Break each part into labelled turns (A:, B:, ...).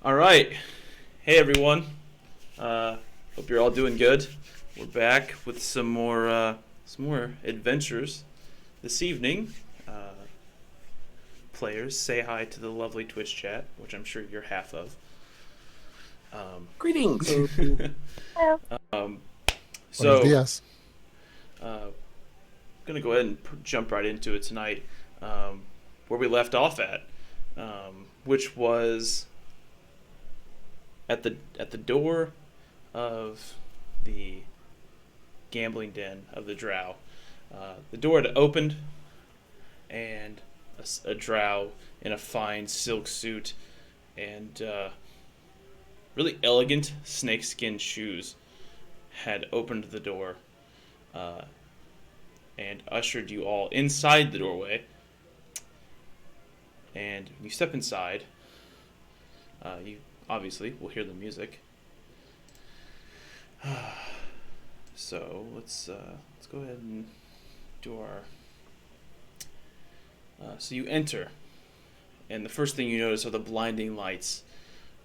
A: All right. Hey, everyone. Hope you're all doing good. We're back with some more adventures this evening. Players, say hi to the lovely Twitch chat, which I'm sure you're half of.
B: Greetings.
C: Hello.
A: Um,
D: Buenos
A: so,
D: dias.
A: gonna go ahead and jump right into it tonight, where we left off at, which was at the door of the gambling den of the Drow. The door had opened, and a Drow in a fine silk suit and really elegant snakeskin shoes had opened the door and ushered you all inside the doorway. And when you step inside, you obviously will hear the music. So let's go ahead and do our. So you enter, and the first thing you notice are the blinding lights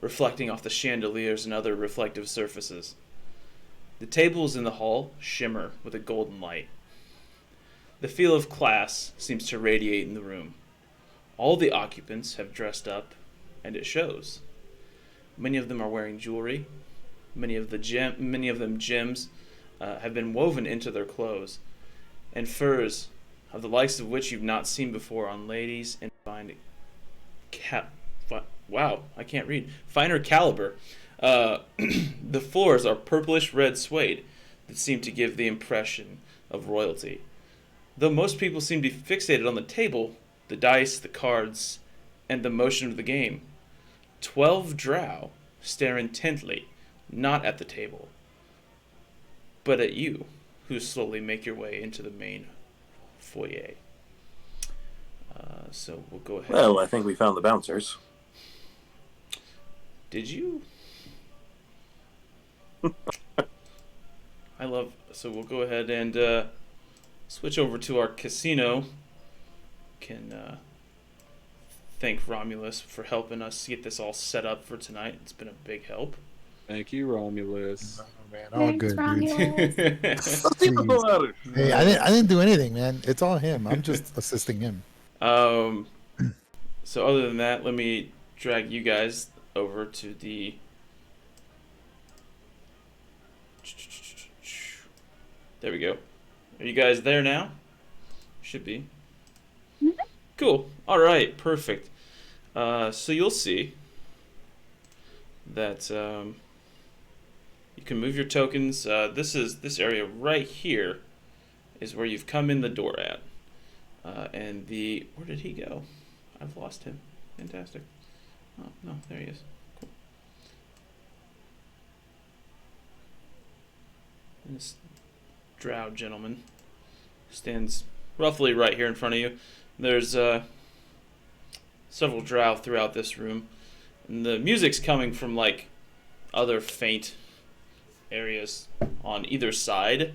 A: reflecting off the chandeliers and other reflective surfaces. The tables in the hall shimmer with a golden light. The feel of class seems to radiate in the room. All the occupants have dressed up, and it shows. Many of them are wearing jewelry. Many of them gems have been woven into their clothes, and furs of the likes of which you've not seen before on ladies and finer caliber. The floors are purplish red suede that seem to give the impression of royalty. Though most people seem to be fixated on the table, the dice, the cards, and the motion of the game, 12 drow stare intently, not at the table, but at you, who slowly make your way into the main foyer. So we'll go ahead.
B: Well, I think we found the bouncers.
A: Did you? So we'll go ahead and switch over to our casino. Can thank Romulus for helping us get this all set up for tonight. It's been a big help.
E: Thank you, Romulus.
D: Oh, man, all good, dude.
C: Romulus.
D: Jeez. Hey, I didn't do anything, man. It's all him. I'm just assisting him.
A: So other than that, let me drag you guys over to the. There we go. Are you guys there now? Should be. Cool. All right. Perfect. So you'll see that you can move your tokens. This area right here is where you've come in the door at. And where did he go? I've lost him. Fantastic. Oh no, there he is. Cool. And this drow gentleman stands roughly right here in front of you. There's several drow throughout this room, and the music's coming from like other faint areas on either side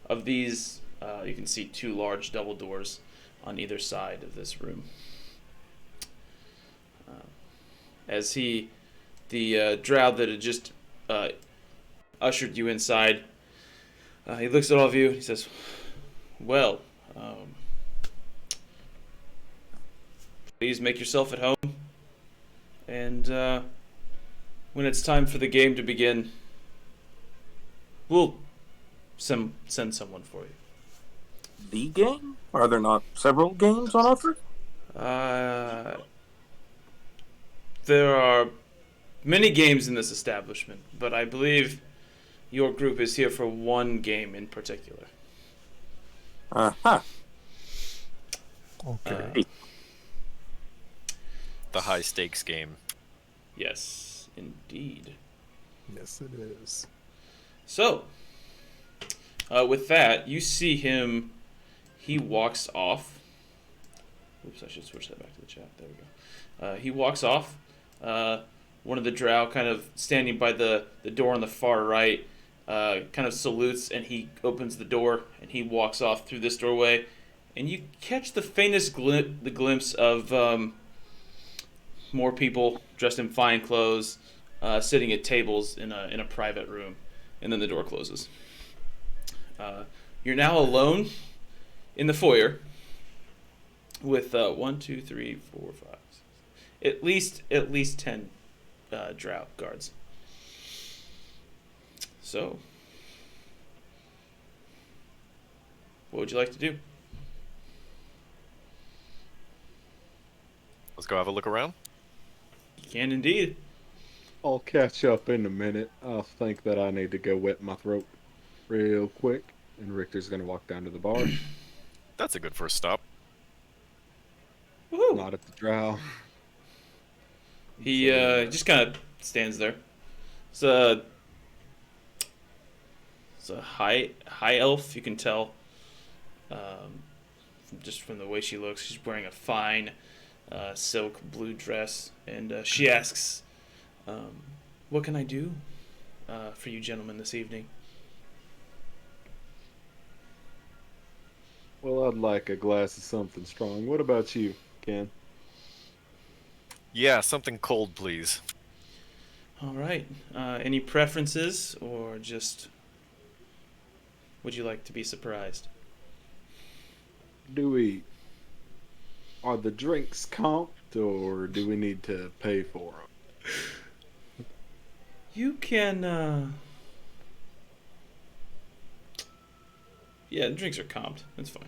A: of these. You can see two large double doors on either side of this room. As the drow that had just ushered you inside, he looks at all of you and he says, well, please make yourself at home, and when it's time for the game to begin, we'll send someone for you.
B: The game? Are there not several games on offer?
A: There are many games in this establishment, but I believe your group is here for one game in particular.
B: Uh-huh.
D: Okay.
F: The high stakes game.
A: Yes, indeed.
D: Yes, it is.
A: So, with that, you see him. He walks off. Oops, I should switch that back to the chat. There we go. He walks off. One of the drow kind of standing by the door on the far right kind of salutes, and he opens the door, and he walks off through this doorway. And you catch the faintest glimpse of more people dressed in fine clothes, sitting at tables in a private room, and then the door closes. You're now alone in the foyer with 1, 2, 3, 4, 5, 6, at least 10 drow guards. So, what would you like to do?
F: Let's go have a look around.
A: You can indeed.
E: I'll catch up in a minute. I think that I need to go wet my throat real quick. And Richter's gonna walk down to the bar.
F: That's a good first stop.
A: Woohoo!
E: Not at the drow.
A: He just kind of stands there. It's a high elf. You can tell, just from the way she looks. She's wearing a fine silk blue dress, and she asks, "What can I do for you gentlemen this evening?"
E: Well, I'd like a glass of something strong. What about you, Ken?
F: Yeah, something cold, please.
A: All right. Any preferences, or just would you like to be surprised?
E: Are the drinks comped, or do we need to pay for them?
A: You can. Yeah, the drinks are comped. That's fine.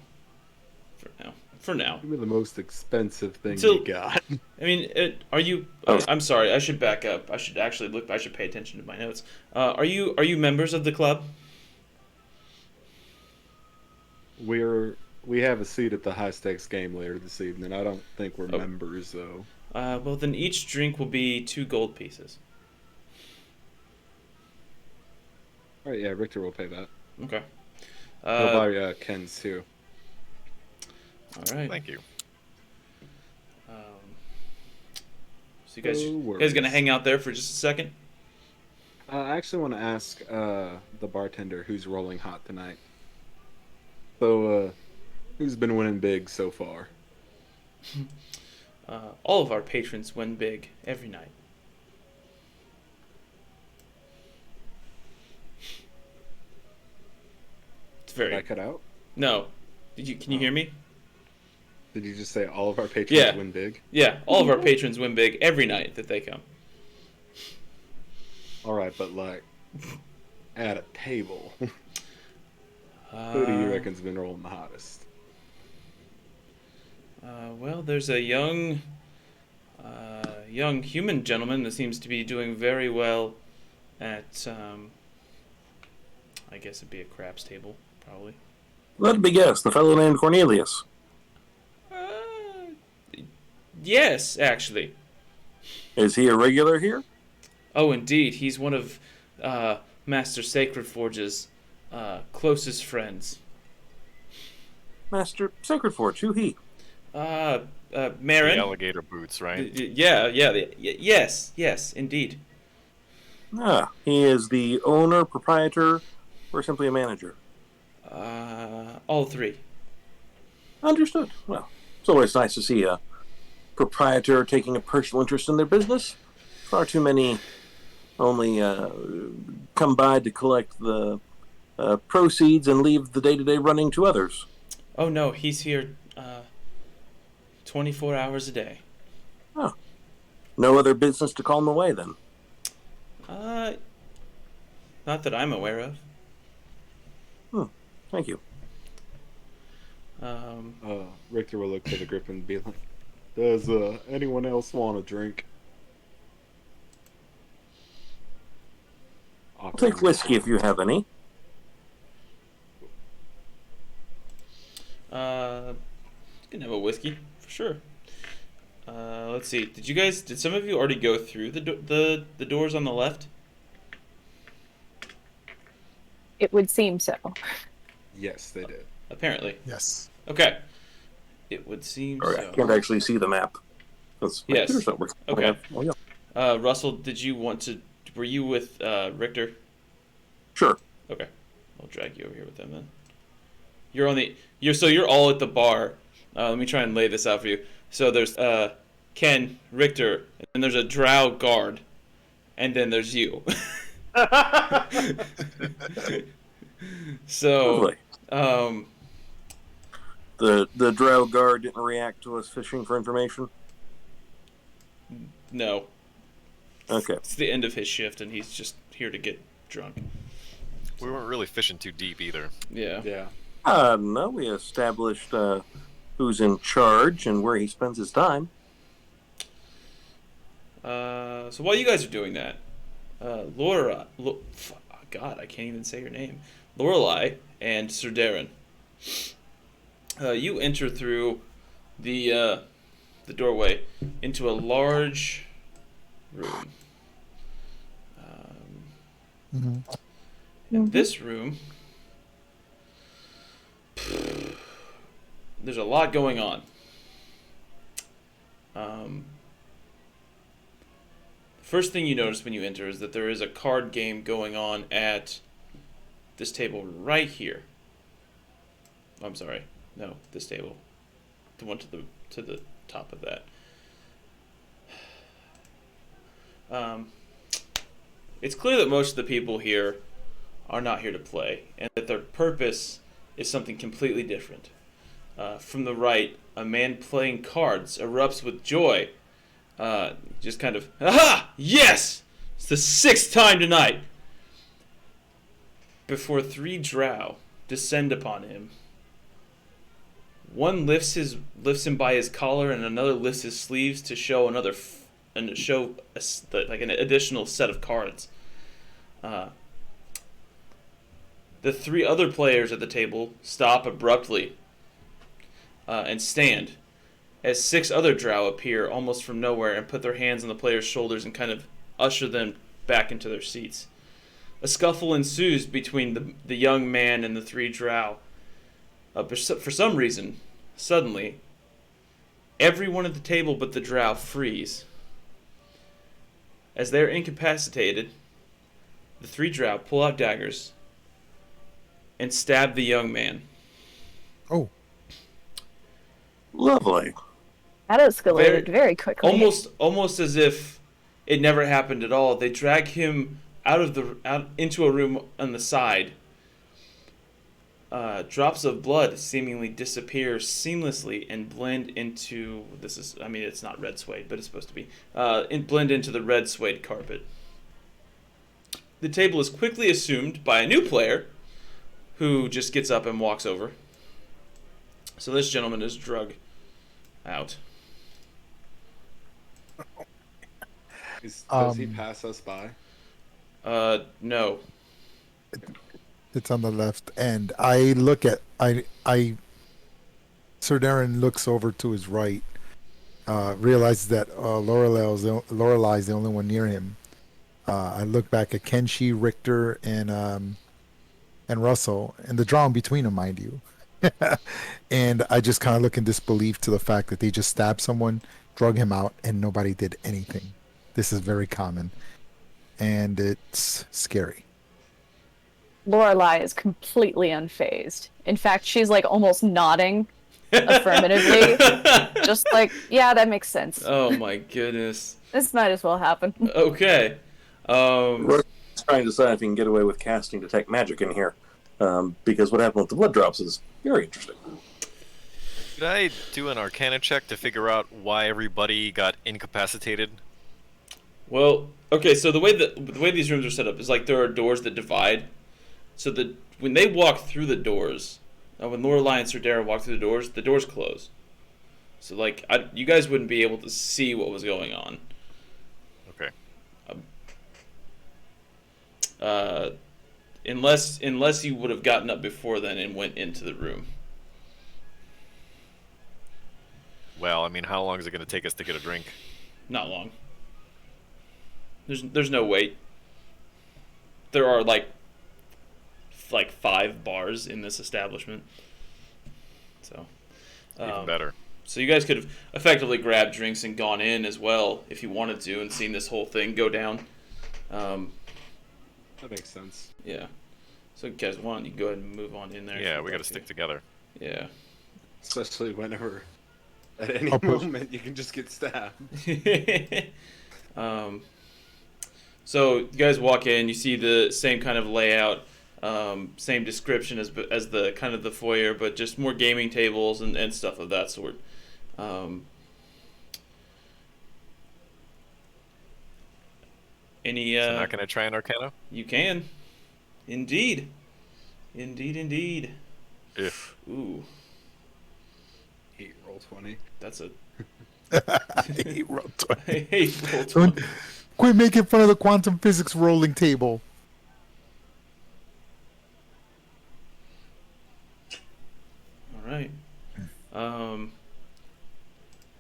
A: For now.
E: Give me the most expensive thing
A: Until-
E: you got.
A: I mean, are you? I'm sorry. I should back up. I should actually look. I should pay attention to my notes. Are you members of the club?
E: We have a seat at the high stakes game later this evening. I don't think we're
A: Oh.
E: members though.
A: Well, then each drink will be 2 gold pieces.
E: All right, yeah, Richter will pay that.
A: Okay.
E: He'll buy Ken's too.
A: All right.
F: Thank you.
A: So you
E: No
A: guys gonna
E: worries.
A: hang out there for just a second?
E: I actually want to ask the bartender who's rolling hot tonight. So, who's been winning big so far?
A: All of our patrons win big every night. It's
E: Did I
A: very
E: cut out?
A: no. Can you hear me?
E: Did you just say all of our patrons
A: Yeah.
E: win big?
A: Yeah, all of our patrons win big every night that they come.
E: All right, but like at a table, who do you reckon's been rolling the hottest?
A: Well, there's a young human gentleman that seems to be doing very well at, I guess it'd be a craps table, probably.
B: Let me guess, the fellow named Cornelius.
A: Yes, actually.
B: Is he a regular here?
A: Oh, indeed. He's one of Master Sacred Forge's closest friends.
B: Master Sacred Forge, who he?
A: Marin.
F: The alligator boots, right?
A: Yes, indeed.
B: Ah, he is the owner, proprietor, or simply a manager?
A: All 3.
B: Understood. Well, it's always nice to see a proprietor taking a personal interest in their business. Far too many only come by to collect the proceeds and leave the day-to-day running to others.
A: Oh no, he's here 24 hours a day.
B: Oh. No other business to call him away, then?
A: Not that I'm aware of.
B: Thank you.
E: Richter will look to the Griffin and be like, "Does anyone else want a drink?"
B: I'll take whiskey if you have any.
A: You can have a whiskey for sure. Let's see. Did some of you already go through the doors on the left?
C: It would seem so.
E: Yes, they did.
A: Apparently.
D: Yes.
A: Okay. It would seem
B: Or
A: so.
B: I can't actually see the map. That's my
A: Yes.
B: computer's not working.
A: Okay.
B: Well, yeah.
A: Russell, did you want to? Were you with Richter?
B: Sure.
A: Okay. I'll drag you over here with them then. You're all at the bar. Let me try and lay this out for you. So there's Ken, Richter, and then there's a drow guard, and then there's you. So,
B: Lovely. The drow guard didn't react to us fishing for information.
A: no.
B: Okay.
A: It's the end of his shift, and he's just here to get drunk.
F: We weren't really fishing too deep either.
A: Yeah.
E: Yeah.
B: No, we established who's in charge and where he spends his time.
A: So while you guys are doing that, God, I can't even say your name. Lorelei and Sir Darren. You enter through the doorway into a large room. In this room, there's a lot going on. First thing you notice when you enter is that there is a card game going on at this table right here. I'm sorry, no, this table, the one to the top of that. It's clear that most of the people here are not here to play, and that their purpose is something completely different. From the right, a man playing cards erupts with joy. Just kind of, aha! Yes! It's the 6th time tonight! Before 3 drow descend upon him. One lifts him by his collar, and another lifts his sleeves to show an additional set of cards. The 3 other players at the table stop abruptly and stand as 6 other drow appear almost from nowhere and put their hands on the players' shoulders and kind of usher them back into their seats. A scuffle ensues between the young man and the 3 drow. But for some reason, suddenly, everyone at the table but the drow freeze. As they are incapacitated, the 3 drow pull out daggers and stab the young man.
D: Oh.
B: Lovely.
C: That escalated very quickly.
A: Almost as if it never happened at all. They drag him out into a room on the side. Drops of blood seemingly disappear seamlessly and blend into it's not red suede, but it's supposed to be blend into the red suede carpet. The table is quickly assumed by a new player, who just gets up and walks over. So this gentleman is drug out.
E: Does he pass us by?
A: No.
D: It's on the left, and Sir Darren looks over to his right, realizes that Lorelai's the only one near him. I look back at Kenshi, Richter, and Russell, and the draw in between them, mind you. And I just kind of look in disbelief to the fact that they just stabbed someone, drug him out, and nobody did anything. This is very common, and it's scary.
C: Lorelai is completely unfazed. In fact, she's like almost nodding affirmatively. Just like, yeah, that makes sense.
A: Oh my goodness.
C: This might as well happen.
A: Okay.
B: We're trying to decide if we can get away with casting detect magic in here, because what happened with the blood drops is very interesting.
F: Could I do an Arcana check to figure out why everybody got incapacitated?
A: Well, okay, so the way these rooms are set up is like there are doors that divide. So when they walk through the doors, when Lorelai and Sir Darren walk through the doors close. So like you guys wouldn't be able to see what was going on.
F: Okay.
A: Unless you would have gotten up before then and went into the room.
F: Well, I mean, how long is it going to take us to get a drink?
A: Not long. There's no wait. There are like 5 bars in this establishment. So
F: Even better.
A: So you guys could have effectively grabbed drinks and gone in as well if you wanted to and seen this whole thing go down.
E: That makes sense.
A: Yeah. So if you guys want, you can go ahead and move on in there.
F: Yeah, we got to stick together.
A: Yeah.
E: Especially whenever At any
D: I'll push.
E: moment, you can just get stabbed.
A: um, so you guys walk in, you see the same kind of layout, same description as the kind of the foyer, but just more gaming tables and stuff of that sort. Any
F: So not gonna try an Arcana?
A: you can, indeed, indeed.
F: Yeah.
A: Ooh,
E: 8 roll 20.
A: that's a
D: He rolled 20.
A: I hate roll
D: Don't
A: 20.
D: quit making fun of the quantum physics rolling table.
A: All right.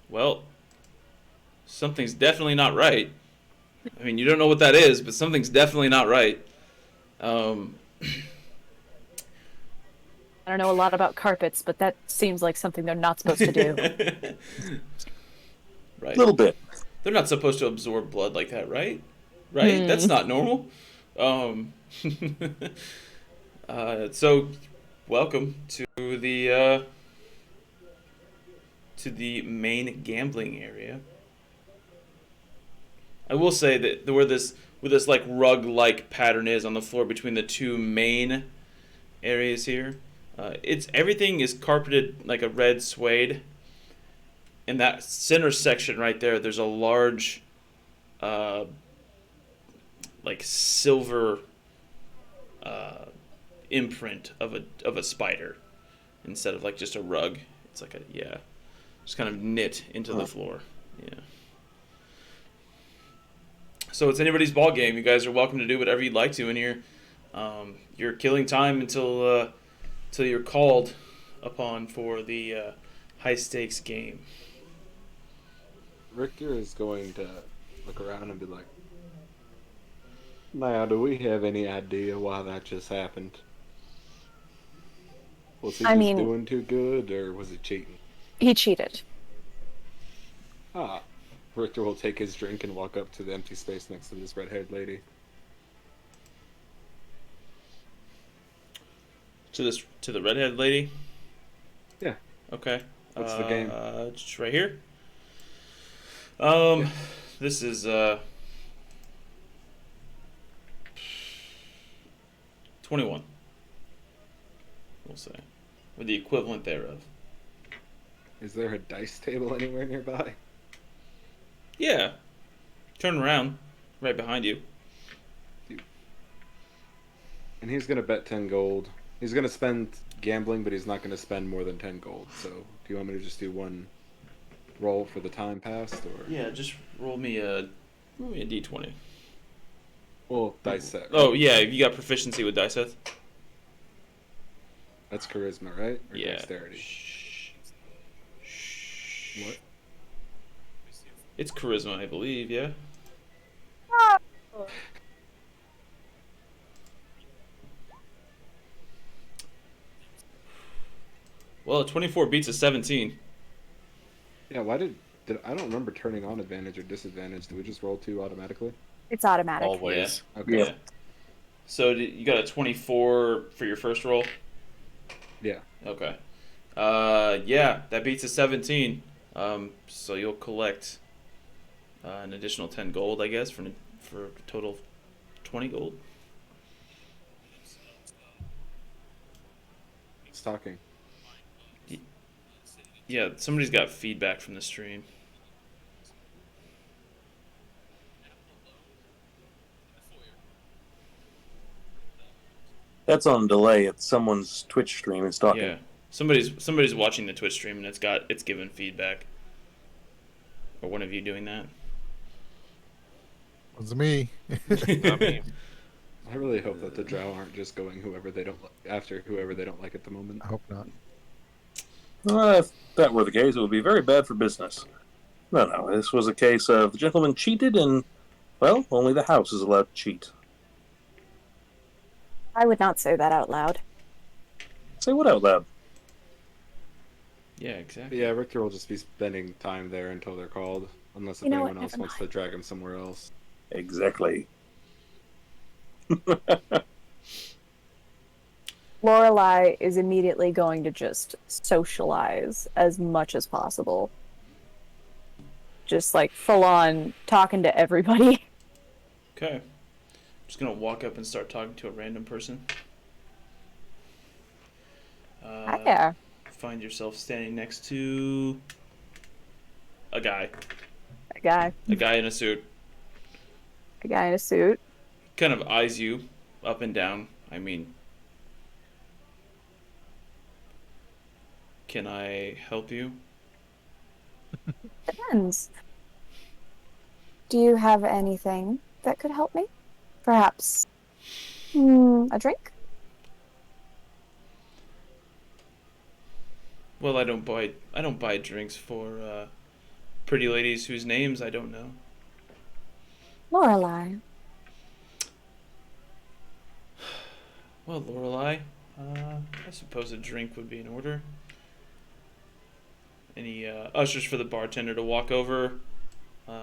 A: Well, something's definitely not right. I mean, you don't know what that is, but something's definitely not right.
C: I don't know a lot about carpets, but that seems like something they're not supposed to do.
A: Right.
B: A little bit.
A: They're not supposed to absorb blood like that, right? Right? That's not normal. So, welcome to the main gambling area. I will say that where this like rug-like pattern is on the floor between the two main areas here, everything is carpeted like a red suede. In that center section right there, there's a large, like silver imprint of a spider instead of like just a rug. It's like just kind of knit into the floor. Yeah. So it's anybody's ball game. You guys are welcome to do whatever you'd like to in here. You're killing time until you're called upon for the high stakes game.
E: Richter is going to look around and be like, now, do we have any idea why that just happened? Was he
C: I
E: just
C: mean-
E: doing too good, or was he cheating?
C: He cheated.
E: Ah. Richter will take his drink and walk up to the empty space next to this red-haired lady.
A: To the redhead lady.
E: Yeah.
A: Okay.
E: What's the game?
A: Just right here. This is 21. We'll say, or the equivalent thereof.
E: Is there a dice table anywhere nearby?
A: Yeah. Turn around, right behind you.
E: And he's gonna bet 10 gold. He's gonna spend gambling, but he's not gonna spend more than 10 gold. So, do you want me to just do one roll for the time passed, or?
A: Yeah, just roll me a d20.
E: Well, dice set.
A: Oh yeah, you got proficiency with dice sets?
E: That's charisma, right? Or
A: Yeah.
E: dexterity. What?
A: It's charisma, I believe. Yeah. Well, a 24 beats a 17.
E: Yeah, why did I don't remember turning on advantage or disadvantage. Do we just roll 2 automatically?
C: It's automatic.
F: Always.
E: Okay.
A: Yeah. So you got a 24 for your first roll?
E: Yeah.
A: Okay. Yeah, that beats a 17. So you'll collect an additional 10 gold, I guess, for a total of 20 gold.
E: It's talking.
A: Yeah, somebody's got feedback from the stream.
B: That's on delay. It's someone's Twitch stream is talking.
A: Yeah, somebody's watching the Twitch stream and it's given feedback. Or one of you doing that?
D: It was me.
F: Not me.
E: I really hope that the drow aren't just going whoever they don't after whoever they don't like at the moment.
D: I hope not.
B: If that were the case, it would be very bad for business. No, this was a case of the gentleman cheated and, well, only the house is allowed to cheat.
C: I would not say that out loud.
B: Say what out loud?
A: Yeah, exactly.
E: Yeah, Richter will just be spending time there until they're called, unless
C: You know
E: anyone
C: what,
E: else
C: never
E: wants to drag him somewhere else.
B: Exactly.
C: Lorelai is immediately going to just socialize as much as possible. just like full on talking to everybody.
A: Okay. I'm just gonna walk up and start talking to a random person.
C: Hi there.
A: Find yourself standing next to a guy.
C: A guy.
A: A guy in a suit.
C: A guy in a suit.
A: Kind of eyes you up and down. I mean, can I help you?
C: Depends. Do you have anything that could help me? Perhaps a drink?
A: Well, I don't buy drinks for pretty ladies whose names I don't know.
C: Lorelei.
A: Well, Lorelei, I suppose a drink would be in order. And he ushers for the bartender to walk over,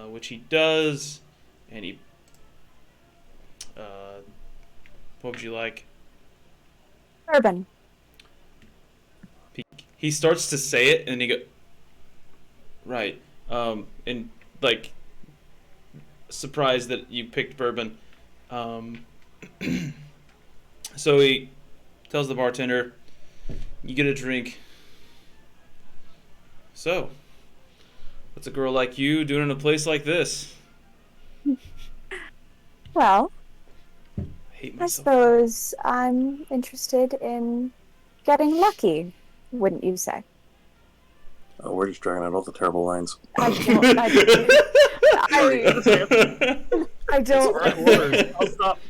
A: which he does, and he, what would you like?
C: Bourbon.
A: He starts to say it, and he go, right, and like, surprised that you picked bourbon. So he tells the bartender, you get a drink. So, what's a girl like you doing in a place like this?
C: Well,
A: I hate
C: I
A: myself.
C: suppose I'm interested in getting lucky, wouldn't you say?
B: Oh, we're just dragging out all the terrible lines.
C: I don't. I don't.
B: I'll stop.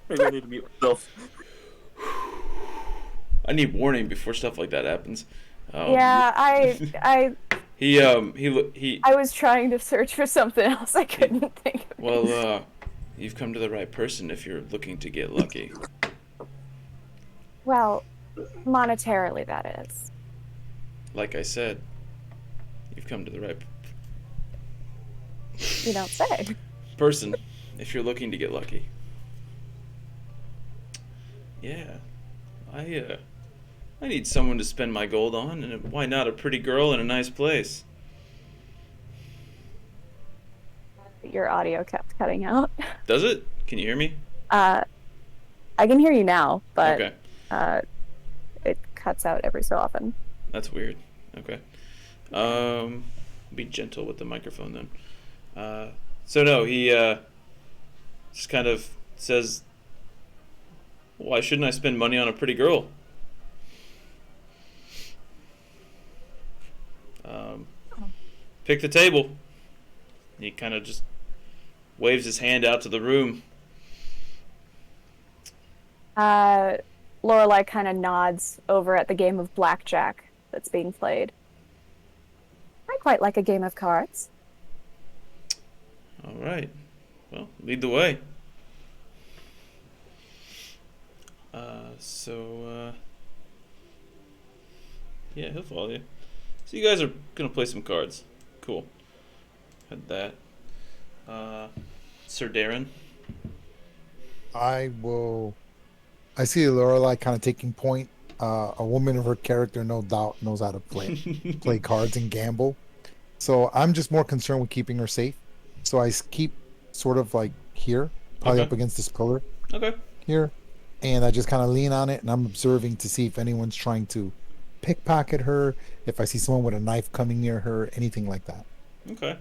B: Maybe I need to mute myself.
A: I need warning before stuff like that happens.
C: Yeah, I
A: He
C: was trying to search for something else. I couldn't think of it.
A: well, you've come to the right person if you're looking to get lucky.
C: Well, monetarily, that is.
A: Like I said, you've come to the right
C: You don't say.
A: person if you're looking to get lucky. Yeah, I need someone to spend my gold on, and why not a pretty girl in a nice place?
C: Your audio kept cutting out.
A: Does it? Can you hear me?
C: I can hear you now, but
A: Okay,
C: it cuts out every so often.
A: that's weird. Okay, be gentle with the microphone then. So no, he just kind of says, why shouldn't I spend money on a pretty girl? Pick the table. He kind of just waves his hand out to the room.
C: Lorelei kind of nods over at the game of blackjack that's being played. I quite like a game of cards.
A: All right. Well, lead the way. Yeah, he'll follow you. So you guys are gonna play some cards. Cool. Had that. Sir Darren.
D: I see Lorelei kind of taking point. A woman of her character, no doubt, knows how to play cards and gamble. So I'm just more concerned with keeping her safe. So I keep sort of like here, probably
A: Okay.
D: up against this pillar
A: Okay.
D: here, and I just kind of lean on it, and I'm observing to see if anyone's trying to pickpocket her, if I see someone with a knife coming near her, anything like that.
A: Okay.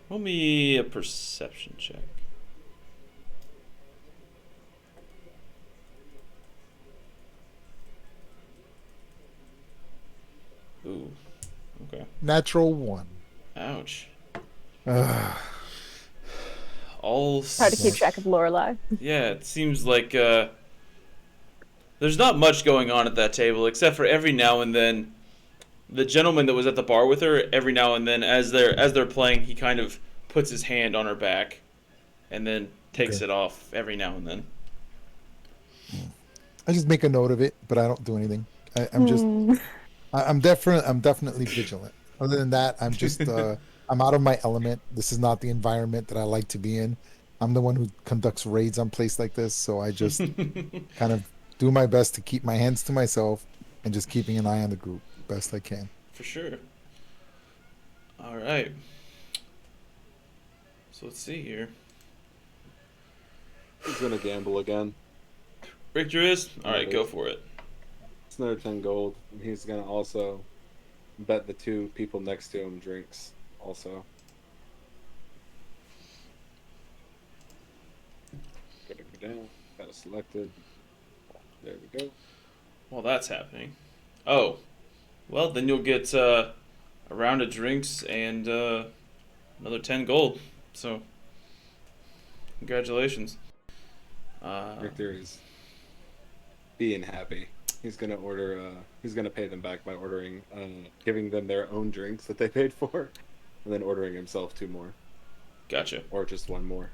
A: Roll me a perception check. Ooh. Okay.
D: Natural 1.
A: Ouch.
D: Ugh.
A: All
C: Hard to keep track of Lorelei.
A: Yeah, it seems like there's not much going on at that table except for every now and then the gentleman that was at the bar with her, every now and then as they're playing, he kind of puts his hand on her back and then takes
D: Okay.
A: it off every now and then.
D: I just make a note of it, but I don't do anything. I'm just, I'm definitely vigilant. Other than that, I'm just, I'm out of my element. This is not the environment that I like to be in. I'm the one who conducts raids on places like this, so I just kind of do my best to keep my hands to myself and just keeping an eye on the group best I can.
A: For sure. All right. So let's see here.
E: He's gonna gamble again.
A: Richter is? All right, go for it.
E: It's another 10 gold. And he's gonna also bet the two people next to him drinks. Also. Gotta go down. Got it selected. There we go.
A: While that's happening. Oh. Well, then you'll get a round of drinks and another 10 gold. So, congratulations.
E: Richter is being happy. He's gonna order. He's gonna pay them back by ordering, giving them their own drinks that they paid for, and then ordering himself 2 more,
A: Gotcha.
E: or just 1 more.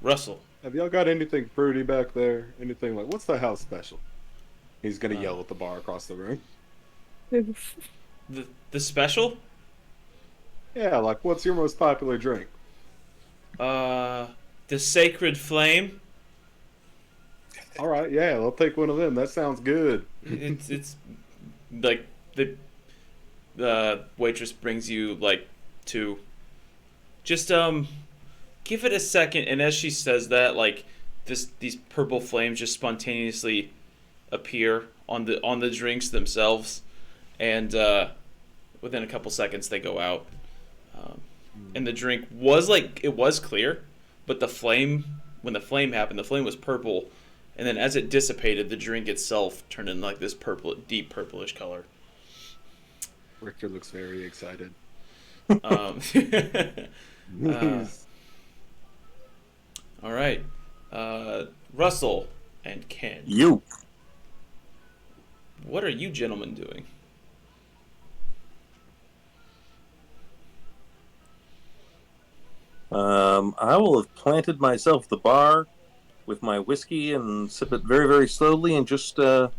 A: Russell.
E: Have y'all got anything fruity back there? Anything like, what's the house special? He's gonna yell at the bar across the room.
A: The special?
E: Yeah, like, what's your most popular drink?
A: The Sacred Flame.
E: All right, yeah, I'll take one of them. That sounds good.
A: It's like the waitress brings you like 2. Just give it a second, and as she says that, like these purple flames just spontaneously appear on the drinks themselves, and within a couple seconds they go out. And the drink was it was clear, but when the flame happened, the flame was purple, and then as it dissipated, the drink itself turned into like this deep purplish color.
E: Richter looks very excited.
A: All right, Russell and Ken.
B: You.
A: What are you gentlemen doing?
B: I will have planted myself at the bar with my whiskey and sip it very, very slowly and just kind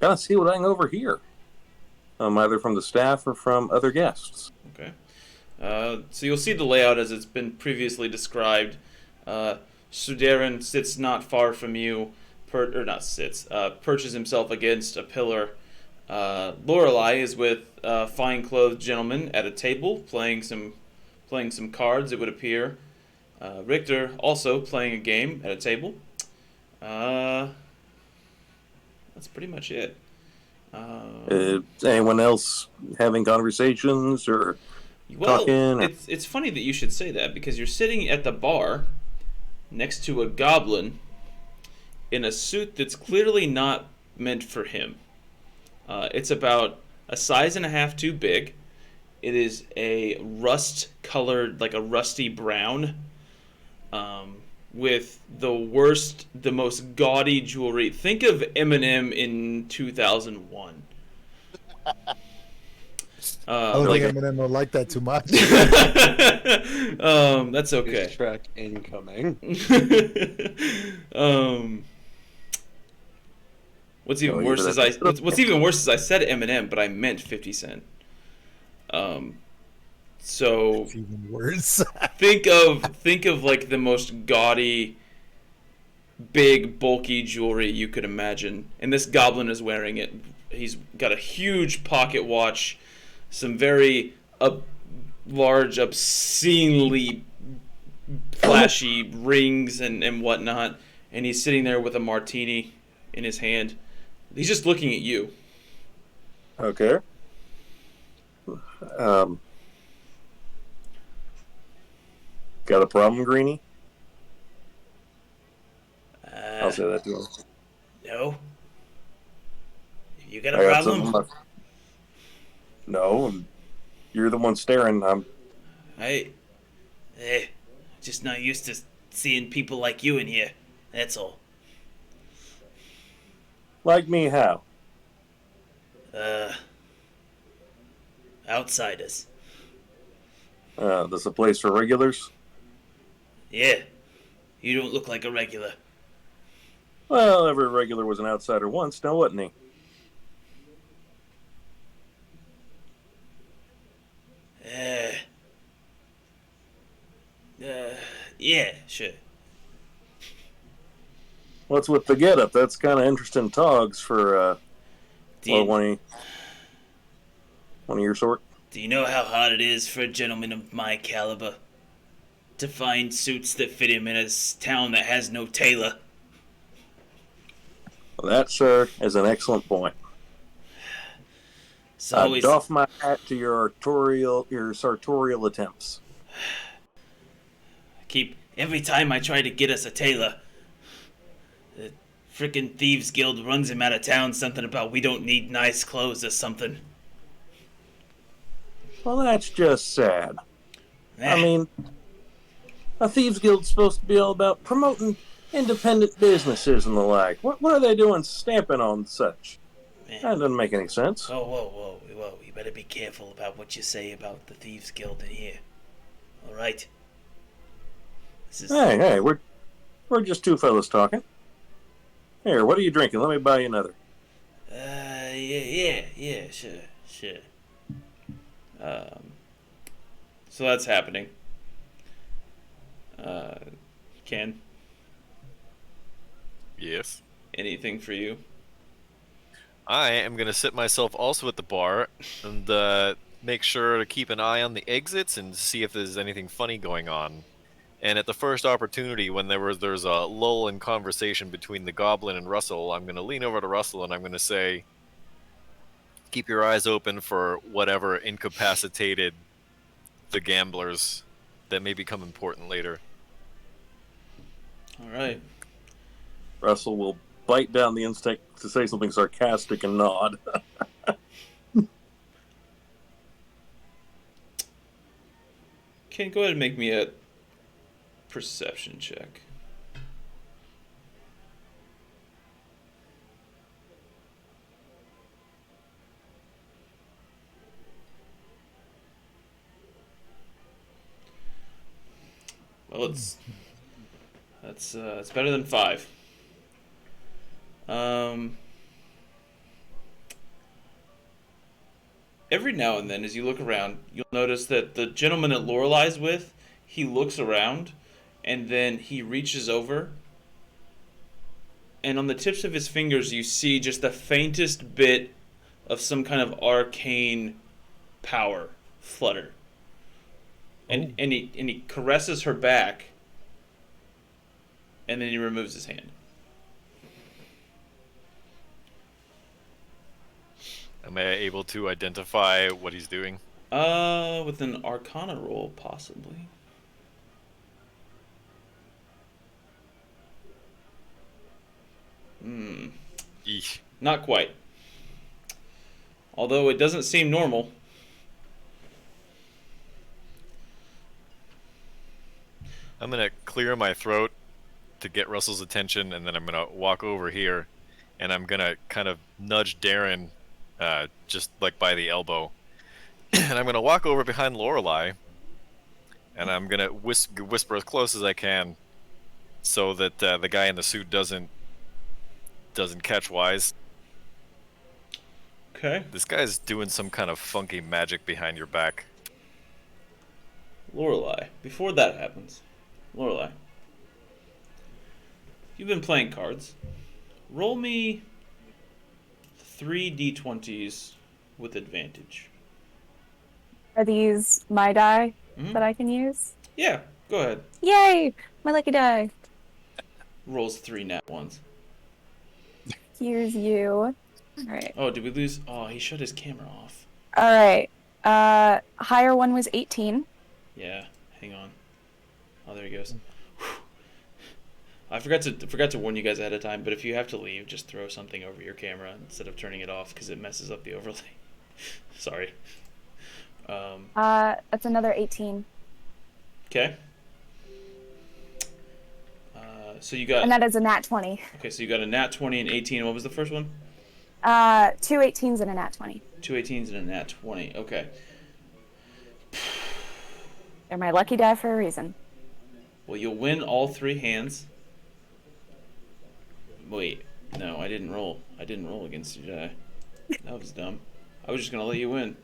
B: of see what I can overhear, either from the staff or from other guests.
A: Okay. So you'll see the layout as it's been previously described. Sudarin sits not far from you, perches himself against a pillar. Lorelei is with a fine-clothed gentleman at a table playing some cards, it would appear. Richter also playing a game at a table. That's pretty much it.
B: Anyone else having conversations or talking? Or...
A: It's funny that you should say that, because you're sitting at the bar next to a goblin in a suit that's clearly not meant for him. It's about a size and a half too big. It is a rust-colored, like a rusty brown, with the most gaudy jewelry. Think of Eminem in 2001.
D: I don't think Eminem will like that too much.
A: That's okay.
E: Diss track incoming.
A: What's even worse is I said Eminem, but I meant 50 Cent. So
D: It's even worse.
A: think of like the most gaudy, big, bulky jewelry you could imagine, and this goblin is wearing it. He's got a huge pocket watch, some very large, obscenely flashy rings and whatnot, and he's sitting there with a martini in his hand. He's just looking at you.
B: Okay. Got a problem, Greenie? I'll say that to him.
A: No. You got
B: I got something. No, you're the one staring.
A: Just not used to seeing people like you in here. That's all.
B: Like me, how?
A: Outsiders.
B: This a place for regulars?
A: Yeah. You don't look like a regular.
B: Well, every regular was an outsider once, now wasn't he?
A: Yeah, sure.
B: What's with the getup? That's kind of interesting togs for
A: Do you,
B: one of your sort.
A: do you know how hard it is for a gentleman of my caliber to find suits that fit him in a town that has no tailor?
B: Well, that, sir, is an excellent point.
A: It's
B: I
A: always
B: doff my hat to your sartorial attempts.
A: keep every time I try to get us a tailor, the frickin' Thieves Guild runs him out of town. Something about we don't need nice clothes or something.
B: Well, that's just sad. I
A: Eh,
B: mean, a thieves guild's supposed to be all about promoting independent businesses and the like. What are they doing stamping on such?
A: eh.
B: That doesn't make any sense.
A: Whoa. You better be careful about what you say about the Thieves Guild in here. Alright? This is.
B: Hey, we're just two fellas talking. Here, what are you drinking? Let me buy you another.
A: Yeah, sure. So that's happening. Ken,
F: Yes.
A: anything for you?
F: I am gonna sit myself also at the bar and make sure to keep an eye on the exits and see if there's anything funny going on. And at the first opportunity, when there's a lull in conversation between the goblin and Russell, I'm gonna lean over to Russell and I'm gonna say, "Keep your eyes open for whatever incapacitated the gamblers that may become important later."
A: Alright.
B: Russell will bite down the instinct to say something sarcastic and nod.
A: Ken, go ahead and make me a perception check. Well, it's better than 5. Every now and then, as you look around, you'll notice that the gentleman that Lorelai's with, he looks around, and then he reaches over, and on the tips of his fingers, you see just the faintest bit of some kind of arcane power flutter. And he caresses her back, and then he removes his hand.
F: Am I able to identify what he's doing?
A: With an Arcana roll, possibly.
F: Eesh.
A: Not quite. Although it doesn't seem normal.
F: I'm gonna clear my throat to get Russell's attention, and then I'm gonna walk over here, and I'm gonna kind of nudge Darren, just like by the elbow, and I'm gonna walk over behind Lorelai, and I'm gonna whisper as close as I can, so that the guy in the suit doesn't catch wise.
A: Okay.
F: This guy's doing some kind of funky magic behind your back.
A: Lorelai. Before that happens, Lorelai, you've been playing cards. Roll me 3 d20s with advantage.
C: Are these my die
A: Mhm.
C: that I can use?
A: Yeah, go ahead.
C: Yay! My lucky die.
A: Rolls 3 nat ones.
C: Here's you. Alright.
A: Oh, did we lose? Oh, he shut his camera off.
C: Alright. Higher one was 18.
A: Yeah, hang on. Oh, there he goes. Whew. I forgot to warn you guys ahead of time, but if you have to leave, just throw something over your camera instead of turning it off because it messes up the overlay. Sorry.
C: That's another 18.
A: Okay. So you got.
C: And that is a nat 20.
A: Okay, so you got a nat 20 and 18. What was the first one?
C: 2 18s and a nat 20.
A: 2 18s and a nat 20. Okay.
C: They're my lucky die for a reason.
A: Well, you'll win all 3 hands. Wait, no, I didn't roll. I didn't roll against your die. That was dumb. I was just gonna let you win.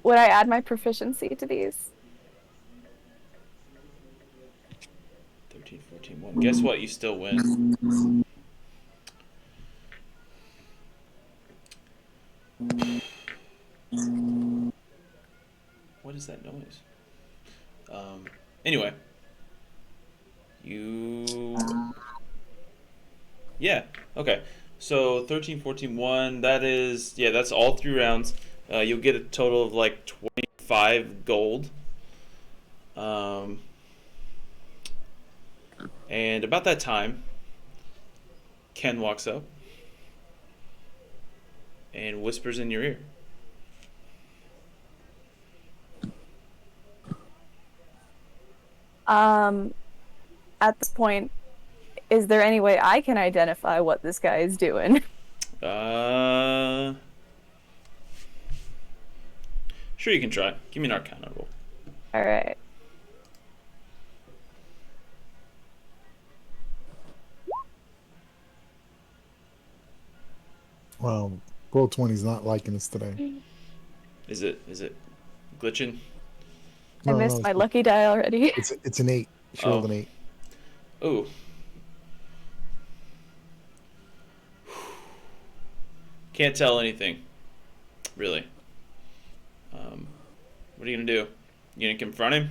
C: Would I add my proficiency to these?
A: 13, 14, 1. Guess what? You still win. What is that noise? Anyway, you. Yeah. Okay. So 13, 14, 1. That is, yeah, that's all 3 rounds. You'll get a total of like 25 gold. And about that time, Ken walks up and whispers in your ear.
C: At this point, is there any way I can identify what this guy is doing?
A: Sure, you can try. Give me an Arcana roll.
C: All right.
D: Well, Roll 20's not liking us today.
A: Is it glitching?
C: I missed my lucky die already.
D: It's an 8. She rolled an 8.
A: Oh. Can't tell anything, really. What are you gonna do? You gonna confront him?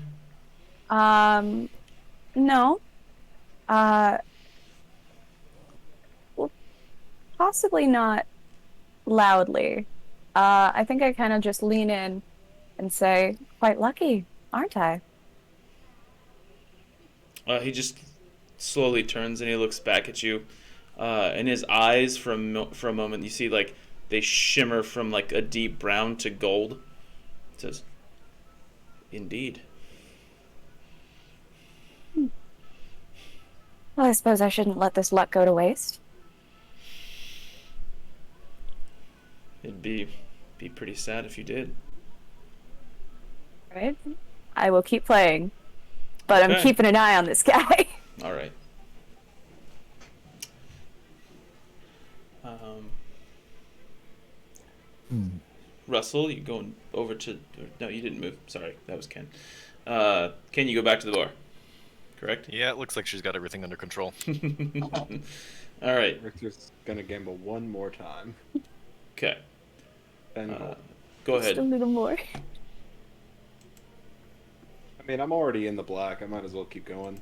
C: No. Well, possibly not loudly. I think I kind of just lean in and say, "Quite lucky, aren't I?"
A: He just slowly turns and he looks back at you. And his eyes, for a moment, you see like they shimmer from like a deep brown to gold. It says, "Indeed."
C: Well, I suppose I shouldn't let this luck go to waste.
A: It'd be pretty sad if you did.
C: Right? I will keep playing, but
A: Okay.
C: I'm keeping an eye on this guy.
A: All right. Russell, you going over to? No, you didn't move. Sorry, that was Ken. Ken, you go back to the bar. Correct.
F: Yeah, it looks like she's got everything under control.
A: All right.
E: Richter's gonna gamble one more time.
A: Okay.
E: And
A: Go
C: Just a
A: ahead.
C: little more.
E: I mean, I'm already in the black. I might as well keep going.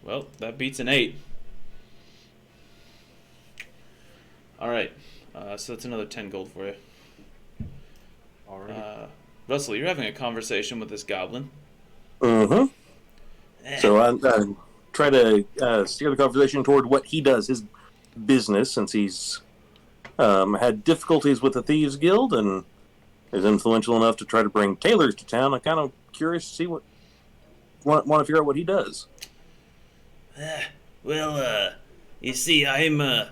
A: Well, that beats an 8. All right. So that's another 10 gold for you.
E: Already.
A: Russell, you're having a conversation with this goblin.
B: Mm-hmm. So I try to steer the conversation toward what he does, his business, since he's had difficulties with the Thieves Guild and is influential enough to try to bring tailors to town. I'm kind of curious to see want to figure out what he does.
A: Well, you see, I'm an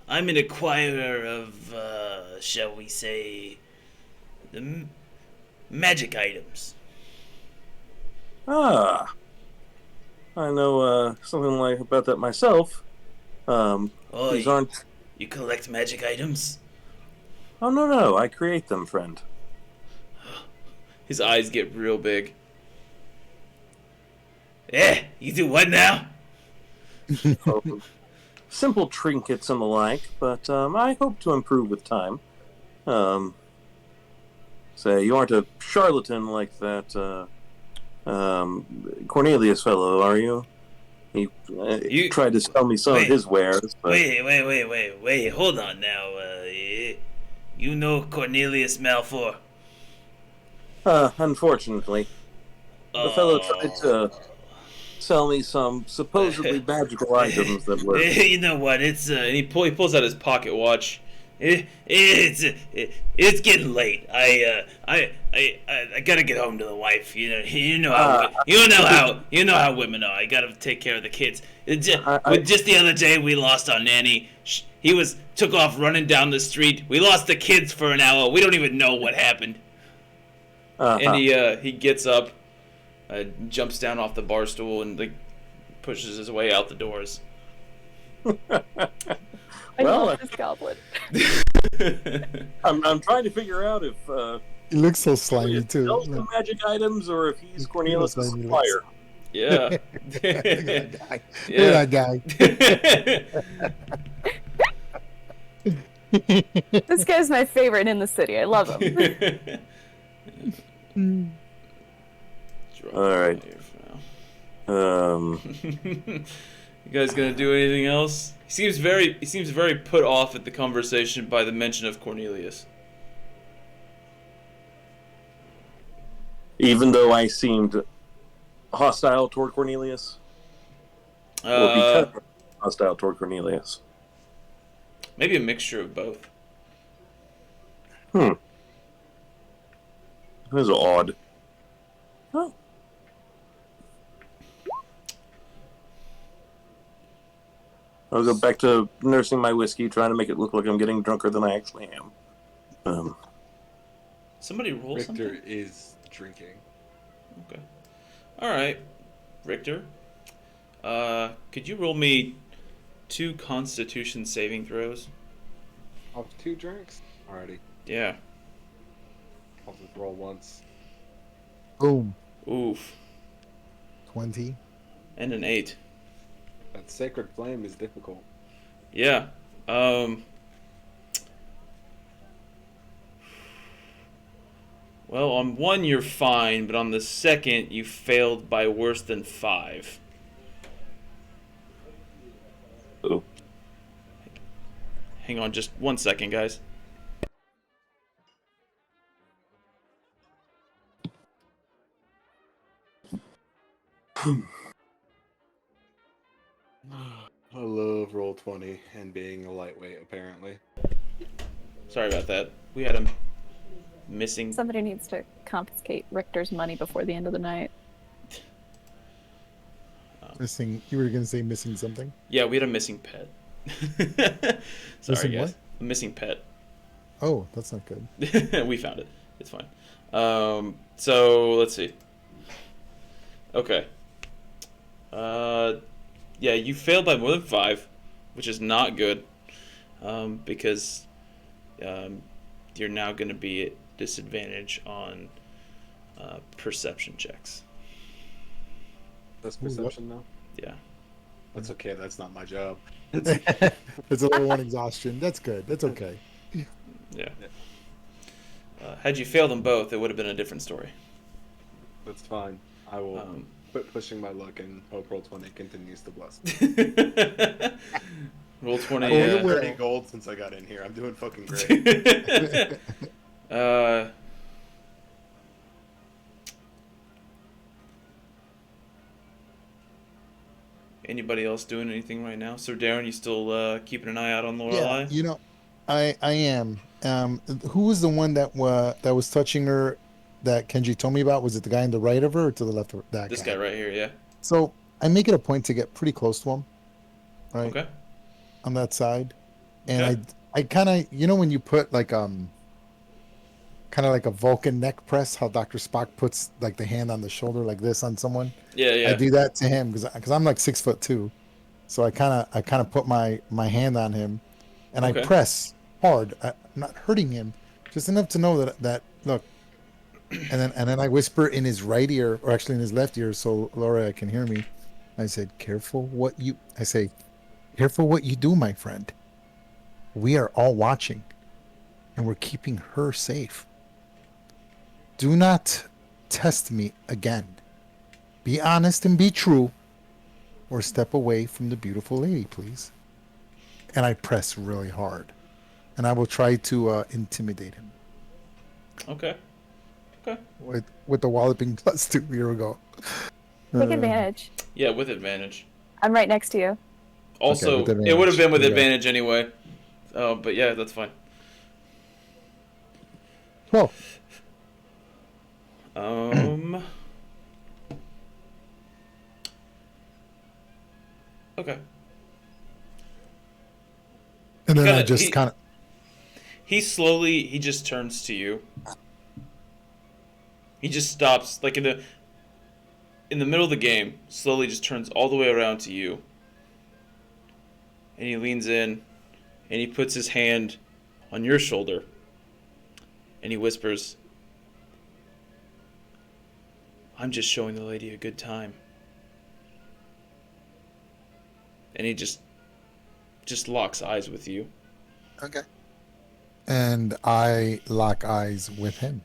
A: acquirer of, shall we say, the magic items.
B: Ah, I know something like about that myself. These aren't.
A: You collect magic items?
B: Oh no, I create them, friend.
A: His eyes get real big. You do what now?
B: Simple trinkets and the like, but I hope to improve with time. Say, you aren't a charlatan like that Cornelius fellow, are you? He tried to sell me some of his wares. But...
A: Wait, hold on now. You know Cornelius Malfoy?
B: Unfortunately. The fellow tried to sell me some supposedly magical items that were...
A: You know what? It's and he pulls out his pocket watch. It's getting late. I gotta get home to the wife. You know how women are. I gotta take care of the kids. Just the other day we lost our nanny. He took off running down the street. We lost the kids for an hour. We don't even know what happened. And he gets up, jumps down off the bar stool, and pushes his way out the doors.
C: I love this goblin.
B: I'm trying to figure out if
D: he looks so slimy too.
B: Sells the magic items, or if he's Cornelius' supplier.
A: Yeah.
D: Look at that guy.
C: This guy's my favorite in the city. I love him.
B: All right.
A: You guys gonna do anything else? He seems very put off at the conversation by the mention of Cornelius.
B: Even though I seemed hostile toward Cornelius, or because hostile toward Cornelius.
A: Maybe a mixture of both.
B: That is odd. Oh. I'll go back to nursing my whiskey, trying to make it look like I'm getting drunker than I actually am.
A: Somebody roll
E: Richter
A: something?
E: is drinking.
A: Okay. Alright. Richter. Could you roll me 2 Constitution saving throws?
E: Off 2 drinks? Alrighty.
A: Yeah.
E: I'll just roll once.
D: Boom.
A: Oof.
D: 20.
A: And an 8.
E: That sacred flame is difficult.
A: Yeah. Well, on 1 you're fine, but on the 2nd you failed by worse than 5.
B: Oh.
A: Hang on just 1 second, guys.
E: I love Roll20 and being a lightweight, apparently.
A: Sorry about that. We had him missing.
C: Somebody needs to confiscate Richter's money before the end of the night.
D: Missing. You were gonna say missing something.
A: Yeah, we had a missing pet. Sorry,
D: Missing
A: guys.
D: what?
A: A missing pet.
D: Oh, that's not good.
A: We found it. It's fine. So let's see. Okay. Yeah, you failed by more than 5, which is not good. Because you're now going to be at disadvantage on perception checks.
E: That's perception now?
A: Yeah.
E: That's okay, that's not my job.
D: It's a level 1 exhaustion. That's good. That's okay.
A: Yeah. Had you failed them both, it would have been a different story.
E: That's fine. I will quit pushing my luck and hope Roll20 continues to bless me.
A: Roll20.
E: I have 30 gold since I got in here. I'm doing fucking great.
A: Anybody else doing anything right now? So Darren, you still keeping an eye out on Lorelei?
D: Yeah, you know, I am. Who was the one that was touching her that Kenji told me about? Was it the guy on the right of her or to the left of that
A: This guy right here, yeah.
D: So I make it a point to get pretty close to him, right?
A: Okay.
D: On that side, and
A: Okay.
D: I kind of, you know, when you put like kind of like a Vulcan neck press, how Dr. Spock puts like the hand on the shoulder like this on someone.
A: Yeah, yeah.
D: I do that to him because I'm like 6'2", so I kind of put my hand on him, and
A: Okay.
D: I press hard. I'm not hurting him, just enough to know that look. And then I whisper in his right ear, or actually in his left ear, so Laura can hear me. I said, careful what you do, my friend. We are all watching, and we're keeping her safe. Do not test me again. Be honest and be true, or step away from the beautiful lady, please. And I press really hard, and I will try to intimidate him.
A: Okay. Okay.
D: With the walloping +2. Here we go.
C: Take advantage.
A: Yeah, with advantage.
C: I'm right next to you.
A: Also,
D: with advantage.
A: it would have been with
D: Here we go.
A: advantage anyway. But yeah, that's fine.
D: 12.
A: Okay.
D: And then I
A: Kinda-
D: just
A: he-
D: kind of.
A: He just turns to you. He just stops, like in the middle of the game, slowly just turns all the way around to you. And he leans in, and he puts his hand on your shoulder. And he whispers, "I'm just showing the lady a good time." And he just locks eyes with you.
D: Okay. and I lock eyes with him.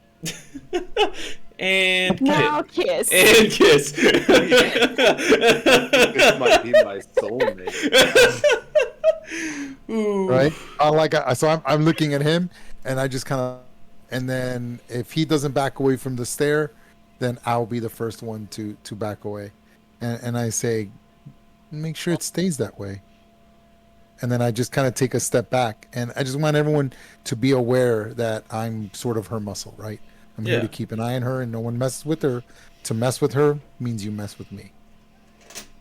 A: And
C: Now
A: kiss.
C: kiss.
A: And kiss.
E: This might be my soulmate.
A: Ooh.
D: Right? So I'm looking at him, and I just kind of, and then if he doesn't back away from the stare, then I'll be the first one to back away, and I say, make sure it stays that way. And then I just kind of take a step back, and I just want everyone to be aware that I'm sort of her muscle, right? I'm here to keep an eye on her, and no one messes with her. To mess with her means you mess with me,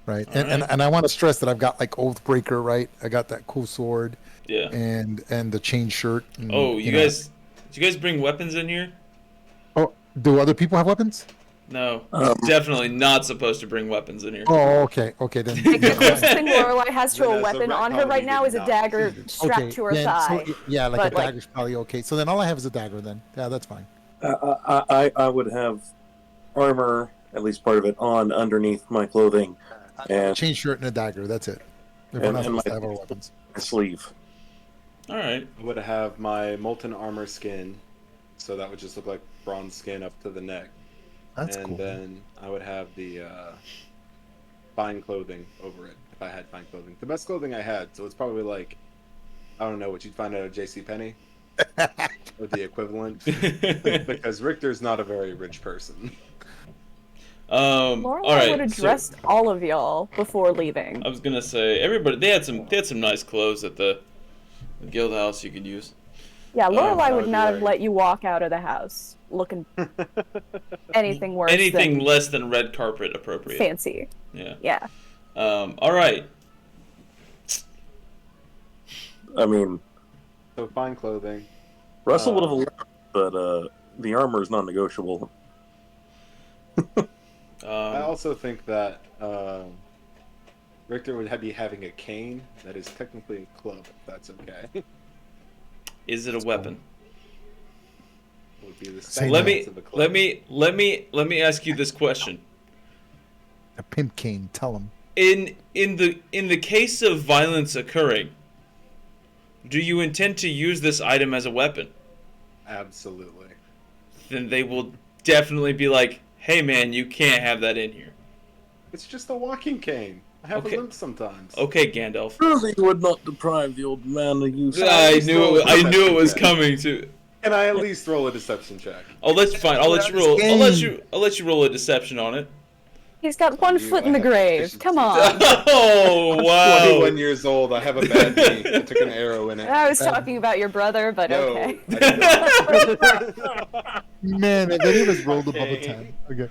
D: right? And I want to stress that I've got like Oathbreaker, right? I got that cool sword, and the chain shirt. And,
A: do you guys bring weapons in here?
D: Oh, do other people have weapons?
A: No, definitely not supposed to bring weapons in here.
D: Oh, okay, then.
C: The closest thing Lorelai has to a
E: Vanessa,
C: weapon on her
E: retcon
C: right now is a
E: not.
C: dagger strapped to her thigh.
D: So, yeah, like
C: But,
D: a dagger's probably okay. So then all I have is a dagger. Then that's fine.
B: I would have armor, at least part of it, on underneath my clothing, and
D: Chain shirt and a dagger. That's it. Everyone else must have our weapons.
B: my sleeve.
A: All right.
E: I would have my molten armor skin, so that would just look like bronze skin up to the neck.
D: That's
E: and
D: cool.
E: then I would have the fine clothing over it, if I had fine clothing. The best clothing I had, so it's probably like, I don't know, what you'd find at a JCPenney. Or the equivalent. Because Richter's not a very rich person.
A: All
C: Lorelai
A: right.
C: would have dressed all of y'all before leaving.
A: I was gonna say everybody. They had some nice clothes at the guild house you could use.
C: Yeah, Lorelai
E: I
C: would
E: would
C: not
E: be
C: have let you walk out of the house looking anything worse
A: Anything
C: than
A: less than red carpet appropriate.
C: fancy.
A: Yeah.
C: Yeah.
A: All right.
B: I mean,
E: So fine clothing.
B: Russell would have allowed, but the armor is non-negotiable.
E: I also think that Richter would be having a cane that is technically a club, if that's okay.
A: Is it a weapon?
E: Would be the
D: Say
A: Let
D: no.
A: me ask you this question.
D: A pimp cane. Tell him.
A: In the case of violence occurring, do you intend to use this item as a weapon?
E: Absolutely.
A: Then they will definitely be like, "Hey man, you can't have that in here."
E: It's just a walking cane. I have
A: Okay.
E: a limp sometimes.
A: Okay, Gandalf.
B: Surely you would not deprive the old man of use.
A: I knew it was coming to.
E: Can I at least roll a deception check?
A: Oh, that's fine. I'll let you roll. I'll let you roll a deception on it.
C: He's got one foot in the grave. Come on.
A: Oh wow!
E: 21 years old. I have a bad knee. I took an arrow in it.
C: I was talking about your brother, but
E: No,
C: okay.
E: I did not.
D: Man, I bet he was rolled above a 10. Okay.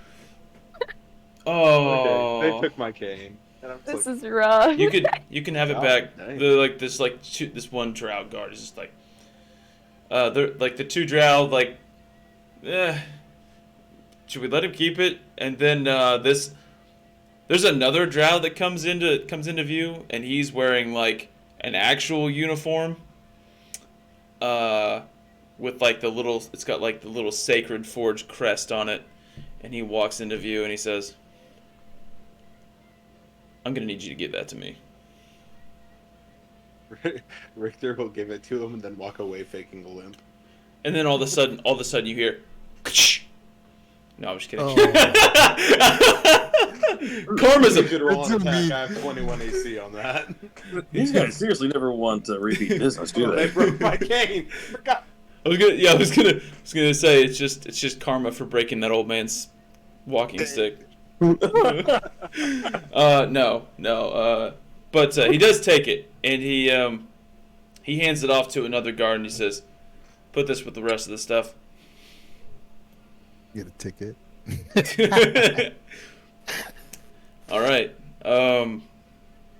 A: Oh.
E: Okay, they took my cane. And I'm
C: This
E: like,
C: is rough.
A: You can have it
E: Oh,
A: back.
E: nice.
A: This one drow guard is just like, they're like the two drow like, should we let him keep it? And then there's another drow that comes into view, and he's wearing like an actual uniform. With like it's got like the little sacred forge crest on it, and he walks into view and he says, "I'm gonna need you to give that to me."
E: Richter will give it to him and then walk away faking a limp.
A: And then all of a sudden you hear, no, I'm just kidding. Karma's
E: You should roll
D: It's
E: an
D: a
E: attack.
D: me.
E: I have 21 AC on that.
B: These guys seriously never want repeat business, do
E: They
B: they?
E: broke my cane. Forgot.
A: I was gonna say it's just karma for breaking that old man's walking stick. But he does take it, and he hands it off to another guard, and he says, "Put this with the rest of the stuff."
D: Get a ticket.
A: All right.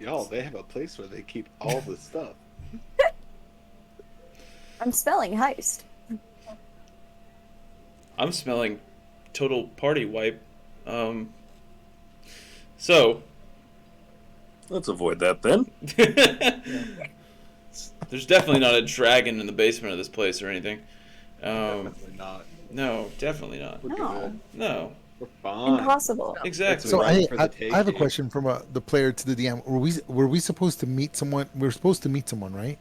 E: Y'all, they have a place where they keep all the stuff.
C: I'm spelling heist.
A: I'm smelling total party wipe. So
B: Let's avoid that then.
A: there's definitely not a dragon in the basement of this place or anything.
E: Definitely not.
A: No, definitely not.
E: We're
C: No.
E: good.
A: No,
E: We're fine.
C: Impossible.
A: exactly.
D: So
E: Right
D: I,
E: for the
D: I have a
E: taking.
D: question from the player to the DM. Were we supposed to meet someone? We're supposed to meet someone, right?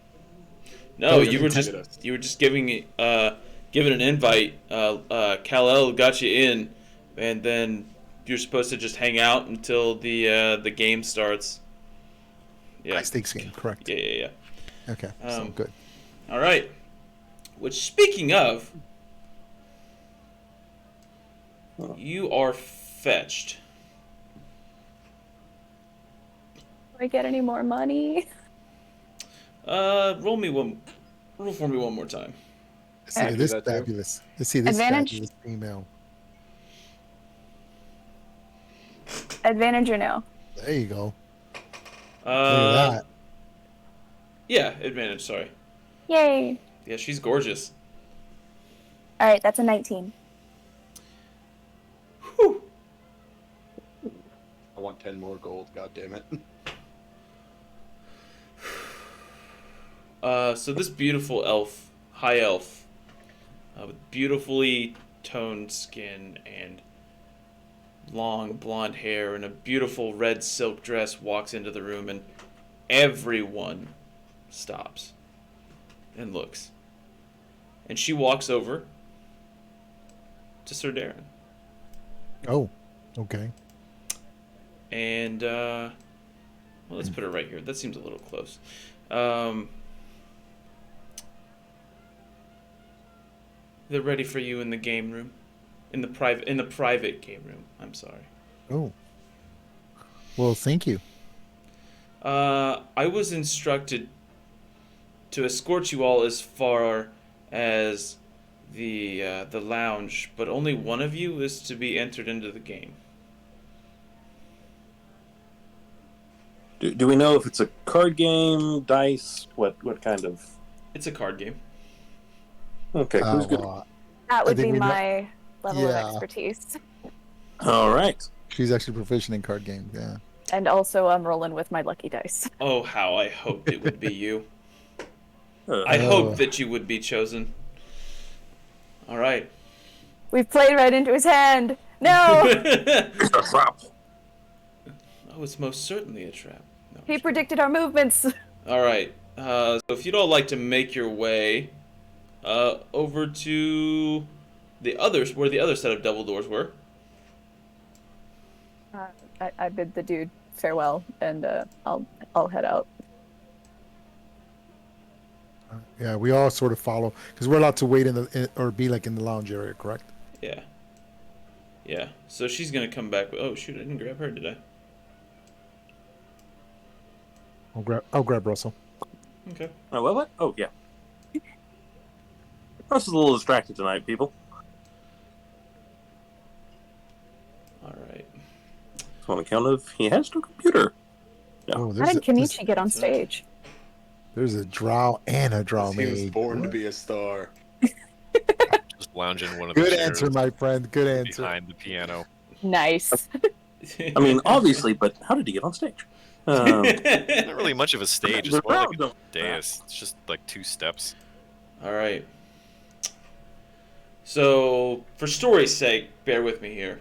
A: No,
D: Don't
A: you were
D: intend-
A: just giving an invite. Kal-El got you in, and then you're supposed to just hang out until the game starts. Yeah.
D: High stakes game, correct?
A: Yeah.
D: Okay, so good.
A: All right. Which, speaking of, you are fetched.
C: Do I get any more money?
A: Roll for me one more time.
D: Let's see
C: Alright.
D: this
E: Do that too.
D: fabulous. Let's see this
C: Advantage?
D: fabulous female.
C: Advantage or no?
D: There you go. Look
A: Uh,
D: at that.
A: yeah, advantage. Sorry.
C: Yay!
A: Yeah, she's gorgeous.
C: All right, that's a 19.
A: Whew.
E: I want 10 more gold. God damn it.
A: So this beautiful elf, high elf, with beautifully toned skin and long blonde hair and a beautiful red silk dress walks into the room, and everyone stops and looks. And she walks over to Sir Darren.
D: Oh, okay.
A: And, well, let's put her right here. That seems a little close. They're ready for you in the game room. In the private game room. I'm sorry.
D: Oh. Well, thank you.
A: I was instructed to escort you all as far as the lounge, but only one of you is to be entered into the game.
B: Do we know if it's a card game, dice, what kind of?
A: It's a card game.
B: Okay, who's good?
C: That would
D: think
C: be
D: we know-
C: my level of
D: Yeah.
C: expertise.
B: All right.
D: She's actually proficient in card games. Yeah.
C: And also, I'm rolling with my lucky dice.
A: Oh, how I hoped it would be you. I
B: Uh,
A: hoped that you would be chosen. All right.
C: We've played right into his hand. No,
B: it's a trap.
A: Oh, it's most certainly a trap. No,
C: he predicted our movements.
A: all right. So if you'd all like to make your way over to the others, where the other set of double doors were.
C: I bid the dude farewell, and I'll head out.
D: Yeah, we all sort of follow because we're allowed to wait or be like in the lounge area, correct?
A: Yeah. Yeah. So she's gonna come back. Oh shoot! I didn't grab her, did I?
D: I'll grab Russell.
A: Okay.
B: Oh, what? Oh, yeah. Russ is a little distracted tonight, people.
A: All right.
B: So on account of he has no computer.
D: Oh,
C: How did Kenichi get on stage?
D: There's a drow and a drow
E: He was
D: maid.
E: born to be a star.
F: Just lounge in one of the
D: Good
F: chairs
D: answer, my friend. Good answer.
F: behind the piano.
C: Nice.
B: I mean, obviously, but how did he get on stage?
F: Not really much of a stage. It's
B: The
F: more like
B: crowd
F: a
B: don't-
F: dais. It's just like 2 steps.
A: All right. So, for story's sake, bear with me here.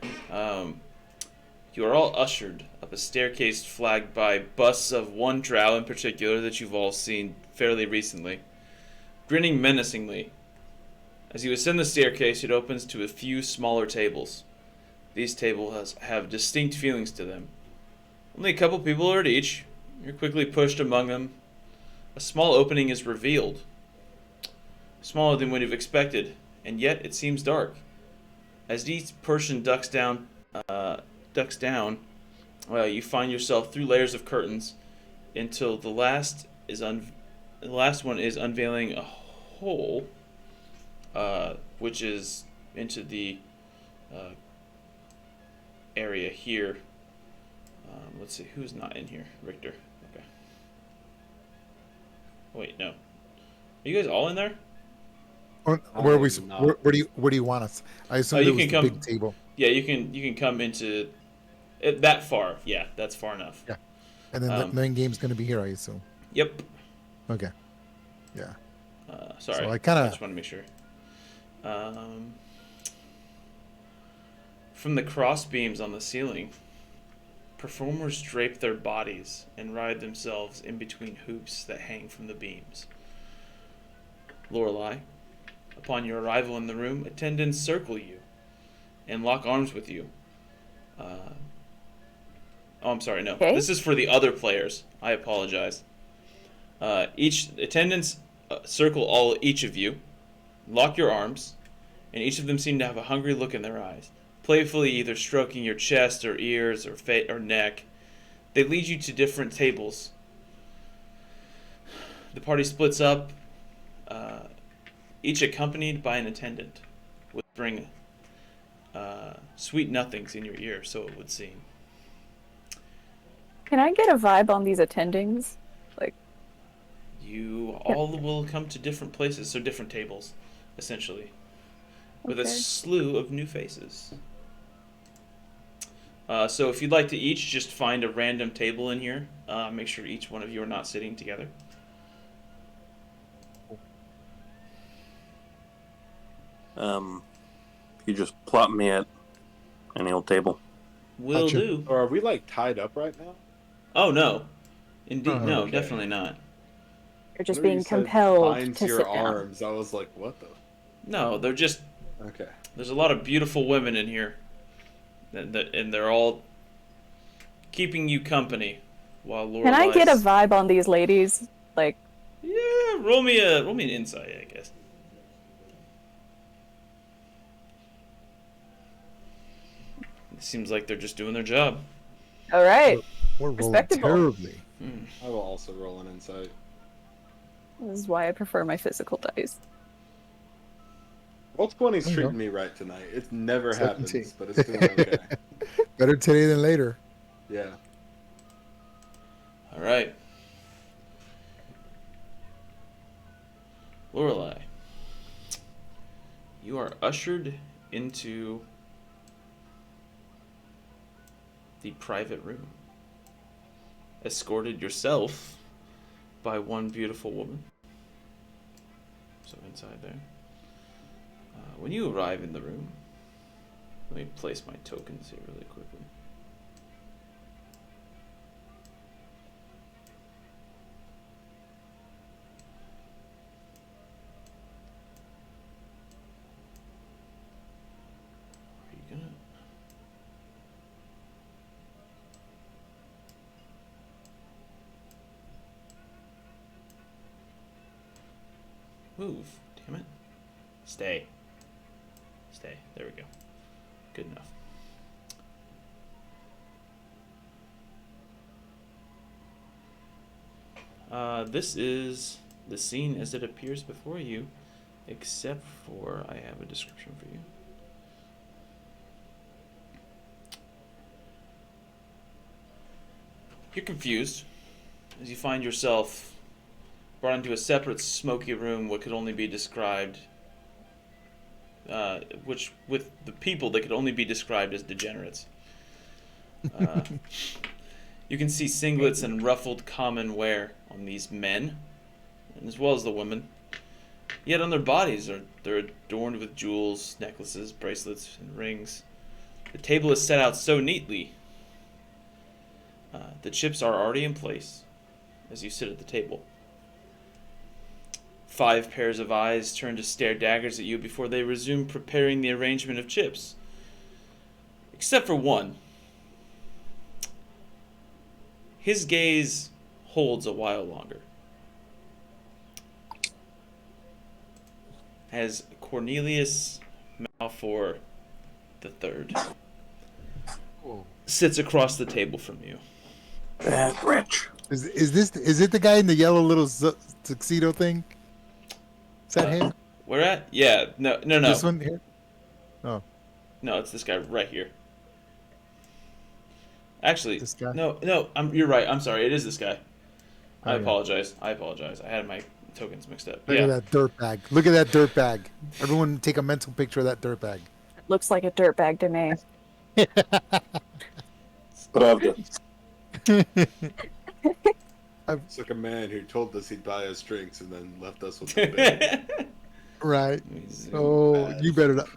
A: You are all ushered up a staircase flagged by busts of one drow in particular that you've all seen fairly recently, grinning menacingly. As you ascend the staircase, it opens to a few smaller tables. These tables have distinct feelings to them. Only a couple people are at each. You're quickly pushed among them. A small opening is revealed. Smaller than what you've expected, and yet it seems dark. As each person ducks down, you find yourself through layers of curtains until the last one is unveiling a hole, which is into the area here. Let's see, who's not in here? Richter. Okay. Oh, wait, no. Are you guys all in there?
D: Where are we?
E: I'm not.
D: Where do you want us? I assume
A: you
D: there was
A: can
D: the
A: come-
D: big table,
A: Yeah, you can come into it that far. Yeah, that's far enough.
D: Yeah. and then the main game's going to be here. I assume.
A: Yep.
D: Okay. Yeah.
A: Sorry.
D: So I kinda-
A: just want to make sure. From the cross beams on the ceiling, performers drape their bodies and ride themselves in between hoops that hang from the beams. Lorelei. Upon your arrival in the room, attendants circle you and lock arms with you. I'm sorry, no.
C: Okay.
A: This is for the other players. I apologize. Each attendants circle each of you, lock your arms, and each of them seem to have a hungry look in their eyes, playfully either stroking your chest or ears or neck. They lead you to different tables. The party splits up, each accompanied by an attendant, would bring sweet nothings in your ear, so it would seem.
C: Can I get a vibe on these attendings? Like,
A: You all will come to different places, so different tables, essentially, with a
C: Okay.
A: slew of new faces. So if you'd like to each just find a random table in here, make sure each one of you are not sitting together.
B: You just plop me at any old table.
A: Will
D: Gotcha.
A: do.
E: Or are we like tied up right now?
A: Oh, no. Indeed, no,
E: okay.
A: definitely not.
C: you're just
E: Whenever
C: being
E: you said
C: compelled
E: binds
C: to
E: your
C: sit down.
E: arms, I was like, what the?
A: No, they're just,
E: Okay.
A: there's a lot of beautiful women in here, and they're all keeping you company while Lorelai's...
C: Can I get a vibe on these ladies? Like,
A: Yeah, roll me an insight, I guess. It seems like they're just doing their job.
C: all right,
D: We're rolling
C: Respectable.
D: terribly.
E: I will also roll an insight.
C: this is why I prefer my physical dice.
E: Roll 20's
D: There you
E: treating me right tonight. It never
D: 17.
E: happens, but it's doing okay.
D: Better today than later.
E: Yeah.
A: All right. Lorelei, you are ushered into the private room, escorted yourself by one beautiful woman. So inside there. When you arrive in the room, let me place my tokens here really quickly. Are you gonna... Move, damn it. Stay. Stay. There we go. Good enough. This is the scene as it appears before you, except for I have a description for you. You're confused as you find yourself brought into a separate smoky room what could only be described which with the people that could only be described as degenerates. You can see singlets and ruffled common wear on these men, as well as the women. Yet on their bodies they're adorned with jewels, necklaces, bracelets, and rings. The table is set out so neatly. The chips are already in place as you sit at the table. 5 pairs of eyes turn to stare daggers at you before they resume preparing the arrangement of chips. Except for one. His gaze holds a while longer. As Cornelius Malfour III sits across the table from you.
B: That wretch.
D: Is it the guy in the yellow little tuxedo thing? Is that him?
A: Where at? Yeah, no.
D: This one here? Oh,
A: No, it's this guy right here. Actually,
D: This guy?
A: no. You're right. I'm sorry. It is this guy.
D: Oh,
A: I
D: yeah.
A: apologize. I had my tokens mixed up.
D: Look
A: Yeah.
D: at that dirt bag. Look at that dirt bag. Everyone take a mental picture of that dirt bag.
C: Looks like a dirtbag to me.
B: Pravda.
E: It's like a man who told us he'd buy us drinks and then left us with the bill.
D: Right.
A: Zoom
D: Oh,
E: bad.
D: you better not.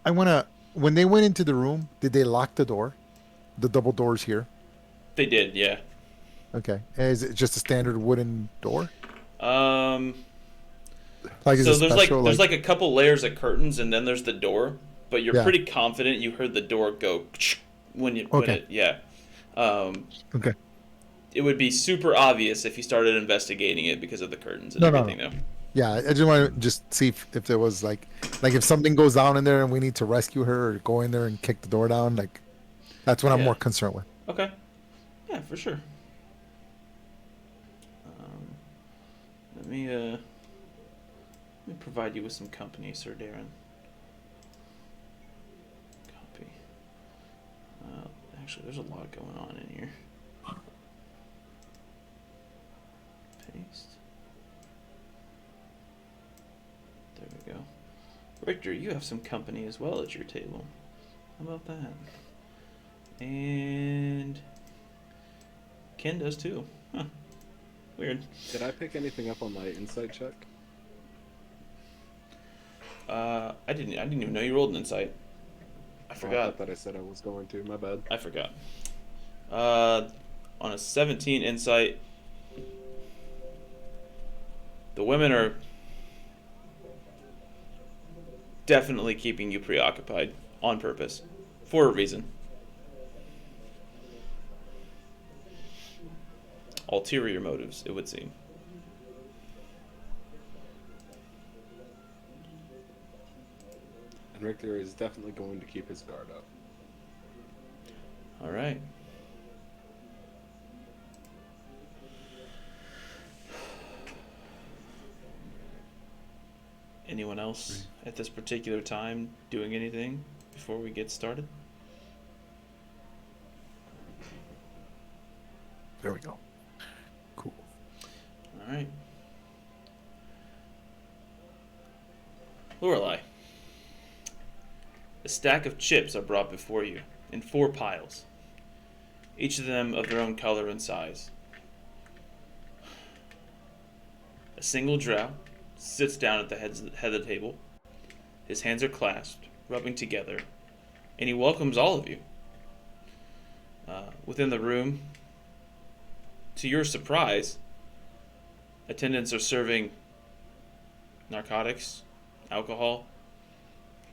D: I want to... When they went into the room, did they lock the door? The double doors here?
A: They did, yeah.
D: Okay. Is it just a standard wooden door? Like, is
A: So
D: it special?
A: there's like a couple layers of curtains, and then there's the door. But you're
D: Yeah.
A: pretty confident you heard the door go when
D: Okay.
A: it yeah. Um,
D: Okay.
A: it would be super obvious if you started investigating it because of the curtains and
D: No,
A: everything,
D: no.
A: though.
D: Yeah, I just want to just see if there was like if something goes down in there and we need to rescue her or go in there and kick the door down. Like, that's what I'm
A: Yeah.
D: more concerned with.
A: Okay. Yeah, for sure. Um, let me provide you with some company, Sir Darren. Copy. Actually, there's a lot going on in here. Paste. There we go. Richter, you have some company as well at your table. How about that? And Ken does too. Huh. Weird.
E: Did I pick anything up on my insight check?
A: I didn't even know you rolled an insight. I
E: Oh, I
A: forgot.
E: thought that I said I was going to. My bad.
A: I forgot. On a 17 insight, the women are definitely keeping you preoccupied on purpose, for a reason. Ulterior motives, it would seem.
E: And Richter is definitely going to keep his guard up.
A: All right. Anyone else at this particular time doing anything before we get started?
D: There we go. Cool.
A: All right. Lorelei. A stack of chips are brought before you in 4 piles, each of them of their own color and size. A single drow sits down at the head of the table. His hands are clasped, rubbing together, and he welcomes all of you. Within the room, to your surprise, attendants are serving narcotics, alcohol,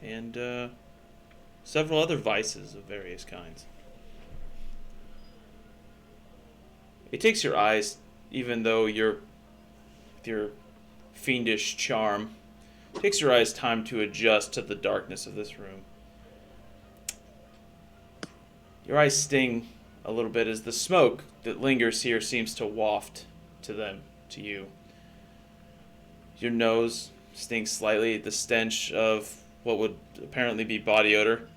A: and several other vices of various kinds. It takes your eyes, even though your fiendish charm, it takes your eyes time to adjust to the darkness of this room. Your eyes sting a little bit as the smoke that lingers here seems to waft to you. Your nose stings slightly, the stench of what would apparently be body odor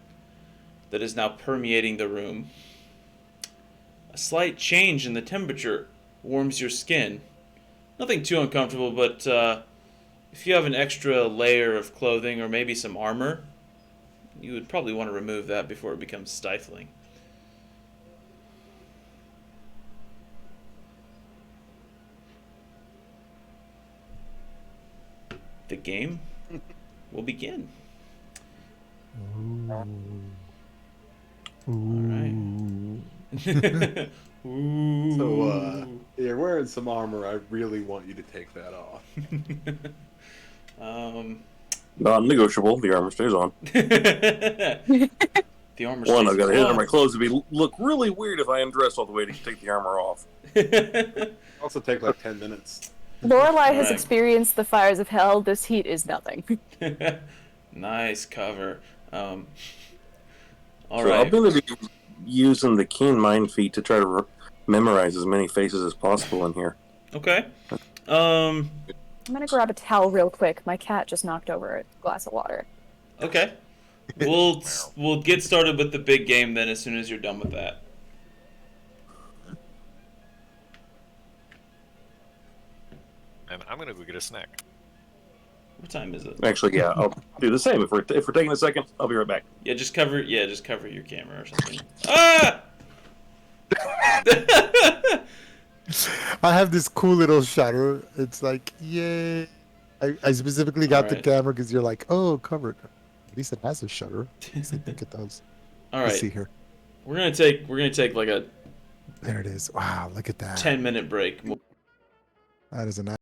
A: that is now permeating the room. A slight change in the temperature warms your skin. Nothing too uncomfortable, but if you have an extra layer of clothing or maybe some armor, you would probably want to remove that before it becomes stifling. The game will begin.
D: Ooh.
A: Alright. Ooh.
E: So, you're wearing some armor. I really want you to take that off.
B: Non-negotiable. The armor stays on.
A: The armor
B: One,
A: stays
B: I've got a hit on
A: on.
B: my clothes. It'd look really weird if I undress all the way to take the armor off.
E: Also take like 10 minutes.
C: Lorelei has
A: Alright.
C: experienced the fires of hell. This heat is nothing.
A: Nice cover. All
B: So
A: right.
B: I'm going to be using the keen mind feat to try to memorize as many faces as possible in here.
A: Okay.
C: I'm gonna grab a towel real quick. My cat just knocked over a glass of water.
A: Okay. We'll get started with the big game then as soon as you're done with that.
F: And I'm gonna go get a snack.
A: What time is it?
B: Actually, yeah, I'll do the same. If we're taking a second, I'll be right back.
A: Yeah, just cover your camera or something. Ah!
D: I have this cool little shutter. It's like, yay. I specifically got the
A: Alright.
D: camera because you're like, oh, covered. At least it has a shutter. At least I think it does.
A: All
D: Let's
A: right.
D: see here.
A: We're gonna take like a
D: There it is. Wow, look at that.
A: 10-minute break.
D: That is a nice.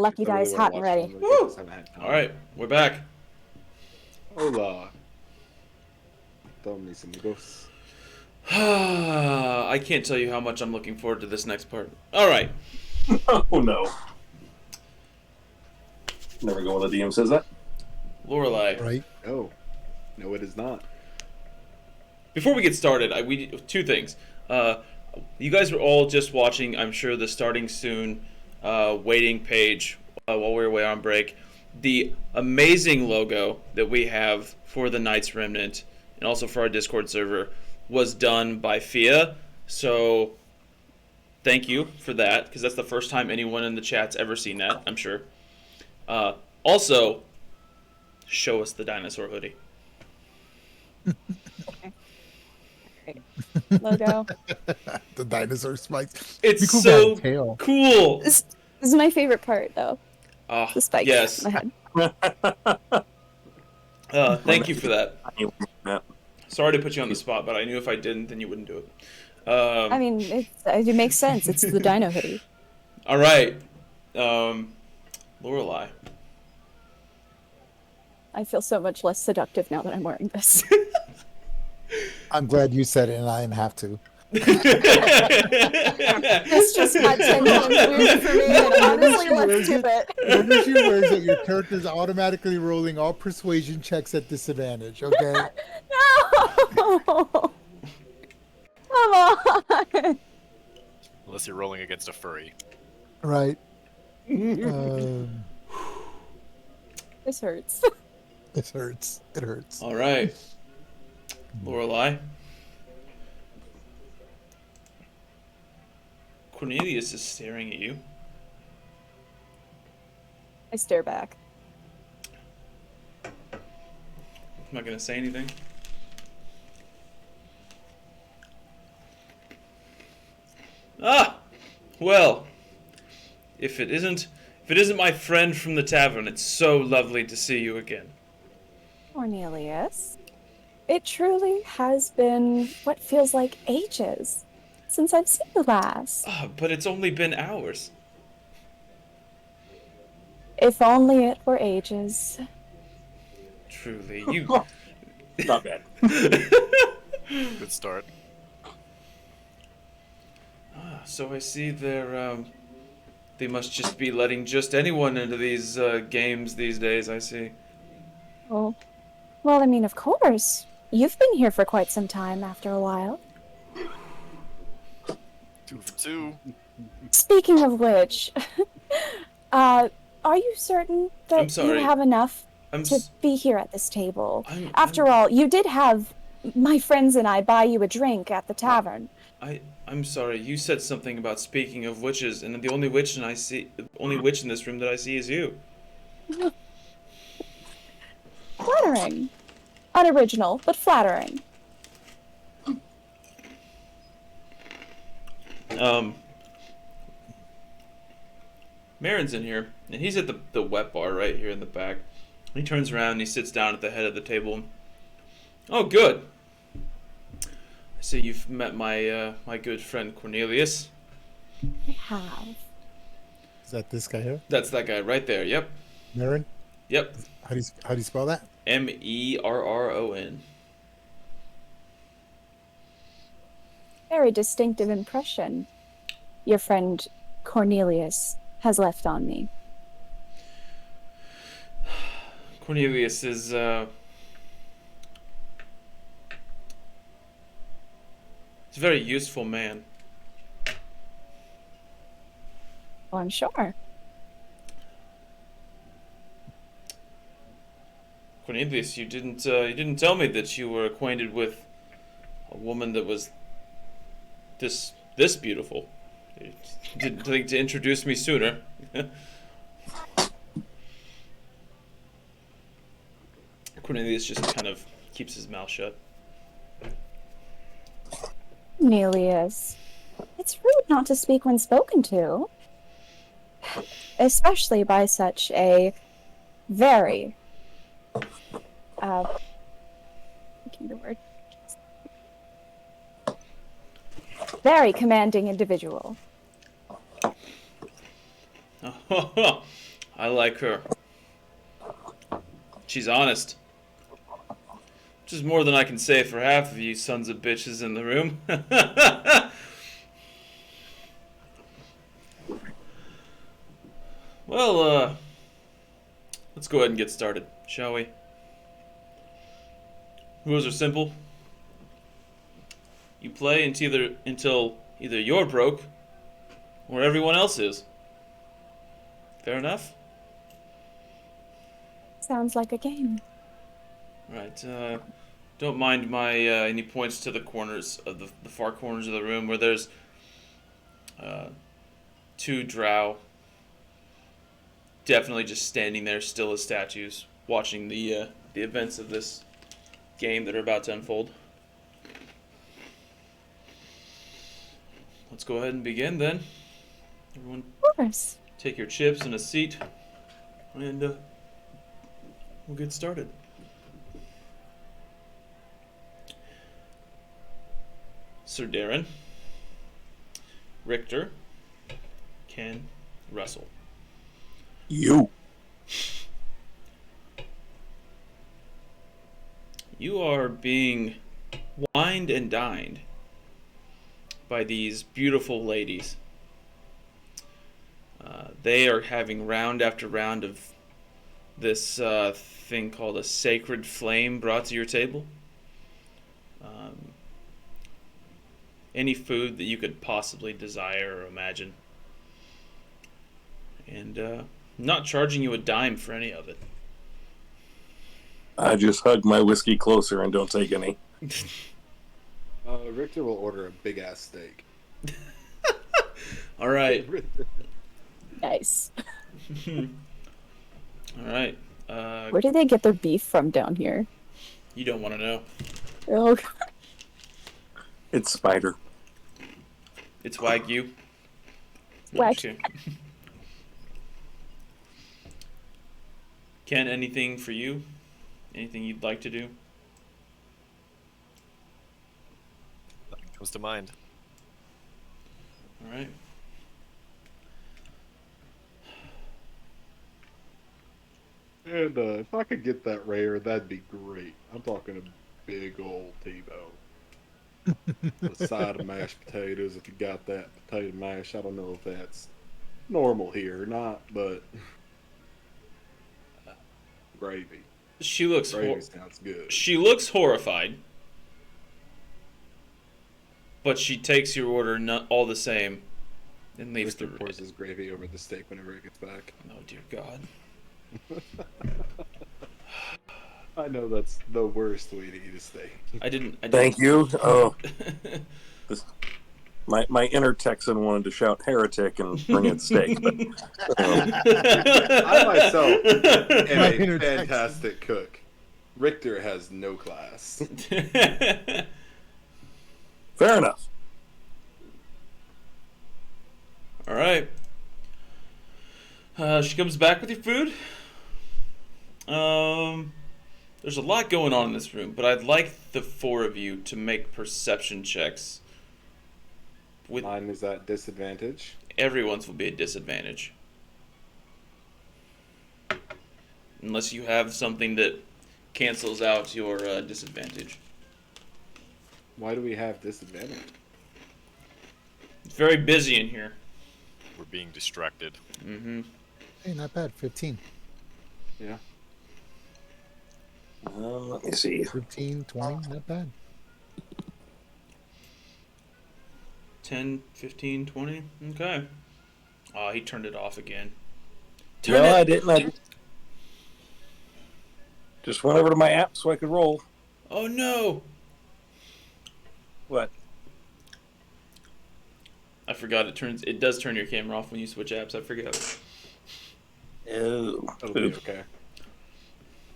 C: lucky
E: I really
C: dice
E: wanna
C: hot and
E: watch
C: ready.
E: them, but I just haven't had time.
A: All right, we're back.
E: Hola. Mis amigos.
A: I can't tell you how much I'm looking forward to this next part. All right.
B: Oh no. Never go when the DM says that.
A: Lorelai.
D: Right?
E: No. No, it is not.
A: Before we get started, we two things. You guys were all just watching, I'm sure, the starting soon waiting page while we were away on break. The amazing logo that we have for the Knights Remnant and also for our Discord server was done by Fia. So thank you for that, because that's the first time anyone in the chat's ever seen that, I'm sure. Also, show us the dinosaur hoodie.
C: Logo.
D: The dinosaur spikes.
A: It's
D: Be cool if it
A: so
D: had a tail.
A: cool.
C: This is my favorite part, though.
A: Ah,
C: The spikes
A: yes.
C: on the head.
A: Thank you for that.
B: Yeah.
A: Sorry to put you on the spot, but I knew if I didn't, then you wouldn't do it.
C: I mean, it makes sense. It's the dino hoodie.
A: All right, Lorelai.
C: I feel so much less seductive now that I'm wearing this.
D: I'm glad you said it and I didn't have to.
C: This just got 10 times weirder for me, and honestly, let's skip it.
D: Whenever she wears it, your character's automatically rolling all persuasion checks at disadvantage, okay?
C: No! Come on!
F: Unless you're rolling against a furry.
D: Right.
C: This hurts.
D: It hurts. It hurts.
A: All right, Lorelai. Cornelius is staring at you.
C: I stare back.
A: I'm not gonna say anything. Ah, well, if it isn't my friend from the tavern, it's so lovely to see you again.
C: Cornelius, it truly has been what feels like ages since I've seen you last.
A: Ah, but it's only been hours.
C: If only it were ages.
A: Truly, you.
B: Not bad.
F: Good start.
A: So I see they must just be letting just anyone into these games these days, I see.
C: Oh, well, I mean, of course. You've been here for quite some time after a while.
F: 2 for 2.
C: Speaking of which, are you certain
A: I'm
C: that you
A: sorry.
C: have enough
A: I'm
C: to
A: s-
C: be here at this table?
A: I'm-
C: After all, you did have my friends and I buy you a drink at the tavern.
A: I'm sorry. You said something about speaking of witches, and the only witch only witch in this room that I see is you.
C: Flattering. Unoriginal, but flattering.
A: Marin's in here, and he's at the wet bar right here in the back. He turns around and he sits down at the head of the table. Oh, good. I see you've met my good friend Cornelius.
C: I have.
D: Is that this guy here?
A: That's that guy right there. Yep.
D: Marin?
A: Yep.
D: How do you spell that?
A: Merron.
C: Very distinctive impression your friend Cornelius has left on me.
A: Cornelius is he's a very useful man.
C: Well, I'm sure.
A: Cornelius, you didn't tell me that you were acquainted with a woman that was this beautiful. You didn't think to introduce me sooner. Cornelius just kind of keeps his mouth shut.
C: Cornelius, it's rude not to speak when spoken to, especially by such a very looking the word, very commanding individual.
A: I like her. She's honest. Which is more than I can say for half of you sons of bitches in the room. Well, let's go ahead and get started, shall we? Rules are simple. You play until either you're broke or everyone else is. Fair enough?
C: Sounds like a game.
A: Right. Don't mind my any points to the corners of the far corners of the room where there's two drow, definitely just standing there still as statues, watching the events of this game that are about to unfold. Let's go ahead and begin then. Everyone,
C: Of course.
A: take your chips and a seat, and we'll get started. Sir Darren, Richter, Ken, Russell.
B: You.
A: You are being wined and dined by these beautiful ladies. They are having round after round of this thing called a sacred flame brought to your table. Any food that you could possibly desire or imagine. And not charging you a dime for any of it.
B: I just hug my whiskey closer and don't take any.
E: Richter will order a big ass steak.
A: All right.
C: Nice.
A: All right.
C: Where do they get their beef from down here?
A: You don't want to know.
C: Oh,
B: It's spider.
A: It's Wagyu. No,
C: Wag-
A: just kidding. Ken, anything for you? Anything you'd like to do?
F: Nothing comes to mind.
A: All right.
E: And if I could get that rare, that'd be great. I'm talking a big old T-bone. A side of mashed potatoes, if you got that potato mash. I don't know if that's normal here or not, but gravy.
A: She looks
E: Gravy sounds good.
A: she looks horrified, but she takes your order all the same and leaves
E: Richter
A: the
E: pours his gravy over the steak whenever it gets back.
A: Oh dear God.
E: I know that's the worst way to eat a steak.
A: I didn't
B: Thank you. Oh, my inner Texan wanted to shout heretic and bring in steak, but
E: I myself am
D: My
E: a
D: inner
E: fantastic cook. Richter has no class.
B: fair enough.
A: All right. She comes back with your food. There's a lot going on in this room, but I'd like the four of you to make perception checks. With
E: Mine is at disadvantage.
A: everyone's will be a disadvantage. Unless you have something that cancels out your disadvantage.
E: Why do we have disadvantage?
A: It's very busy in here.
F: We're being distracted.
A: Mm-hmm.
D: Hey, not bad. 15.
E: Yeah.
B: Let me see.
D: 15, 20, not bad.
A: 10, 15, 20. Okay. Oh, he turned it off again.
B: No, I didn't. I just went over to my app so I could roll.
A: Oh no!
B: What?
A: I forgot it does turn your camera off when you switch apps. I forgot.
B: Oh,
E: That'll be okay.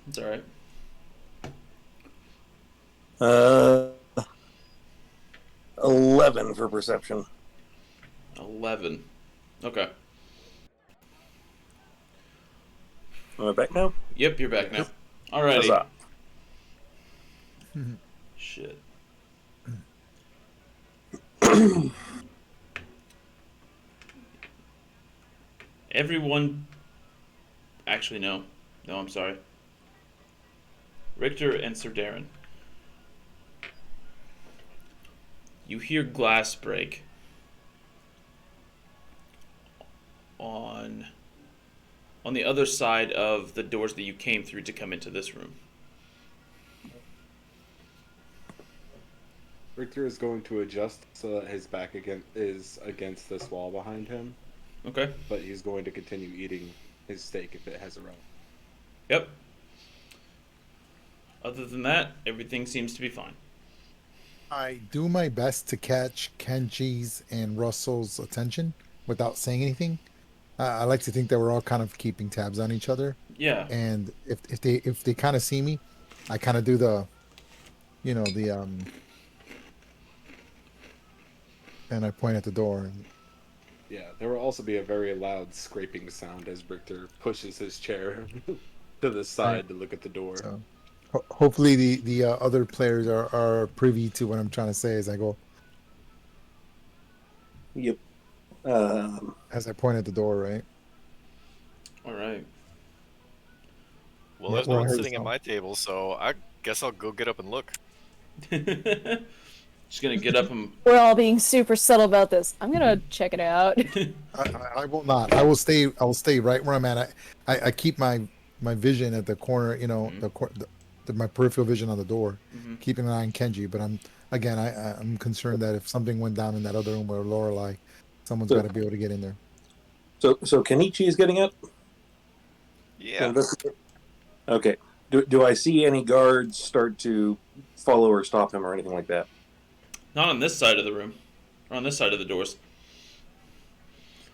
A: It's alright.
B: 11 for perception.
A: 11. Okay.
B: Am I back now?
A: Yep, you're back now. Alrighty.
B: Huzzah.
A: Shit. Everyone Actually, no. No, I'm sorry. Richter and Sir Darren. You hear glass break on the other side of the doors that you came through to come into this room.
E: Richter is going to adjust so that his back is against this wall behind him,
A: Okay.
E: but he's going to continue eating his steak if it has a row.
A: Yep. Other than that, everything seems to be fine.
D: I do my best to catch Kenji's and Russell's attention without saying anything. I like to think that we're all kind of keeping tabs on each other.
A: Yeah.
D: And if they kind of see me, I kind of do the, and I point at the door. And
E: Yeah, there will also be a very loud scraping sound as Richter pushes his chair to the side to look at the door.
D: so, hopefully the other players are privy to what I'm trying to say as I go,
B: Yep.
D: as I point at the door, right?
A: All right.
F: Well, there's
D: Well,
F: no
D: I
F: one
D: heard
F: sitting
D: the
F: at
D: sound.
F: my table, so I guess I'll go get up and look.
A: Just gonna get up and.
C: We're all being super subtle about this. I'm gonna check it out.
D: I will not. I will stay. I will stay right where I'm at. I keep my vision at the corner. My peripheral vision on the door, keeping an eye on Kenji. But I'm concerned that if something went down in that other room where Lorelai, someone's got to be able to get in there.
B: So Kenichi is getting up?
F: Yeah.
B: Okay. Do I see any guards start to follow or stop him or anything like that?
A: Not on this side of the room. Or on this side of the doors.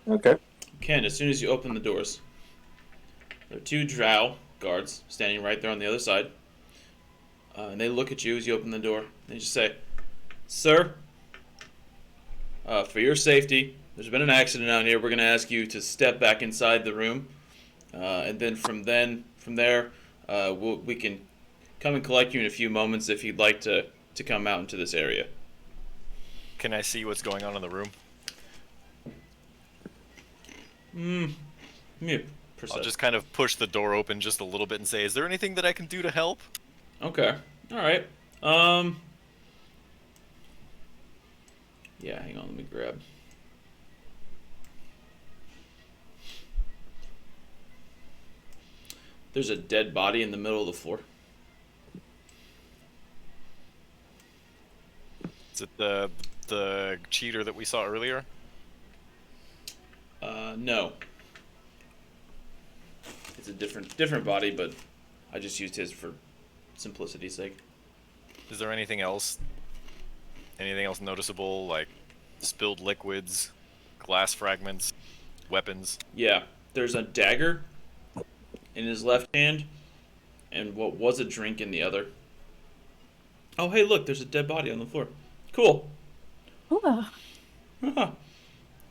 B: Okay.
A: You can, as soon as you open the doors. There are two drow guards standing right there on the other side. And they look at you as you open the door. They just say, "Sir, for your safety, there's been an accident out here. We're going to ask you to step back inside the room. And then from there, we can come and collect you in a few moments if you'd like to come out into this area."
F: Can I see what's going on in the room?
A: Yeah,
F: I'll just kind of push the door open just a little bit and say, "Is there anything that I can do to help?"
A: Okay. All right. Yeah, hang on. Let me grab. There's a dead body in the middle of the floor.
F: Is it the cheater that we saw earlier?
A: No. It's a different body, but I just used his for simplicity's sake.
F: Is there anything else? Anything else noticeable, like spilled liquids, glass fragments, weapons?
A: Yeah, there's a dagger in his left hand, and what was a drink in the other. Oh, hey, look, there's a dead body on the floor. Cool.
C: Ooh.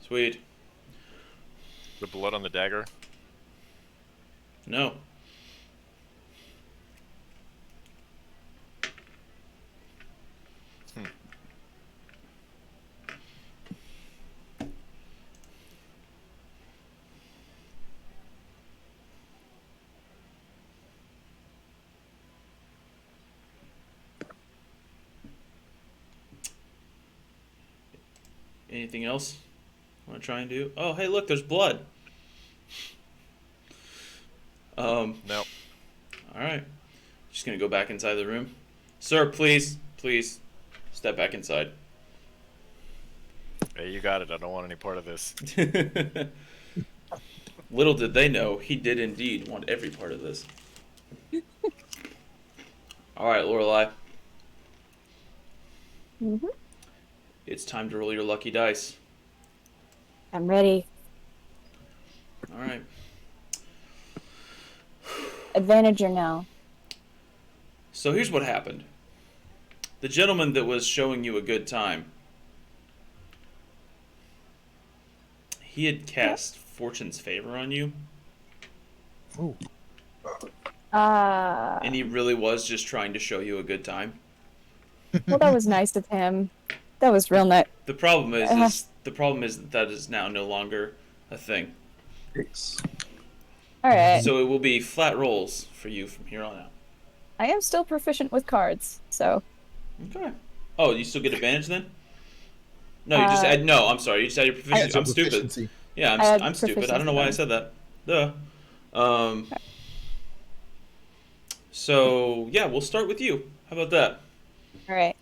A: Sweet.
F: The blood on the dagger?
A: No. Anything else? Want to try and do? Oh, hey, look, there's blood.
F: No.
A: All right. Just gonna go back inside the room. Sir, please step back inside.
F: Hey, you got it. I don't want any part of this.
A: Little did they know, he did indeed want every part of this. All right, Lorelai.
C: Mm-hmm.
A: It's time to roll your lucky dice.
C: I'm ready.
A: All right.
C: Advantage or no?
A: So here's what happened. The gentleman that was showing you a good time, he had cast Fortune's Favor on you,
D: Ooh.
A: and he really was just trying to show you a good time.
C: Well, that was nice of him. That was real nice.
A: The problem is that is now no longer a thing.
B: Yes.
C: All right.
A: So it will be flat rolls for you from here on out.
C: I am still proficient with cards, so
A: Okay. Oh, you still get advantage then? No, you just
C: uh,
A: add. No, I'm sorry. You just add your proficiency.
D: Adds your
A: I'm stupid.
D: proficiency.
A: Yeah,
C: I had
A: I'm stupid. I don't
C: proficiency
A: know why I
C: on.
A: said that. Duh. Um. So yeah, we'll start with you. How about that?
C: All right.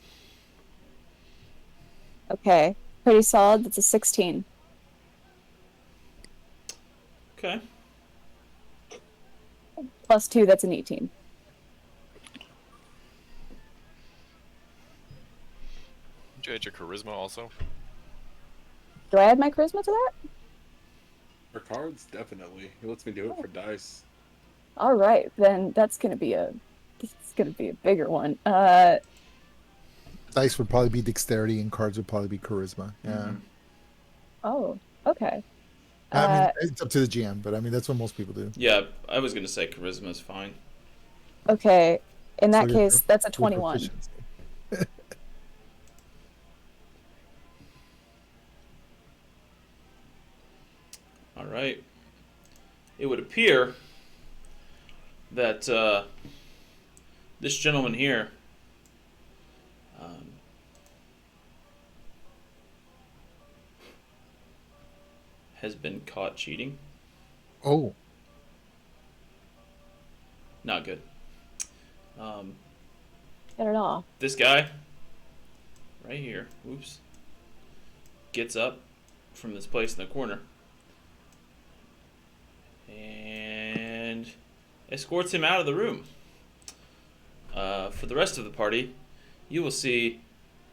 C: Okay. Pretty solid. That's a 16.
A: Okay.
C: Plus 2, that's an 18.
F: Did you add your charisma also?
C: Do I add my charisma to that?
E: For cards, definitely. He lets me do it for dice.
C: All right, then it's gonna be a bigger one.
D: Dice would probably be dexterity, and cards would probably be charisma. Yeah.
A: Mhm.
C: Oh, okay.
D: I mean,
C: Uh,
D: it's up to the GM, but I mean that's what most people do.
A: Yeah, I was gonna say charisma is fine.
C: okay. In
D: So
C: that case, that's a 21.
D: proficiency.
A: All right. It would appear that this gentleman here um, has been caught cheating.
D: Oh,
A: Not good.
C: Get it off.
A: This guy right here, oops, gets up from this place in the corner and escorts him out of the room. For the rest of the party, you will see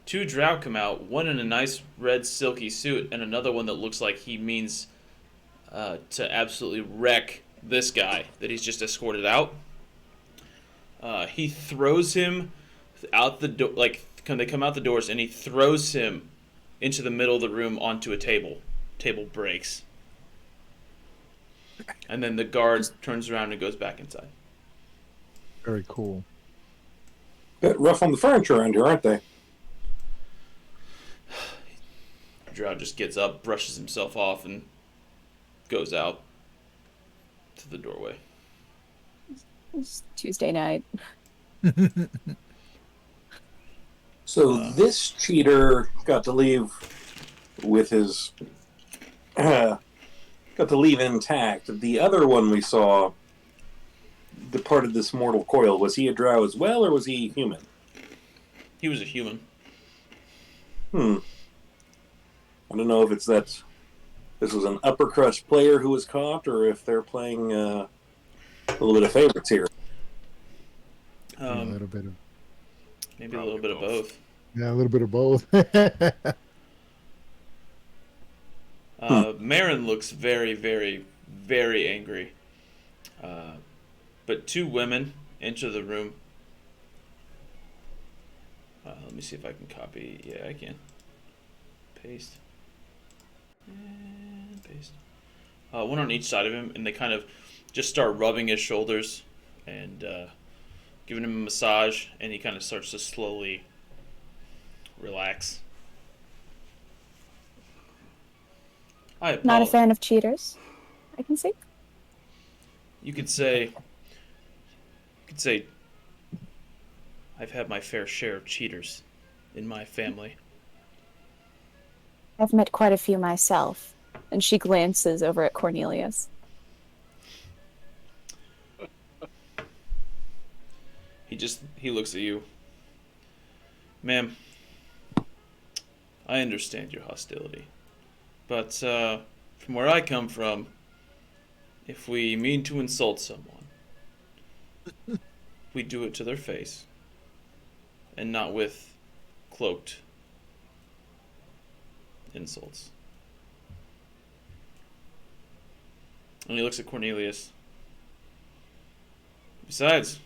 A: two drow come out, one in a nice red silky suit, and another one that looks like he means to absolutely wreck this guy that he's just escorted out. He throws him out the door, like they come out the doors, and he throws him into the middle of the room onto a table. Table breaks. And then the guard turns around and goes back inside.
D: very cool.
B: Bit rough on the furniture around here, aren't they?
A: Drow just gets up, brushes himself off, and goes out to the doorway.
C: It's Tuesday night.
B: So this cheater got to leave with his got to leave intact. The other one we saw departed this mortal coil. Was he a drow as well, or was he human?
A: He was a human.
B: I don't know if it's that this was an upper crust player who was caught, or if they're playing a little bit of favorites here.
D: A little bit of
A: Maybe a little bit of both.
D: a little bit of both.
A: Marin looks very, very, very angry. But two women enter the room. Let me see if I can copy. Yeah, I can. Paste. And paste. One on each side of him, and they kind of just start rubbing his shoulders and giving him a massage, and he kind of starts to slowly relax.
C: Not a fan of cheaters, I can see.
A: You could say, I've had my fair share of cheaters in my family.
C: I've met quite a few myself. And she glances over at Cornelius.
A: He looks at you. Ma'am, I understand your hostility. But from where I come from, if we mean to insult someone, we do it to their face. And not with cloaked insults. And he looks at Cornelius. Besides,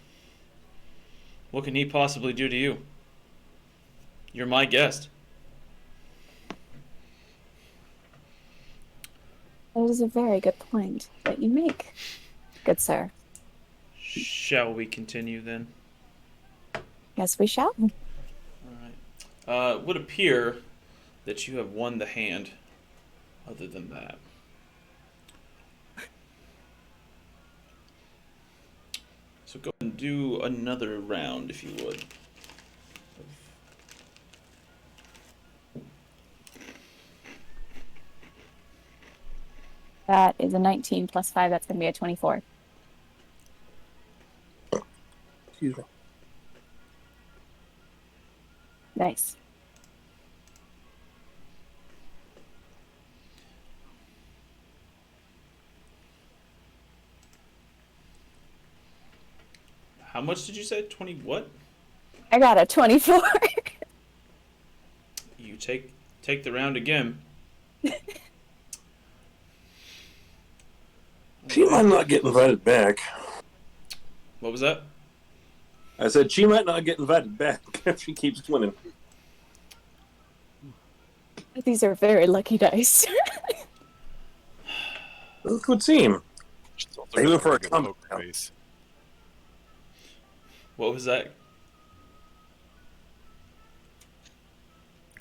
A: what can he possibly do to you? You're my guest.
C: That is a very good point that you make, good sir.
A: Shall we continue then?
C: Yes, we shall.
A: All right. It would appear that you have won the hand. Other than that, So go and do another round, if you would.
C: That is a 19 plus 5. That's going to be a 24.
B: Excuse me.
C: Nice.
A: How much did you say? 20 what?
C: I got a 24.
A: You take the round again.
B: She might not get invited back.
A: What was that?
B: I said she might not get invited back if she keeps winning.
C: These are very lucky dice.
B: It would seem.
F: She's also
B: Even
F: got
B: for a
F: good
B: combat
F: poker face.
A: What was that?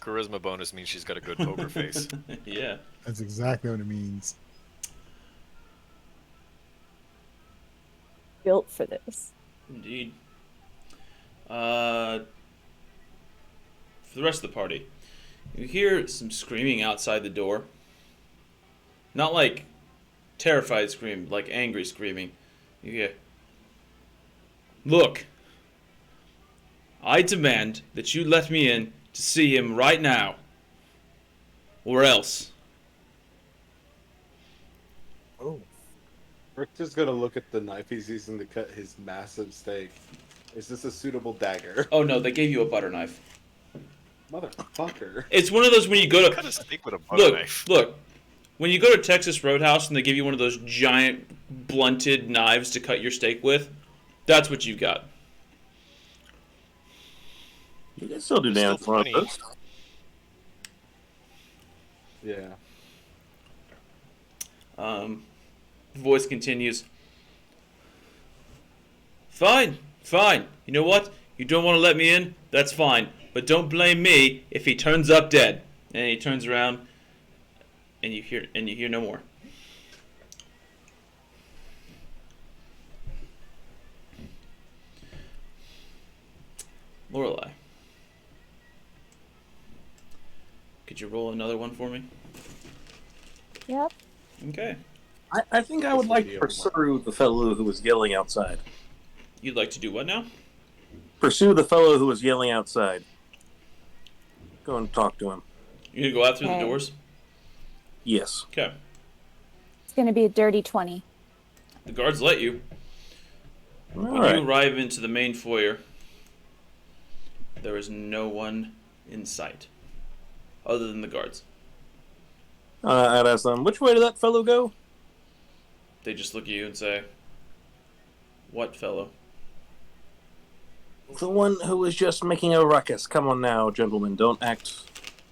F: Charisma bonus means she's got a good poker face.
A: Yeah.
D: That's exactly what it means.
C: Built for this.
A: Indeed. For the rest of the party, you hear some screaming outside the door. Not like terrified scream, like angry screaming. You hear, "Look, I demand that you let me in to see him right now, or else."
E: Oh. Richter's gonna look at the knife he's using to cut his massive steak. Is this a suitable dagger?
A: Oh no, they gave you a butter knife.
E: Motherfucker.
A: It's one of those when you go to
F: Cut a steak with a butter knife.
A: Look. When you go to Texas Roadhouse and they give you one of those giant blunted knives to cut your steak with, that's what you've got.
B: You can still do
F: It's
B: damage
F: still
B: on
F: funny.
B: those.
E: Yeah.
A: The voice continues. Fine. You know what? You don't want to let me in? That's fine. But don't blame me if he turns up dead. And he turns around, and you hear no more. Lorelei, could you roll another one for me?
C: Yep.
A: Okay.
B: I think I would like to pursue the fellow who was yelling outside.
A: You'd like to do what now?
B: Pursue the fellow who was yelling outside. Go and talk to him.
A: You gonna go out through the
C: Okay.
A: doors?
B: Yes.
A: Okay.
C: It's going to be a dirty 20.
A: The guards let you.
B: All
A: When
B: right.
A: you arrive into the main foyer, there is no one in sight, other than the guards.
B: I'd ask them, which way did that fellow go?
A: They just look at you and say, "What fellow?"
B: The one who was just making a ruckus. Come on now, gentlemen, don't act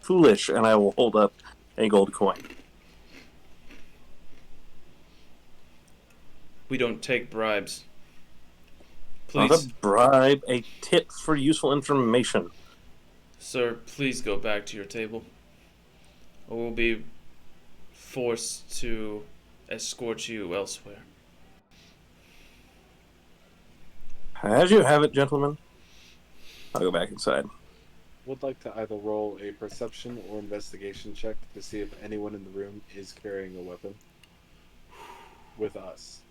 B: foolish, and I will hold up a gold coin.
A: We don't take bribes.
B: Not
A: Please,
B: a bribe, a tip for useful information.
A: sir, please go back to your table, or we'll be forced to escort you elsewhere.
B: As you have it, gentlemen. I'll go back inside.
E: Would like to either roll a perception or investigation check to see if anyone in the room is carrying a weapon with us,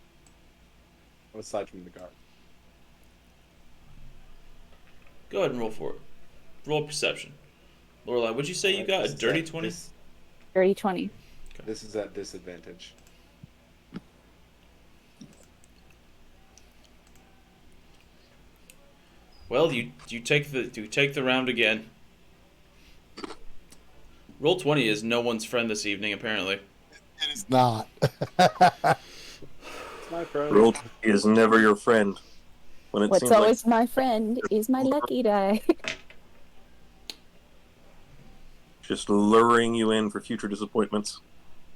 E: aside from the guard.
A: Go ahead and roll for it. Roll perception. Lorelai, what'd you say you got? A
E: This is
A: dirty
E: at
A: 20?
C: Dirty 20.
E: This is at disadvantage.
A: Well, you take the round again. Roll 20 is no one's friend this evening, apparently.
D: It is not.
E: It's my friend.
B: Roll is never your friend. When it
C: What's
B: seems
C: always my friend is my lucky die.
B: like just luring you in for future disappointments.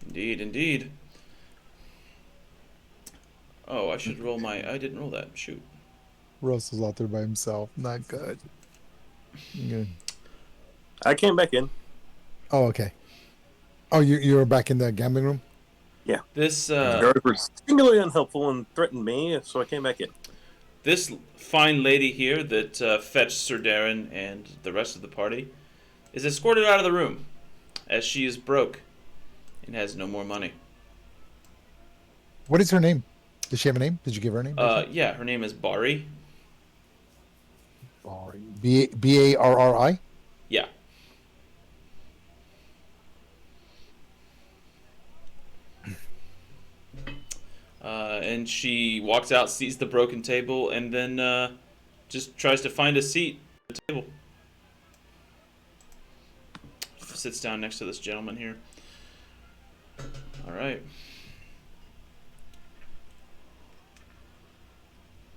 A: Indeed, indeed. Oh, I should roll my... I didn't roll that. Shoot.
D: Russell's out there by himself. Not good. Good.
B: I came back in.
D: Oh, okay. Oh, you're back in the gambling room?
A: This,
B: The guards were singularly unhelpful and threatened me, so I came back in.
A: this fine lady here that fetched Sir Darren and the rest of the party is escorted out of the room, as she is broke and has no more money.
D: What is her name? Does she have a name? Did you give her a name?
A: Yeah, her name is Bari.
D: Barri?
A: Yeah. And she walks out, sees the broken table, and then just tries to find a seat at the table. Sits down next to this gentleman here. All right.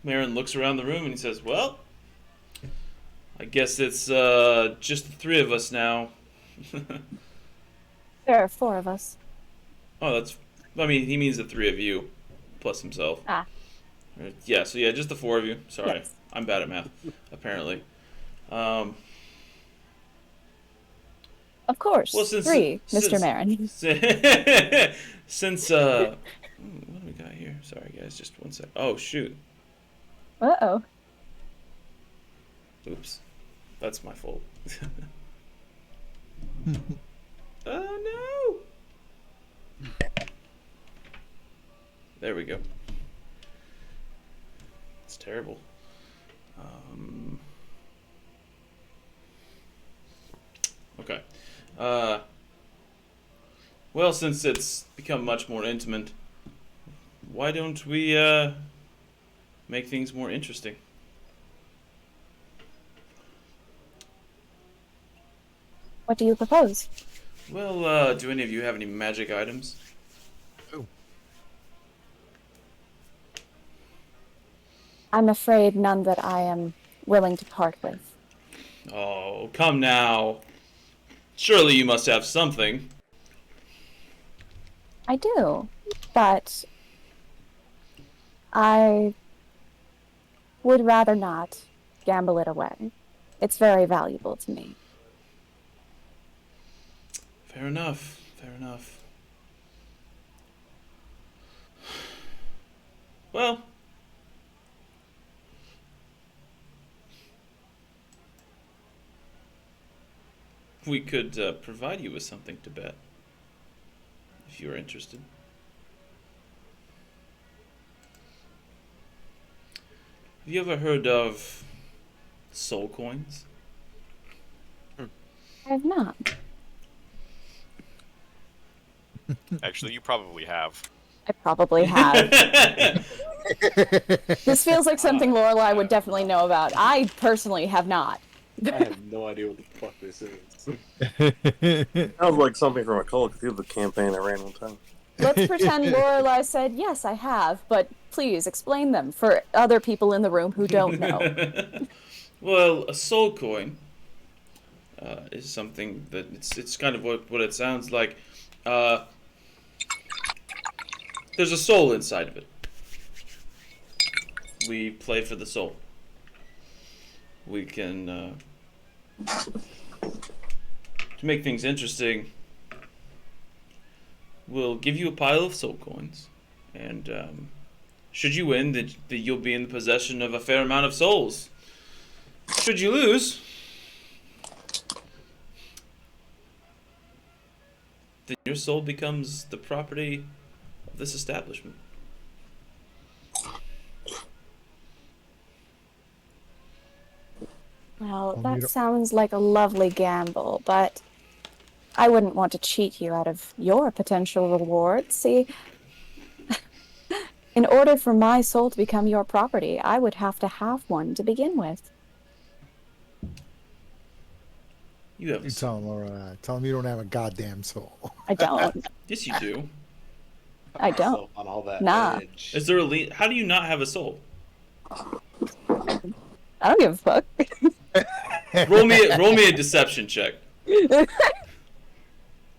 A: Marin looks around the room and he says, "Well, I guess it's just the three of us now."
C: There are 4 of us.
A: Oh, I mean, he means the 3 of you, plus himself.
C: Ah.
A: Yeah, so yeah, just the 4 of you. Sorry,
C: Yes.
A: I'm bad at math, apparently.
C: Of course.
A: Well,
C: 3, Mr. Marin.
A: Since what do we got here? Sorry, guys, just one sec. Oh shoot!
C: Uh-oh.
A: Oops, that's my fault. Oh no! There we go. It's terrible. Okay. Well, since it's become much more intimate, why don't we make things more interesting?
C: What do you propose?
A: Well, do any of you have any magic items?
C: I'm afraid none that I am willing to part with.
A: Oh, come now. Surely you must have something.
C: I do, but I would rather not gamble it away. It's very valuable to me.
A: Fair enough. Fair enough. Well, we could provide you with something to bet, if you're interested. Have you ever heard of soul coins?
C: I have not.
F: Actually, you probably have.
C: I probably have. This feels like something Lorelai would definitely know about. I personally have not.
E: I have no idea what the fuck this is.
B: Sounds like something from a Call of Cthulhu campaign I ran one time.
C: Let's pretend Lorelai said, yes, I have, but please explain them for other people in the room who don't know.
A: Well, a soul coin is something that it's kind of what it sounds like. There's a soul inside of it. We play for the soul. We can to make things interesting, we'll give you a pile of soul coins, and should you win, then you'll be in the possession of a fair amount of souls. Should you lose, then your soul becomes the property of this establishment.
C: Well, that sounds like a lovely gamble, but I wouldn't want to cheat you out of your potential reward. See, in order for my soul to become your property, I would have to have one to begin with.
A: You have a
D: You
A: soul.
D: tell him, Laura. Tell him you don't have a goddamn soul.
C: I don't.
A: Yes, you do.
C: I don't.
E: Myself on all that
C: Nah.
E: edge.
A: Is there a how do you not have a soul?
C: I don't give a fuck.
A: Roll me a deception check.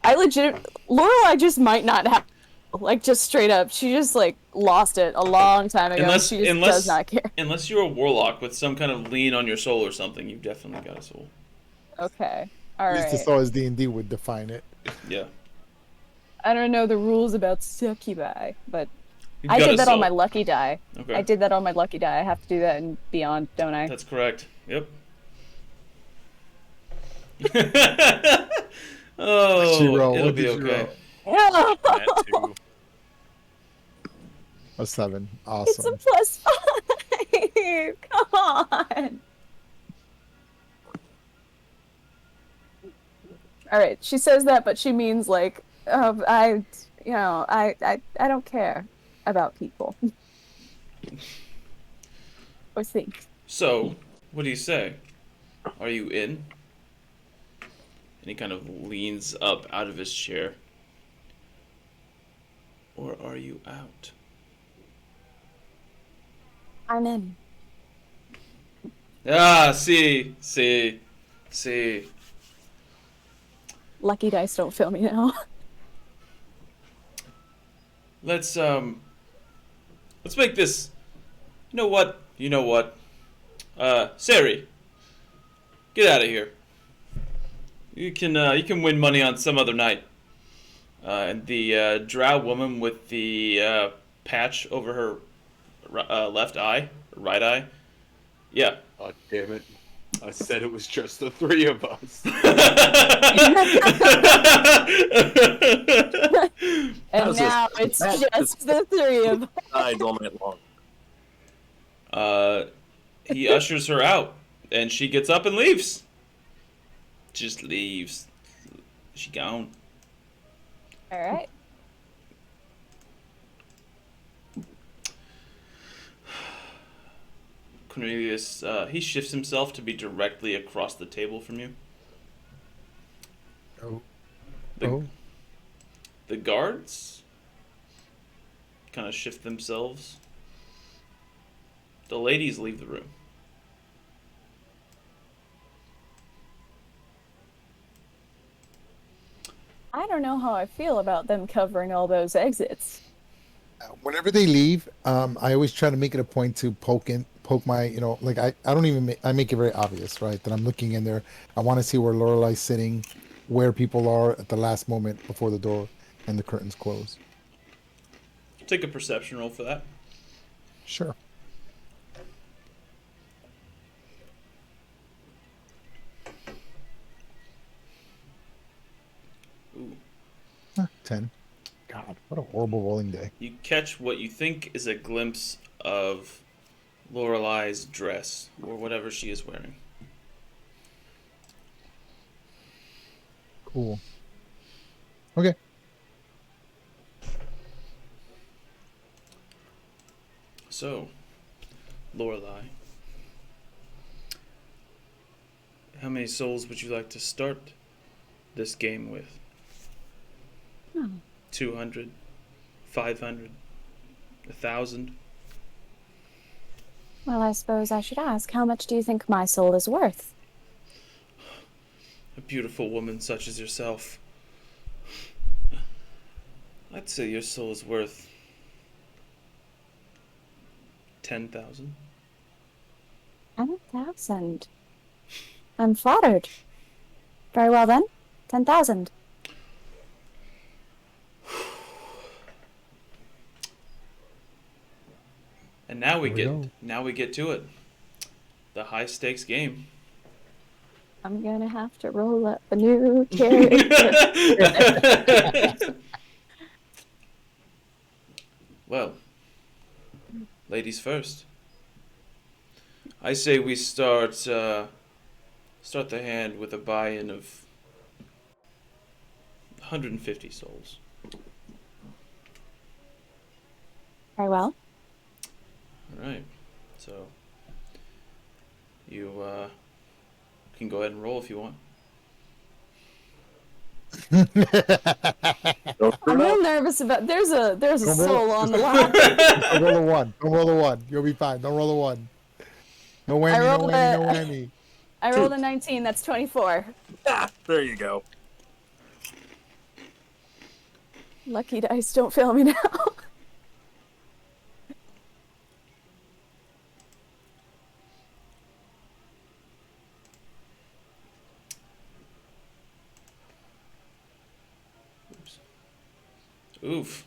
C: I Lorelai just might not have, like, just straight up. She just, like, lost it a long time ago.
A: Unless-
C: She just
A: unless-
C: does not care.
A: Unless you're a warlock with some kind of lien on your soul or something, you've definitely got a soul.
C: Okay.
D: At least
C: Alright.
D: as far as D&D would define it.
A: Yeah.
C: I don't know the rules about succubi, but
A: You
C: I
A: got
C: did
A: a
C: that on my
A: soul.
C: lucky die.
A: Okay.
C: I did that on my lucky die. I have to do that in Beyond, don't I?
A: That's correct. Yep.
D: What'd she
A: Oh,
D: roll?
A: it'll
D: What
A: be
D: did she
A: okay.
D: roll?
F: That too.
D: A 7.
C: It's a
D: Awesome.
C: +5. Come on. All right. She says that, but she means like, I don't care about people or things.
A: So, what do you say? Are you in? And he kind of leans up out of his chair. Or are you out?
C: I'm in.
A: Ah, see.
C: Lucky dice don't fail me now.
A: Let's make this. You know what? Sari, get out of here. You can win money on some other night. And the drow woman with the patch over her left eye, right eye. Yeah.
E: Oh, damn it. I said it was just the three of us.
C: And
B: How's
C: now
B: this?
C: it's just the three of us.
B: Sides all night long.
A: He ushers her out, and she gets up and leaves. Just leaves. She gone.
C: All right.
A: Cornelius, he shifts himself to be directly across the table from you.
D: Oh.
A: The,
D: Oh.
A: the guards kind of shift themselves. The ladies leave the room.
C: I don't know how I feel about them covering all those exits.
D: Whenever they leave, I always try to make it a point to poke my, like I don't even I make it very obvious, right? That I'm looking in there. I want to see where Lorelai's sitting, where people are at the last moment before the door and the curtains close.
A: Take a perception roll for that.
D: Sure.
A: Ooh.
D: 10. God, what a horrible rolling day.
A: You catch what you think is a glimpse of Lorelai's dress, or whatever she is wearing.
D: Cool. Okay.
A: So, Lorelai, how many souls would you like to start this game with? 200? 500? 1,000?
C: Well, I suppose I should ask, how much do you think my soul is worth?
A: A beautiful woman such as yourself. I'd say your soul is worth 10,000.
C: 10,000. I'm flattered. Very well then. 10,000.
A: And now we
D: Here we
A: get to it. The high stakes game.
C: I'm gonna have to roll up a new character.
A: Well, ladies first. I say we start the hand with a buy-in of 150 souls.
C: Very well.
A: All right. So you can go ahead and roll if you want.
C: I'm real nervous about. There's a
D: Don't roll.
C: soul on the line.
D: Don't roll a 1. Don't roll a 1. You'll be fine. Don't roll a 1. No whammy, no
C: rolled
D: whammy, no
C: a-
D: whammy.
C: I rolled a 19. That's 24.
B: Ah, there you go.
C: Lucky dice don't fail me now.
A: Oof.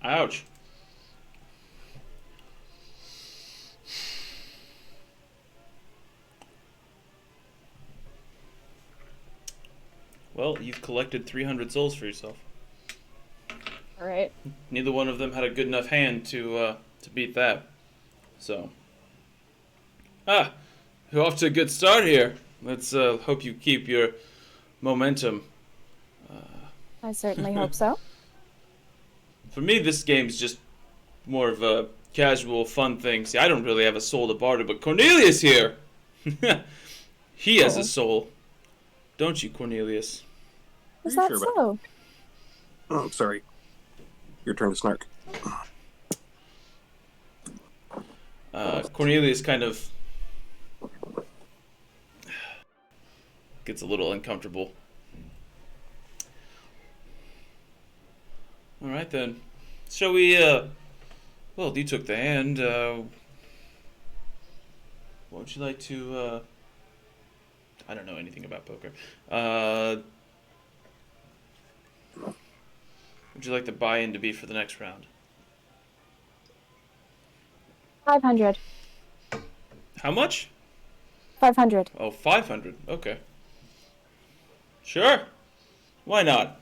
A: Ouch. Well, you've collected 300 souls for yourself.
C: All right.
A: Neither one of them had a good enough hand to beat that. So, you're off to a good start here. Let's hope you keep your momentum.
C: I certainly hope so.
A: For me, this game's just more of a casual, fun thing. See, I don't really have a soul to barter, but Cornelius here, he has a soul, don't you, Cornelius?
C: Is
B: Are you
C: that
B: sure about
C: so?
B: Oh, sorry. Your turn to snark.
A: Cornelius kind of gets a little uncomfortable. All right then, shall we? Well, you took the hand. What would you like to? I don't know anything about poker. Would you like the buy-in to be for the next round?
C: 500.
A: How much?
C: 500.
A: Oh, 500. Okay. Sure. Why not?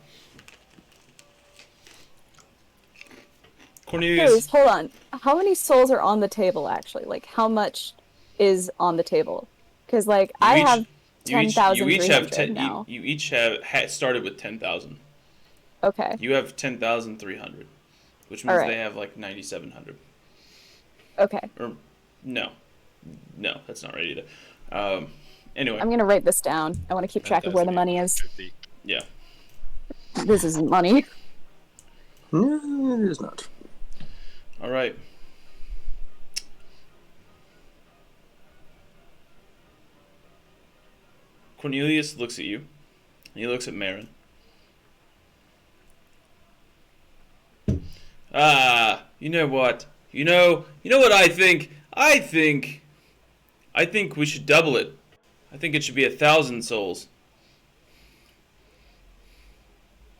A: Cornelius.
C: Please, hold on. How many souls are on the table, actually? Like, how much is on the table? Because, like, I have
A: You each
C: 10,300
A: have
C: now.
A: you each have started with 10,000.
C: Okay.
A: You have 10,300, which
C: All
A: means
C: right.
A: they have like 9,700.
C: Okay.
A: Or no, that's not right either. Anyway,
C: I'm going to write this down. I want to keep track of where the money is.
A: yeah.
C: This isn't money.
B: No, it is not.
A: All right. Cornelius looks at you, and he looks at Marin. You know what? You know what I think? I think we should double it. I think it should be 1,000 souls.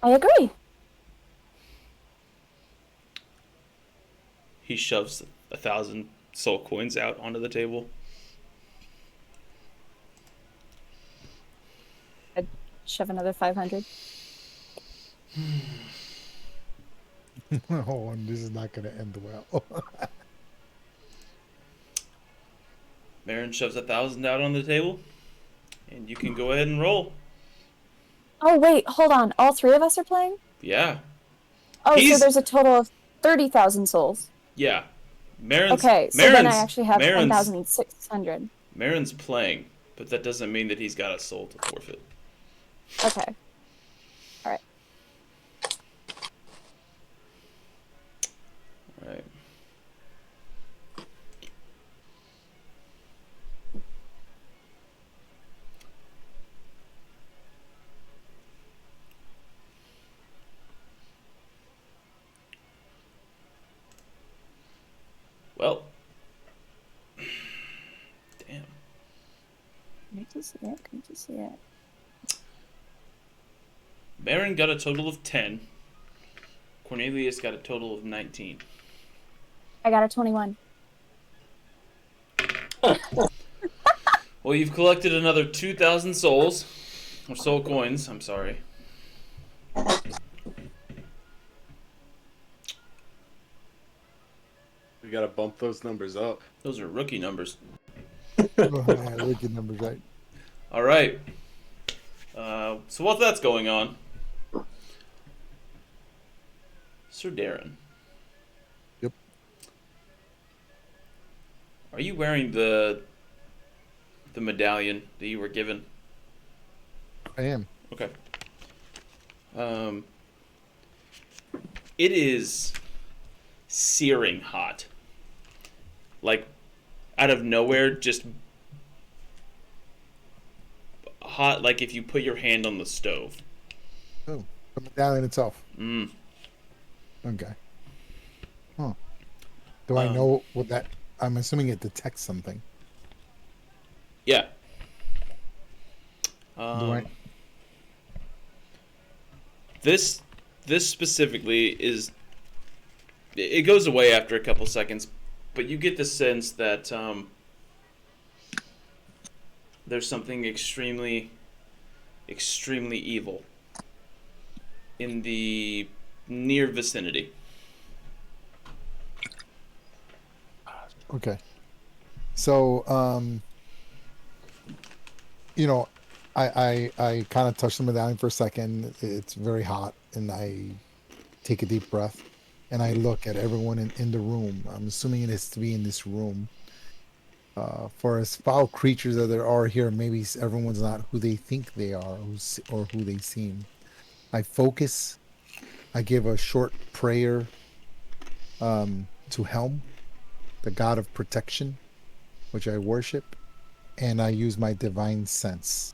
C: I agree.
A: He shoves 1,000 soul coins out onto the table.
C: I'd shove another 500.
D: Oh, and this is not going to end well.
A: Marin shoves 1,000 out on the table, and you can go ahead and roll.
C: Oh, wait, hold on. All three of us are playing?
A: Yeah,
C: Oh,
A: He's-
C: so there's a total of 30,000 souls.
A: yeah. Marin's
C: Okay, so then I actually have 10,600.
A: Marin's playing, but that doesn't mean that he's got a soul to forfeit.
C: Okay. All right.
A: All right. Well, damn.
C: Can you see it? Can you see it?
A: Marin got a total of 10. Cornelius got a total of 19.
C: I got a 21.
A: Well, you've collected another 2,000 souls. Or soul coins, I'm sorry.
E: We gotta bump those numbers up.
A: Those are rookie numbers.
D: Rookie numbers, right?
A: All right. So while that's going on, Sir Darren.
D: Yep.
A: Are you wearing the medallion that you were given?
D: I am.
A: Okay. It is searing hot. Like, out of nowhere, just hot, like if you put your hand on the stove.
D: Oh, the medallion itself.
A: Mm.
D: Okay. Huh. Do I know what that... I'm assuming it detects something.
A: Yeah.
D: Do I...
A: This specifically is it goes away after a couple seconds, but you get the sense that there's something extremely, extremely evil in the near vicinity.
D: Okay. So, you know, I kind of touch the medallion for a second. It's very hot, and I take a deep breath, and I look at everyone in the room. I'm assuming it is to be in this room. For as foul creatures that there are here, maybe everyone's not who they think they are, or who they seem. I focus. I give a short prayer to Helm, the god of protection, which I worship, and I use my divine sense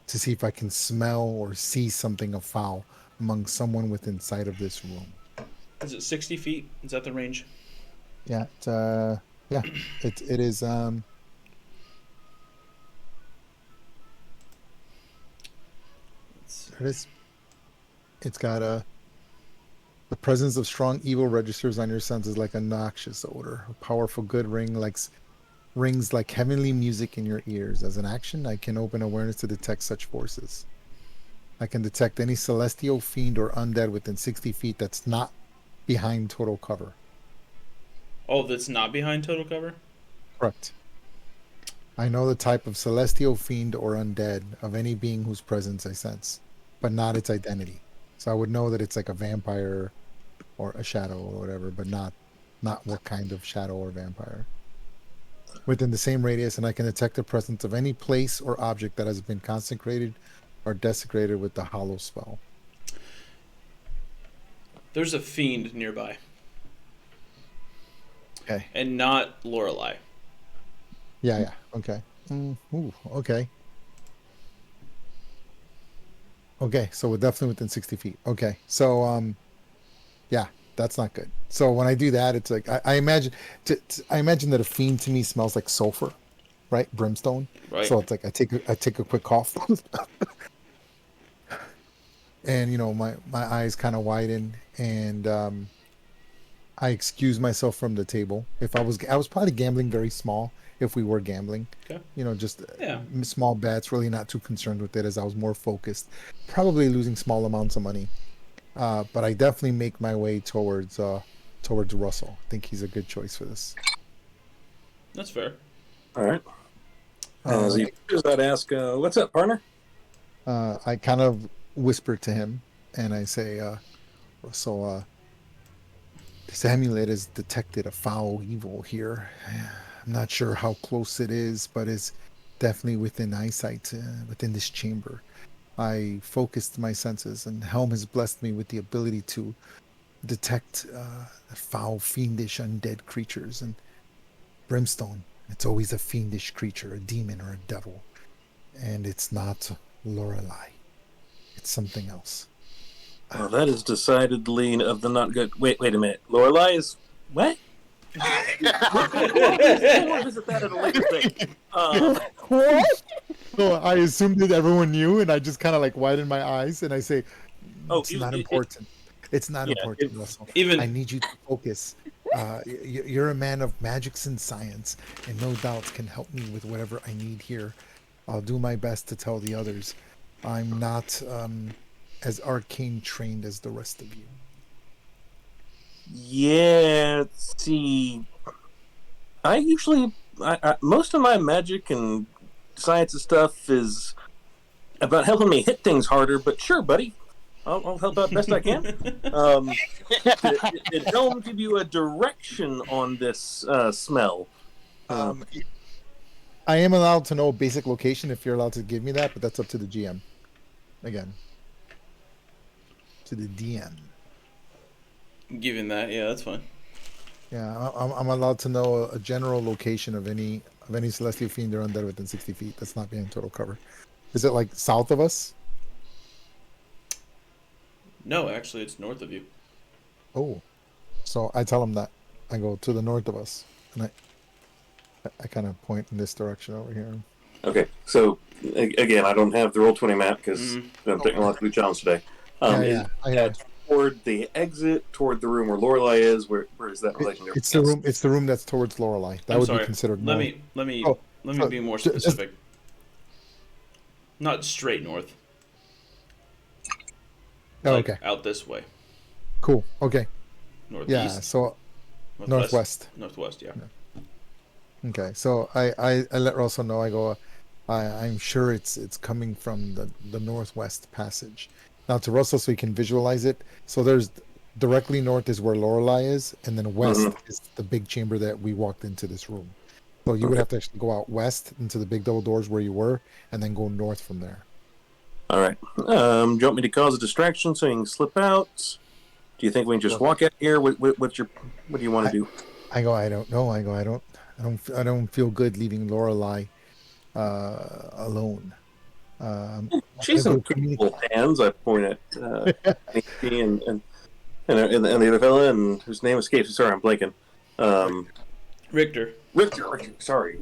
D: to see if I can smell or see something of foul among someone within sight of this room.
A: Is it 60 feet? Is that the range?
D: Yeah, yeah, it is. There it is. It's got the presence of strong evil registers on your senses like a noxious odor. A powerful good rings like heavenly music in your ears. As an action, I can open awareness to detect such forces. I can detect any celestial fiend or undead within 60 feet that's not behind total cover.
A: Oh, that's not behind total cover?
D: Correct. I know the type of celestial fiend or undead of any being whose presence I sense, but not its identity. So I would know that it's like a vampire or a shadow or whatever, but not what kind of shadow or vampire. Within the same radius, and I can detect the presence of any place or object that has been consecrated or desecrated with the hollow spell.
A: There's a fiend nearby.
D: Okay.
A: And not Lorelei.
D: Yeah. Okay. Ooh, okay. Okay, so we're definitely within 60 feet. Okay, so yeah, that's not good. So when I do that, it's like I imagine I imagine that a fiend to me smells like sulfur, right? Brimstone.
A: Right.
D: So it's like I take a quick cough, and my eyes kind of widen, and I excuse myself from the table. If I was probably gambling very small. If we were gambling,
A: Okay.
D: Just
A: Yeah.
D: small bets. Really not too concerned with it, as I was more focused. Probably losing small amounts of money. But I definitely make my way towards Russell. I think he's a good choice for this.
A: That's fair.
B: All right. As he does that, ask, "What's up, partner?"
D: I kind of whisper to him, and I say, "Russell, this amulet has detected a foul evil here. I'm not sure how close it is, but it's definitely within eyesight, within this chamber. I focused my senses, and Helm has blessed me with the ability to detect foul, fiendish, undead creatures. And Brimstone, it's always a fiendish creature, a demon or a devil. And it's not Lorelei. It's something else."
B: Well, that is decidedly of the not good. Wait a minute. Lorelei is what? We'll visit that at a later date.
C: What?
D: So I assumed that everyone knew, and I just kind of like widen my eyes, and I say,
B: Oh,
D: "It's not important. It's not important, Russell.
A: even-
D: I need you to focus. You're a man of magics and science, and no doubt can help me with whatever I need here. I'll do my best to tell the others. I'm not as arcane trained as the rest of you."
B: Yeah. See, I usually most of my magic and science and stuff is about helping me hit things harder. But sure, buddy, I'll help out best I can. Did Helm give you a direction on this smell?
D: I am allowed to know basic location if you're allowed to give me that, but that's up to the GM. Again, to the DM.
A: Given that, yeah, that's fine.
D: Yeah, I'm allowed to know a general location of any celestial fiend or undead within 60 feet. That's not being total cover. Is it like south of us?
A: No, actually, it's north of you.
D: Oh, so I tell him that. I go to the north of us, and I kind of point in this direction over here.
B: Okay, so again, I don't have the Roll20 map because I'm technologically challenged today.
D: I had
B: toward the exit, toward the room where Lorelei is? Where is that in relation to
D: It's
B: everything
D: the
B: else?
D: room. It's the room that's towards Lorelei. That
A: I'm
D: would
A: sorry.
D: be considered
A: Let
D: north.
A: me let me
D: Oh,
A: let me
D: so
A: be more
D: just-
A: specific. Not straight north.
D: Oh,
A: Like
D: okay.
A: out this way.
D: Cool. Okay.
A: Northeast.
D: Yeah. So
A: Northwest.
D: northwest.
A: Northwest, yeah.
D: Okay. So I let Russell know. I go. I'm sure it's coming from the northwest passage. Now to Russell, so he can visualize it. So there's directly north is where Lorelei is, and then west is the big chamber that we walked into this room. So you would have to actually go out west into the big double doors where you were, and then go north from there.
B: All right. Do you want me to cause a distraction so you can slip out? Do you think we can just walk out here? What do you want to do?
D: I go. I don't know. I go. I don't feel good leaving Lorelei alone.
B: She's in capable hands. I point at Nancy and the other fella, and whose name escapes me. Sorry, I'm blanking.
A: Richter.
B: Richter. Sorry.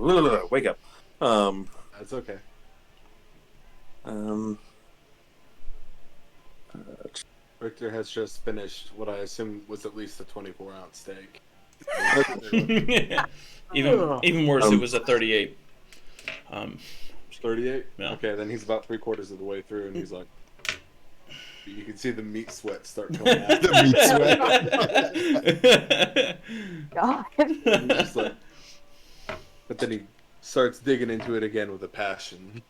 B: Wake up.
E: That's okay. Richter has just finished what I assume was at least a 24-ounce steak.
A: Even worse, it was a 38.
E: 38?
A: Yeah.
E: Okay, then he's about 3/4 of the way through, and he's like, you can see the meat sweat start coming out.
D: The meat sweat.
C: God.
E: He's just like, but then he starts digging into it again with a passion.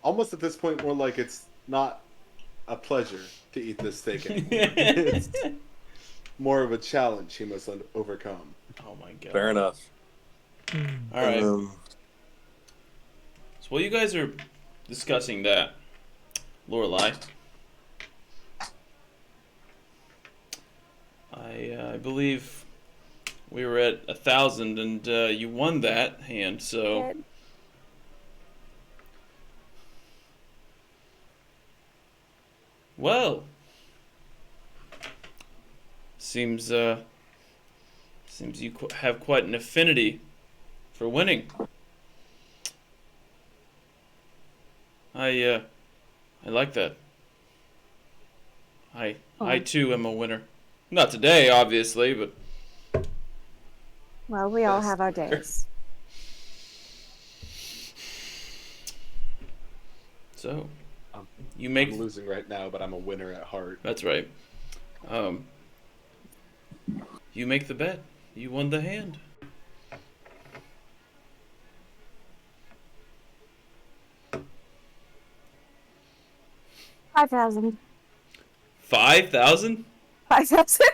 E: Almost at this point, more like it's not a pleasure to eat this steak anymore. It's more of a challenge he must overcome.
A: Oh my god.
B: Fair enough.
A: All right. So while you guys are discussing that, Lorelei, I believe we were at 1,000, and you won that hand. So
C: Good.
A: well, seems you have quite an affinity for winning. I like that. I too am a winner. Not today, obviously, but
C: Well, we all have our days.
A: so you
E: I'm
A: make.
E: losing right now, but I'm a winner at heart.
A: That's right. You make the bet. You won the hand.
C: $5,000.
A: 5,000?
C: 5,000.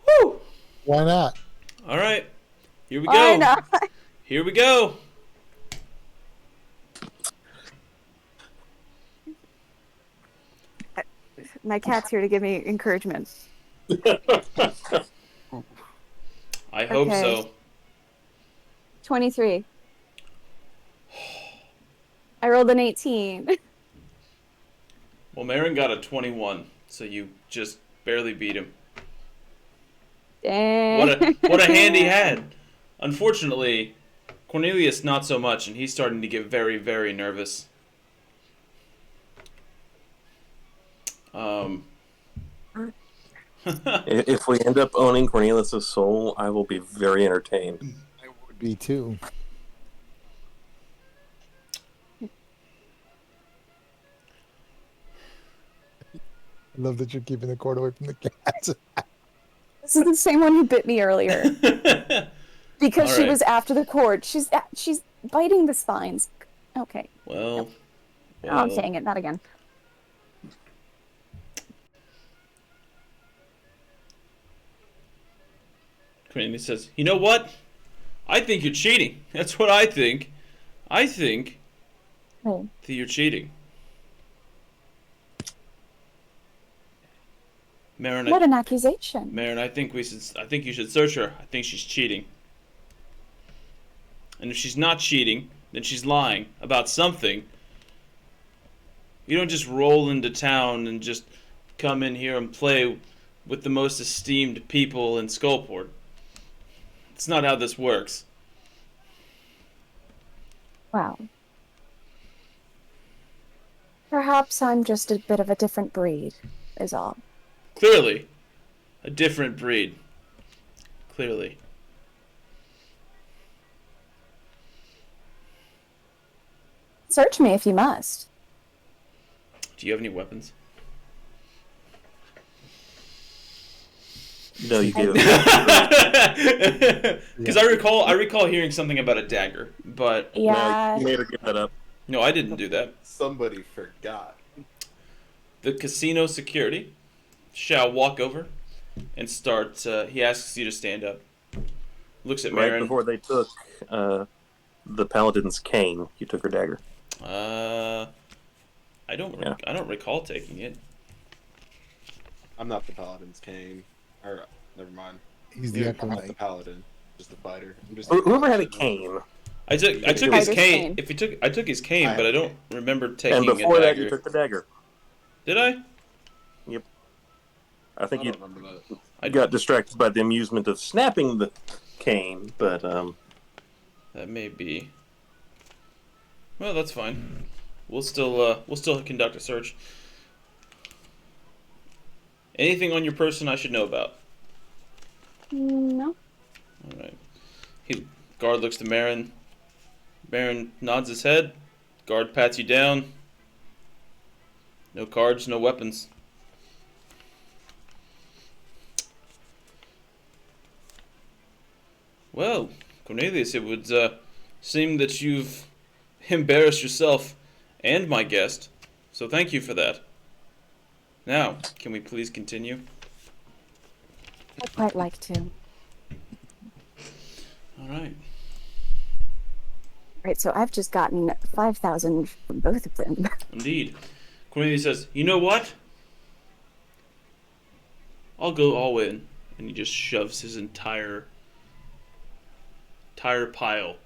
A: Woo!
D: Why not?
A: All right. Here we
C: Why
A: go.
C: not?
A: Here we go.
C: My cat's here to give me encouragement.
A: I hope
C: Okay.
A: so.
C: 23. I rolled an 18.
A: Well, Marin got a 21, so you just barely beat him.
C: Dang.
A: What a hand he had. Unfortunately, Cornelius not so much, and he's starting to get very, very nervous.
B: If we end up owning Cornelius' soul, I will be very entertained.
D: I would be too. I love that you're keeping the cord away from the cat.
C: This is the same one who bit me earlier. Because
A: All
C: she
A: right.
C: was after the cord. She's biting the spines. Okay.
A: Well,
C: Oh, dang it. Not again.
A: Cornelius says, "You know what? I think you're cheating. That's what I think. I think
C: Oh.
A: that you're cheating." Marin,
C: What an accusation.
A: Marin, I think you should search her. I think she's cheating. And if she's not cheating, then she's lying about something. You don't just roll into town and just come in here and play with the most esteemed people in Skullport. It's not how this works.
C: Wow. Perhaps I'm just a bit of a different breed, is all.
A: Clearly, a different breed. Clearly.
C: Search me if you must.
A: Do you have any weapons?
B: No, you gave it.
A: Because I recall hearing something about a dagger, but
C: Yeah.
B: You made her give that up.
A: no, I didn't do that.
E: Somebody forgot.
A: The casino security shall walk over and start. He asks you to stand up. Looks at
B: Right
A: Marin.
B: before they took the paladin's cane, you took her dagger.
A: I don't.
B: Yeah.
A: I don't recall taking it.
E: I'm not the paladin's cane. Or never mind.
D: He's the
A: Yeah.
D: Echo
E: I'm not the
D: Knight.
E: paladin, just the fighter. I'm just
B: Whoever had a cane,
A: I took his
C: Fighter's
A: cane.
C: cane.
A: If he took, I took his cane,
E: I
A: but I
E: have
A: don't remember taking
B: and before
A: a
B: that,
A: dagger.
B: you took the dagger.
A: Did I?
B: I think
E: I
B: you
E: don't remember that.
A: I
B: got distracted by the amusement of snapping the cane, but
A: That may be. Well, that's fine. We'll still conduct a search. Anything on your person I should know about?
C: No.
A: All right. Guard looks to Marin. Marin nods his head. Guard pats you down. No cards, no weapons. Well, Cornelius, it would seem that you've embarrassed yourself and my guest, so thank you for that. Now, can we please continue?
C: I'd quite like to.
A: All right.
C: Right, so I've just gotten 5,000 from both of them.
A: Indeed. Cornelius says, "You know what? I'll go all in." And he just shoves his entire pile.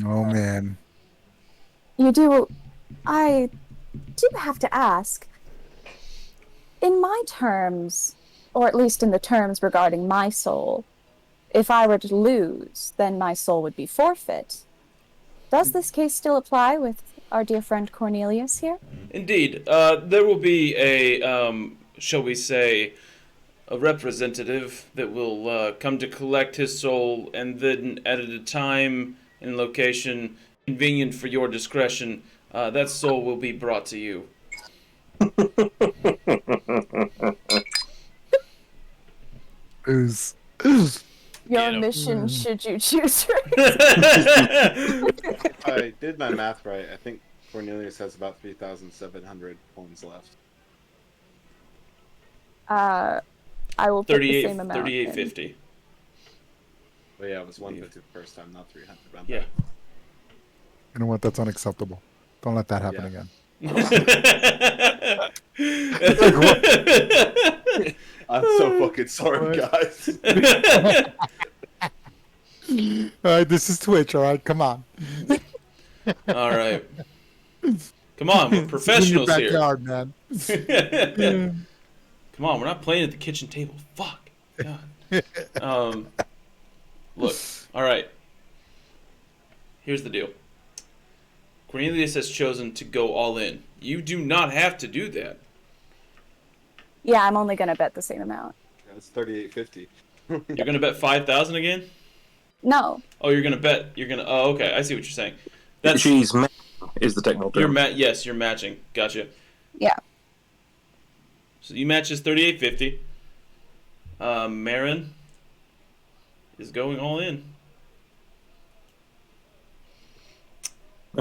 D: Oh man.
C: You do. I do have to ask. In my terms, or at least in the terms regarding my soul, if I were to lose, then my soul would be forfeit. Does this case still apply with our dear friend Cornelius here?
A: Indeed. There will be a, shall we say, a representative that will come to collect his soul, and then at a time and location convenient for your discretion, that soul will be brought to you.
D: Ooze.
C: Your
F: Get him.
C: mission, should you choose her.
E: If I did my math right, I think Cornelius has about 3,700 coins left.
C: I will put the same amount.
A: 38.50.
E: But yeah, it was 150 the first time, not 300. Round
A: Yeah.
D: You know what? That's unacceptable. Don't let that happen
E: Yeah.
D: again.
E: I'm so fucking sorry, guys.
D: All right, this is Twitch. All right, come on.
A: All right. Come on, we're professionals
D: This is in
A: here.
D: your backyard, man.
A: Come on, we're not playing at the kitchen table. Fuck. God. Look. All right. Here's the deal. Cornelius has chosen to go all in. You do not have to do that.
C: Yeah, I'm only gonna bet the same amount.
E: That's 38.50.
A: You're gonna bet 5,000 again?
C: No.
A: Oh, you're gonna bet. You're gonna. Oh, okay. I see what you're saying. That's
B: she's is the technical term.
A: Yes, you're matching. Gotcha.
C: Yeah.
A: So you match is 38.50. Marin is going all in.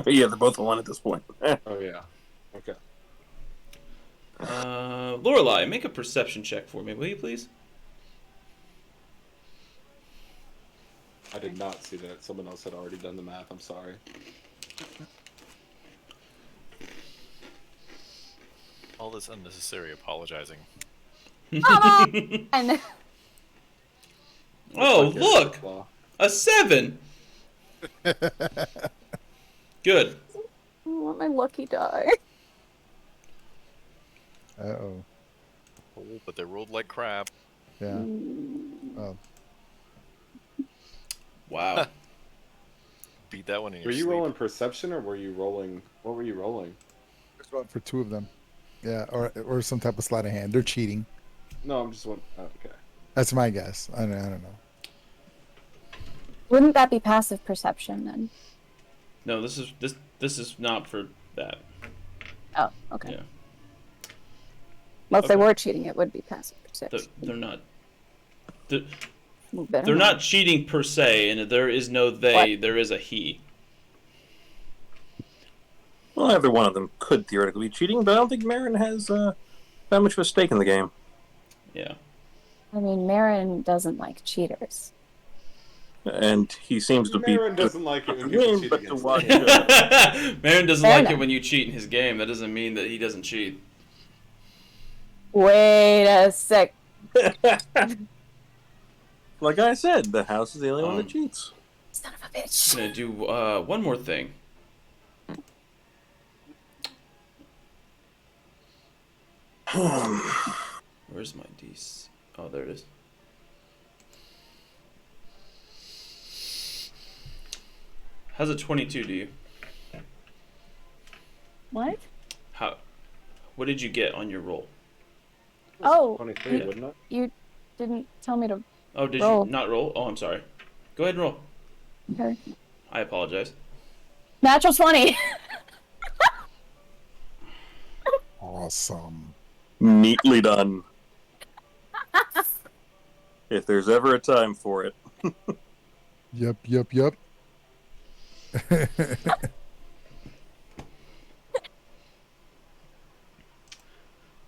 B: Yeah, they're both one at this point.
E: Oh, yeah. Okay.
A: Lorelai, make a perception check for me, will you please?
E: I did not see that. Someone else had already done the math. I'm sorry.
F: All this unnecessary apologizing.
C: And
A: Oh,
E: Like
A: look!
E: Claw.
A: A 7! Good.
C: I want my lucky die.
D: Uh-oh.
F: Oh, but they rolled like crap.
D: Yeah. Oh.
A: Wow.
F: Beat that one in
E: Were
F: your
E: you
F: sleep.
E: rolling perception or were you rolling? What were you rolling?
D: Just going for 2 of them. Yeah, or some type of sleight of hand. They're cheating.
E: No, I'm just one. Oh, okay.
D: That's my guess. I don't know.
C: Wouldn't that be passive perception then?
A: No, this is not for that.
C: Oh, okay.
A: Yeah.
C: Well, if they
A: Okay.
C: were cheating, it would be passive perception.
A: They're not. They're,
C: Better
A: they're not cheating per se, and there is no they.
C: What?
A: There is a he.
B: Well, either one of them could theoretically be cheating, but I don't think Marin has that much of a stake in the game.
A: Yeah.
C: I mean, Marin doesn't like cheaters.
B: And he seems to be
E: Marin doesn't like it when people cheat
B: but to
E: against
B: watch.
E: him.
A: Marin doesn't
C: Fair
A: like
C: enough.
A: it when you cheat in his game. That doesn't mean that he doesn't cheat.
C: Wait a sec.
B: Like I said, the house is the only one that
A: Um,
B: cheats.
C: Son of a bitch.
A: I'm gonna do one more thing. Where's my DC? Oh, there it is. How's a 22 do you?
C: What?
A: How? What did you get on your roll?
C: Oh,
E: 23,
A: Yeah.
E: wouldn't it?
C: you didn't tell me to.
A: Oh, did
C: Roll.
A: you not roll? Oh, I'm sorry. Go ahead and roll.
C: Okay.
A: I apologize.
C: Natural 20.
D: Awesome.
B: Neatly done. If there's ever a time for it.
D: Yep.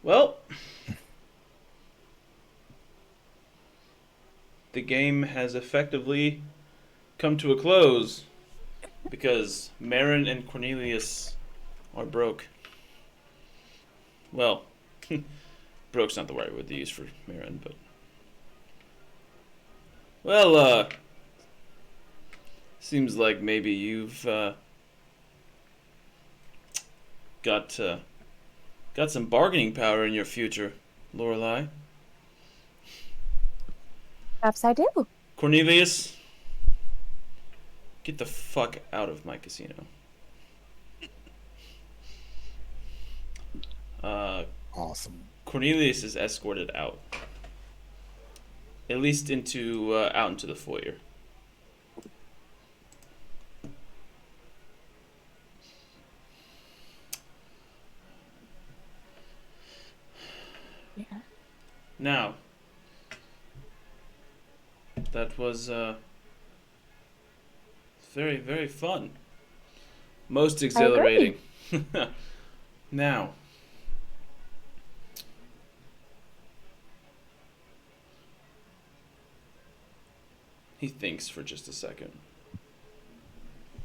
A: Well, the game has effectively come to a close because Marin and Cornelius are broke. Well, broke's not the right word to use for Marin, but well, seems like maybe you've got some bargaining power in your future, Lorelei.
C: Perhaps I do.
A: Cornelius, get the fuck out of my casino.
D: Awesome.
A: Cornelius is escorted out, at least into out into the foyer.
C: Yeah.
A: Now, that was very, very fun. Most exhilarating. Now, he thinks for just a second.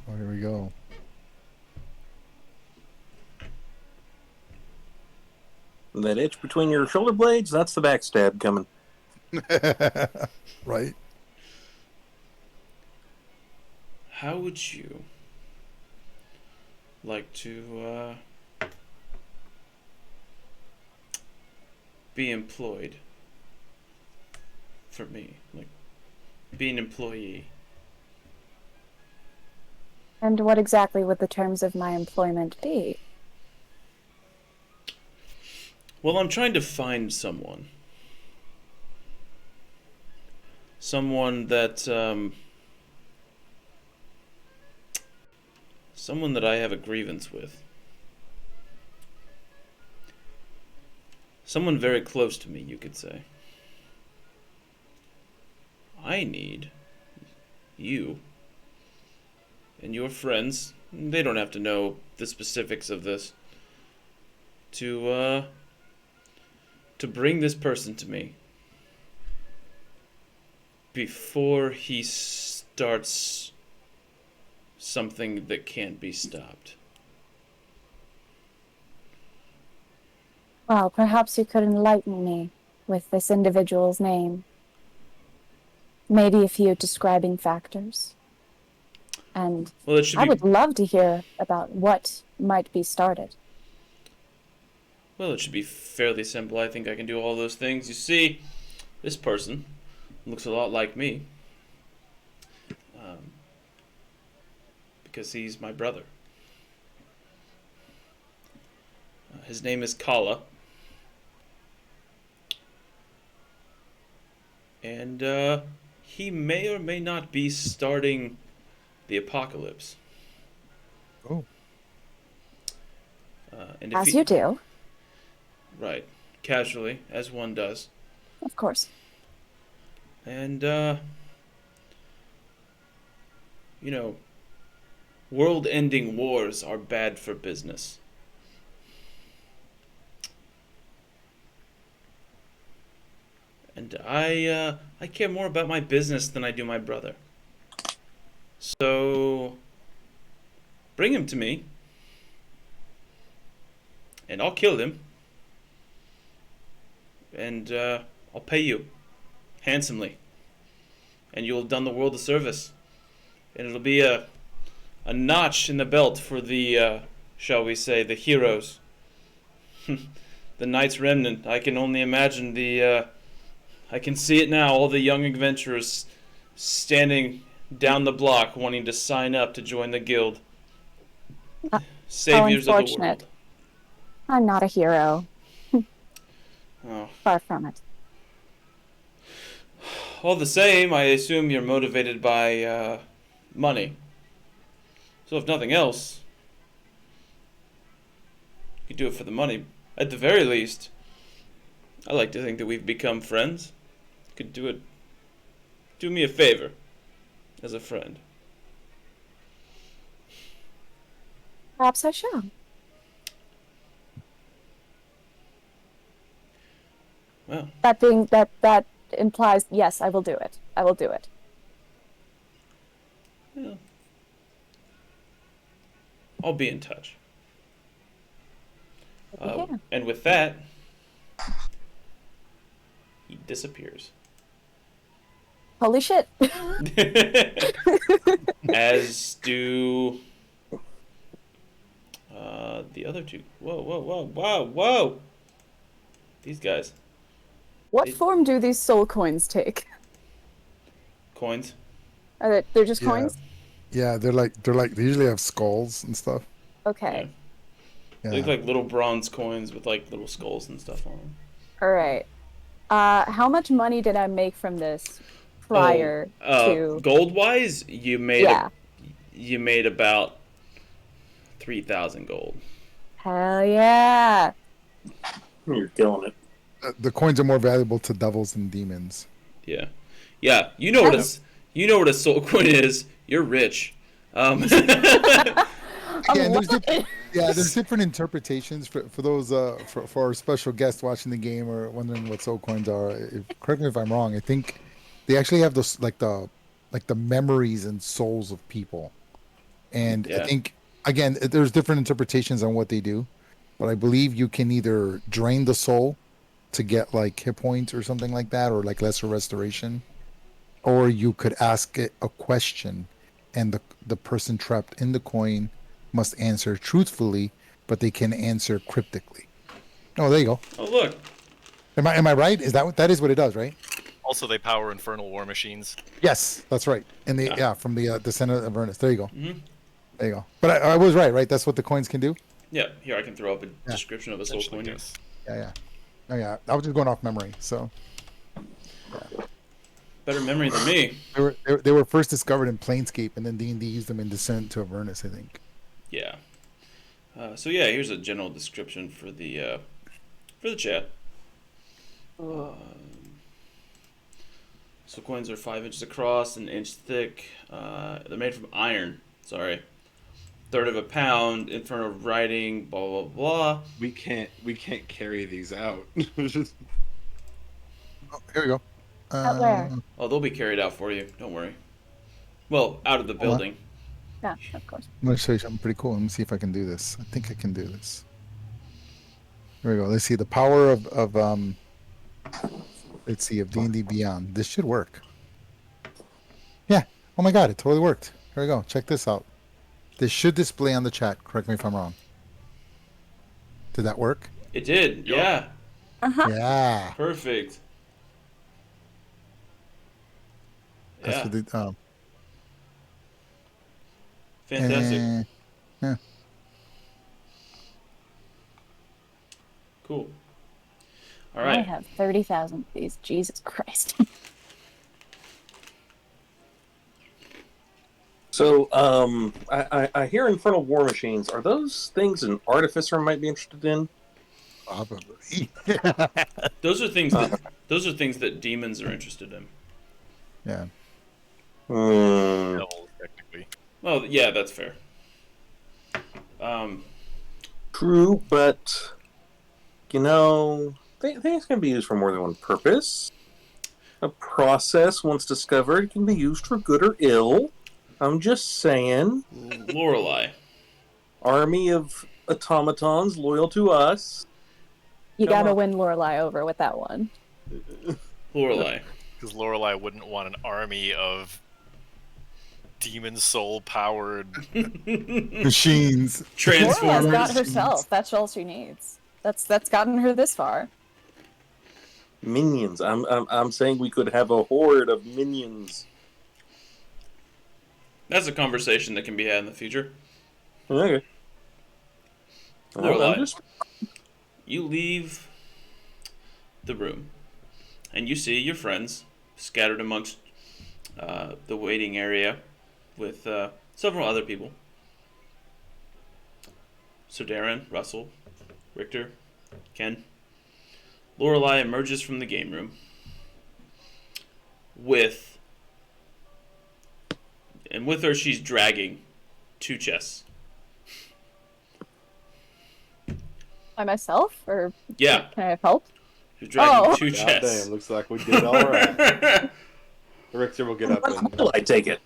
D: Oh, here we go.
B: That itch between your shoulder blades, that's the backstab coming.
D: Right?
A: How would you like to be employed for me? Like, be an employee.
C: And what exactly would the terms of my employment be?
A: Well, I'm trying to find someone. Someone that, someone that I have a grievance with. Someone very close to me, you could say. I need you and your friends, they don't have to know the specifics of this, to bring this person to me before he starts something that can't be stopped.
C: Well, perhaps you could enlighten me with this individual's name. Maybe a few describing factors. And
A: Well, it should
C: I
A: be
C: would love to hear about what might be started.
A: Well, it should be fairly simple. I think I can do all those things. You see, this person looks a lot like me. because he's my brother. His name is Kala. And he may or may not be starting the apocalypse.
D: Oh.
A: And if
C: As you do,
A: Right. Casually, as one does.
C: of course.
A: And, world-ending wars are bad for business. And I care more about my business than I do my brother. So, bring him to me, and I'll kill him, and I'll pay you handsomely, and you'll have done the world a service, and it'll be a notch in the belt for the, shall we say, the heroes. The Knights Remnant. I can only imagine I can see it now, all the young adventurers standing down the block wanting to sign up to join the guild. Saviors of the
C: unfortunate.
A: world.
C: I'm not a hero.
A: Oh.
C: Far from it.
A: All the same, I assume you're motivated by money. So if nothing else, you do it for the money. At the very least, I like to think that we've become friends. You could do me a favor as a friend.
C: Perhaps I shall.
A: Well,
C: That implies yes, I will do it. I will do it.
A: yeah. I'll be in touch.
C: Yeah.
A: And with that, he disappears.
C: Holy shit.
A: As do the other two. Whoa. These guys.
C: What form do these soul coins take?
A: Coins.
C: They're just
D: Yeah.
C: coins?
D: Yeah, they usually have skulls and stuff.
C: Okay.
A: They look like little bronze coins with like little skulls and stuff on them.
C: All right. How much money did I make from this prior to
A: gold wise, you made
C: Yeah.
A: you made about 3,000 gold.
C: Hell yeah.
B: You're killing it.
D: The coins are more valuable to devils and demons.
A: Yeah. You know what a soul coin is. You're rich.
D: Again, there's different interpretations for those for our special guests watching the game or wondering what soul coins are. Correct me if I'm wrong. I think they actually have those like the memories and souls of people, and I think again there's different interpretations on what they do, but I believe you can either drain the soul to get like hit points or something like that, or like lesser restoration, or you could ask it a question, and the person trapped in the coin must answer truthfully, but they can answer cryptically. Oh, there you go.
A: Oh, look.
D: Am I right? Is that is what it does, right?
F: Also, they power infernal war machines.
D: Yes, that's right. And from the Descent of Avernus. There you go.
A: Mm-hmm.
D: There you go. But I was right? That's what the coins can do?
A: Yeah, here I can throw up a description of a soul coin.
F: Yes.
D: Yeah. Oh, yeah. I was just going off memory, so.
A: Better memory than me.
D: They were first discovered in Planescape, and then D&D used them in Descent to Avernus, I think.
A: Yeah. Here's a general description for the chat. So coins are 5 inches across, an inch thick. They're made from iron. Sorry. Third of a pound. Infernal writing. Blah blah blah.
E: We can't carry these out.
D: Oh, here we go.
C: Out where?
A: Oh, they'll be carried out for you. Don't worry. Well, out of the building.
C: Yeah, of course.
D: I'm going to show you something pretty cool. Let me see if I can do this. I think I can do this. Here we go. Let's see the power of let's see, of D&D Beyond. This should work. Yeah. Oh my God, it totally worked. Here we go. Check this out. This should display on the chat. Correct me if I'm wrong. Did that work?
A: It did. Yeah.
D: Yeah.
A: Perfect.
D: That's what
A: Fantastic.
D: Yeah.
A: Cool. All
C: I
A: right.
C: have 30,000 of these. Jesus Christ.
B: So, I hear infernal war machines. Are those things an artificer might be interested in?
D: Probably.
A: Those are things
B: Uh,
A: that those are things that demons are interested in.
D: Yeah.
B: hmm,
F: Devils, technically.
A: Well, yeah, that's fair. Um,
B: true, but things can be used for more than one purpose. A process, once discovered, can be used for good or ill. I'm just saying.
A: Lorelei.
B: Army of automatons loyal to us.
C: You
B: Come
C: gotta
B: on.
C: win Lorelei over with that one.
A: Lorelei.
F: Because Lorelei wouldn't want an army of demon soul powered.
D: Machines.
C: Laurelai's got
A: Transformers.
C: herself. That's all she needs. That's gotten her this far.
B: Minions. I'm saying we could have a horde of minions.
A: That's a conversation that can be had in the future.
B: Okay. I'm
A: Lorelei,
B: just
A: you leave the room, and you see your friends scattered amongst the waiting area with several other people. Sir Darren, Russell, Richter, Ken. Lorelei emerges from the game room with her she's dragging two chests.
C: By myself? Or
A: Yeah,
C: can I have help?
A: she's dragging
C: Oh.
A: two
E: God
A: chests.
E: damn, looks like we did all right. Richter will get up and
B: will I take it?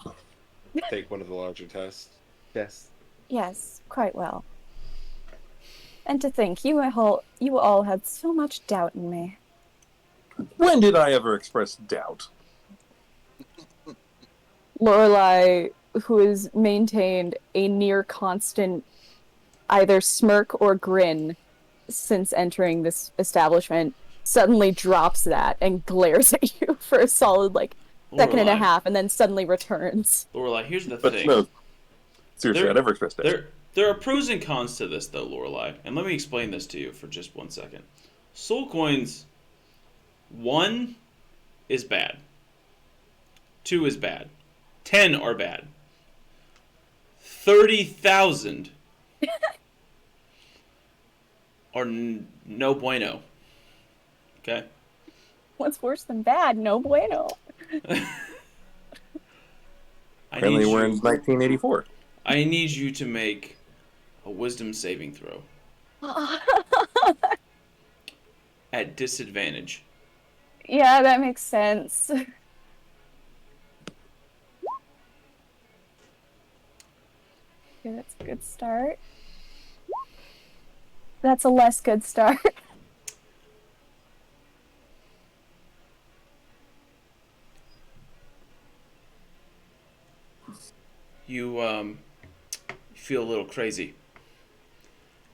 E: take one of the larger tests. Yes.
C: Yes, quite well. And to think, you all had so much doubt in me.
B: When did I ever express doubt?
C: Lorelei, who has maintained a near constant either smirk or grin since entering this establishment, suddenly drops that and glares at you for a solid second and a
A: Lorelei,
C: half, and then suddenly returns.
A: Lorelei, here's the
B: But
A: thing.
B: no, seriously, I
A: There-
B: never expressed doubt.
A: There are pros and cons to this, though, Lorelei, and let me explain this to you for just 1 second. Soul coins, 1 is bad, 2 is bad, 10 are bad, 30,000 are no bueno. Okay.
C: What's worse than bad? No bueno.
B: Apparently, we're in 1984.
A: I need you to make a wisdom saving throw at disadvantage.
C: Yeah, that makes sense. Okay, that's a good start. That's a less good start.
A: You feel a little crazy,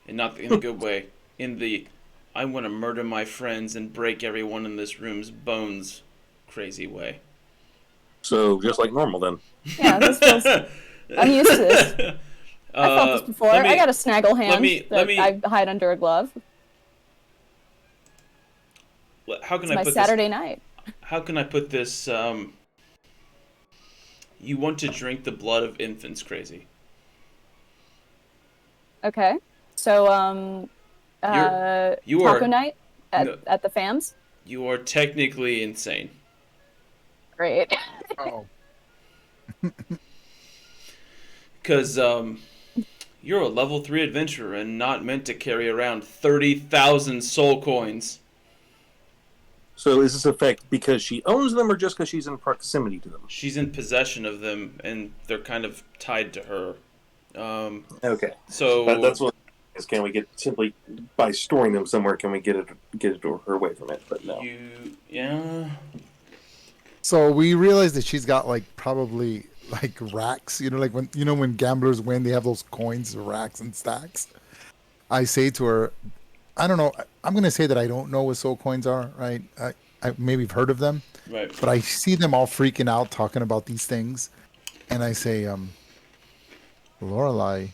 A: and not in a good way. In the I want to murder my friends and break everyone in this room's bones crazy way.
B: So just like normal, then.
C: Yeah, this feels. I'm used to this. I felt this before. I got a snaggle hand that I hide under a glove.
A: How can
C: It's
A: I
C: my
A: put
C: Saturday night.
A: How can I put this? You want to drink the blood of infants crazy.
C: Okay. So,
A: You
C: taco
A: are
C: night
A: no,
C: at the FAMs?
A: you are technically insane.
C: Great.
D: Oh.
A: Because you're a level 3 adventurer and not meant to carry around 30,000 soul coins.
B: So is this effect because she owns them, or just because she's in proximity to them?
A: She's in possession of them, and they're kind of tied to her.
B: Okay.
A: So
B: That's what. Is can we get simply by storing them somewhere? Can we get it or away from it? But no.
A: Yeah.
D: So we realized that she's got probably racks, like when gamblers win, they have those coins, racks and stacks. I say to her, I don't know. I'm going to say that I don't know what soul coins are, right? I maybe have heard of them,
A: Right.
D: but I see them all freaking out talking about these things, and I say, Lorelei,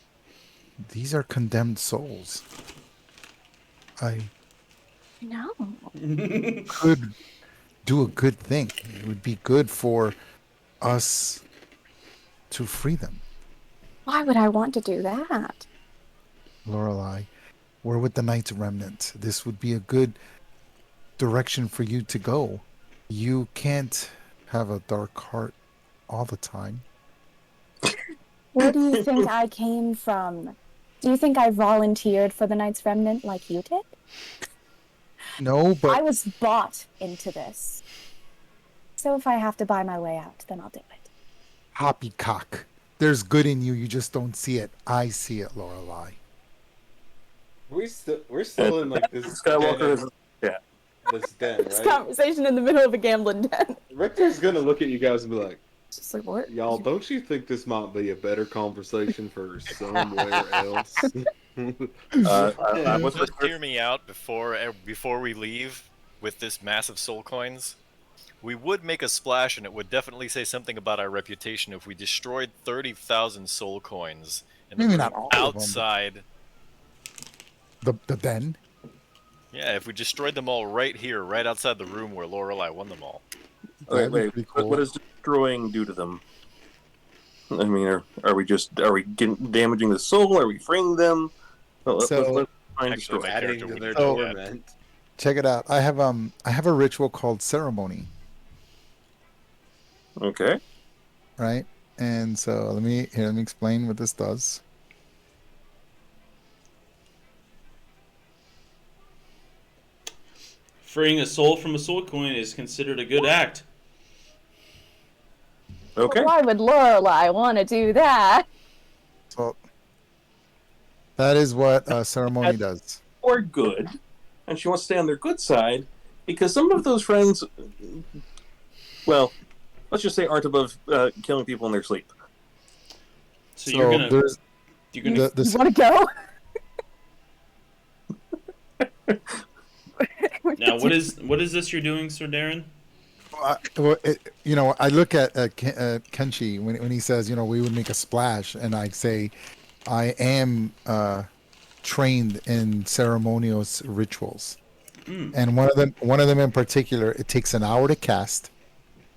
D: these are condemned souls. I
C: No.
D: could do a good thing. It would be good for us to free them.
C: Why would I want to do that?
D: Lorelei, we're with the Knights Remnant. This would be a good direction for you to go. You can't have a dark heart all the time.
C: Where do you think I came from? Do you think I volunteered for the Knights Remnant like you did?
D: No, but
C: I was bought into this. So if I have to buy my way out, then I'll do it.
D: poppycock. There's good in you. You just don't see it. I see it, Lorelei.
E: We're still in like this
B: Skywalker
E: den
B: is.
E: of-
B: Yeah.
E: this den,
C: This
E: right?
C: conversation in the middle of a gambling den.
E: Richter's gonna look at you guys and be like,
C: It's just like, what?
E: "Y'all, don't you think this might be a better conversation for somewhere else?"
B: I was
F: Just hear me out before we leave with this massive soul coins. We would make a splash, and it would definitely say something about our reputation if we destroyed 30,000 soul coins in the
D: Maybe
F: room
D: not all of them, but-
F: outside.
D: The den?
F: Yeah, if we destroyed them all right here, right outside the room where Lorelei won them all.
B: Wait,
D: That'd be
B: wait.
D: pretty cool.
B: What does destroying do to them? I mean, are we damaging the soul? Are we freeing them? Let's
D: So-
B: find
F: Actually,
B: destroy.
F: my
E: Adding
F: character
E: to
F: would
E: their
F: know that.
E: torment.
D: Check it out. I have a ritual called ceremony,
B: Okay.
D: right? And so let me explain what this does.
A: Freeing a soul from a soul coin is considered a good act.
B: Okay.
C: Why would Lorelei want to do that?
D: So that is what a ceremony does.
B: Or good, and she wants to stay on their good side because some of those friends, well, let's just say aren't above killing people in their sleep.
A: So you're gonna
D: there's
C: You
D: the
C: want to go?
A: now. What is this you're doing, Sir Darren?
D: I look at Kenshi when he says, we would make a splash, and I say, I am trained in ceremonial rituals, and one of them in particular, it takes an hour to cast,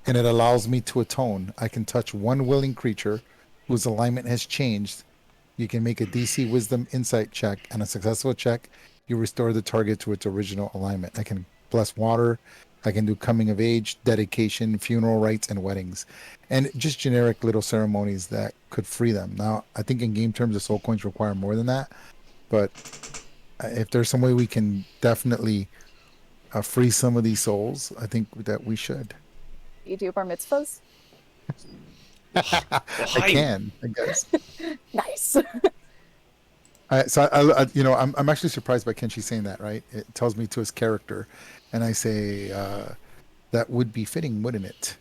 D: and it allows me to atone. I can touch one willing creature whose alignment has changed. You can make a DC Wisdom Insight check, and a successful check, you restore the target to its original alignment. I can bless water. I can do coming of age, dedication, funeral rites, and weddings, and just generic little ceremonies that could free them. Now, I think in game terms, the soul coins require more than that, but if there's some way we can definitely free some of these souls, I think that we should.
C: You do bar mitzvahs?
D: I can, I guess.
C: Nice.
D: I'm actually surprised by Kenshi saying that. Right, it tells me to his character, and I say that would be fitting, wouldn't it?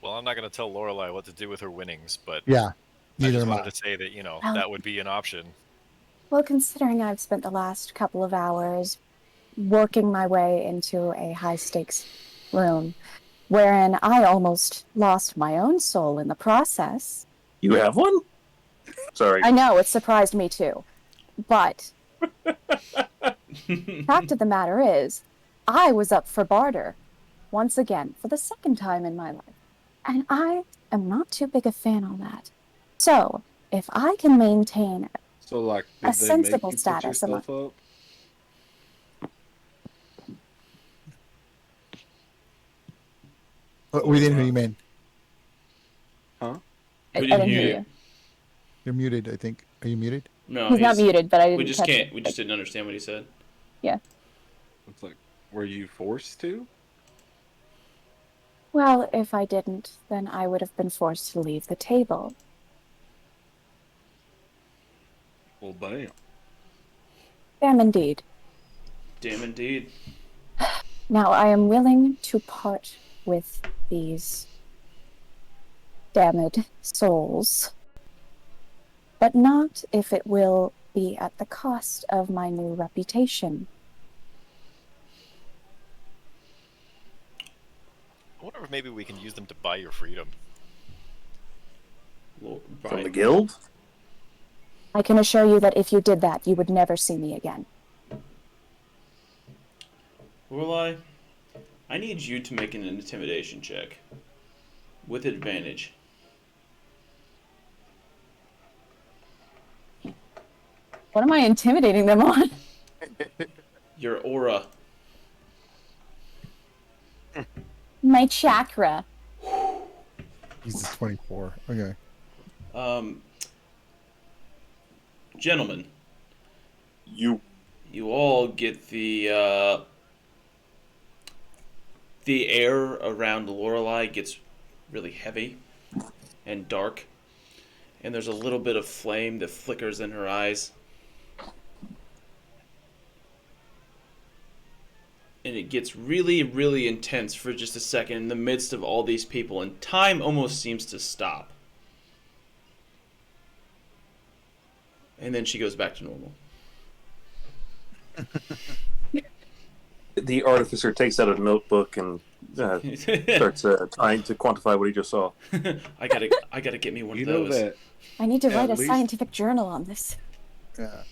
F: Well, I'm not going to tell Lorelei what to do with her winnings, but
D: Yeah.
F: I
D: Neither
F: just
D: am I.
F: wanted to say that
C: Well-
F: that would be an option.
C: Well, considering I've spent the last couple of hours working my way into a high stakes room, wherein I almost lost my own soul in the process.
B: You have one? Sorry.
C: I know, it surprised me too. But fact of the matter is, I was up for barter once again for the second time in my life. And I am not too big a fan on that. So, if I can maintain
E: So, like,
C: A
E: did they make
C: sensible
E: you put
C: status
E: yourself up?
D: We didn't hear you, man.
E: Huh?
C: I
A: We
C: didn't
A: didn't hear
C: hear
A: you.
C: you.
D: You're muted, I think. Are you muted?
A: No,
C: He's not muted, but I didn't
A: We just
C: catch
A: can't.
C: it.
A: We just didn't understand what he said.
E: It's like, were you forced to?
C: Well, if I didn't, then I would have been forced to leave the table.
E: Well, damn.
C: Damn indeed.
A: Damn, indeed.
C: Now I am willing to part with these damned souls, but not if it will be at the cost of my new reputation.
F: I wonder if maybe we can use them to buy your freedom.
A: Well,
B: From the
A: Brian,
B: guild?
C: I can assure you that if you did that, you would never see me again.
A: Lorelai, I need you to make an intimidation check. With advantage.
C: What am I intimidating them on?
A: Your aura.
C: My chakra.
D: He's a 24. Okay.
A: Gentlemen,
B: You.
A: you all get the air around Lorelei gets really heavy and dark, and there's a little bit of flame that flickers in her eyes. And it gets really, really intense for just a second in the midst of all these people, and time almost seems to stop. And then she goes back to normal.
B: The artificer takes out a notebook and starts trying to quantify what he just saw.
A: I gotta get me one
E: You
A: of
E: know
A: those.
E: that
C: I need to
E: At
C: write a
E: least-
C: scientific journal on this.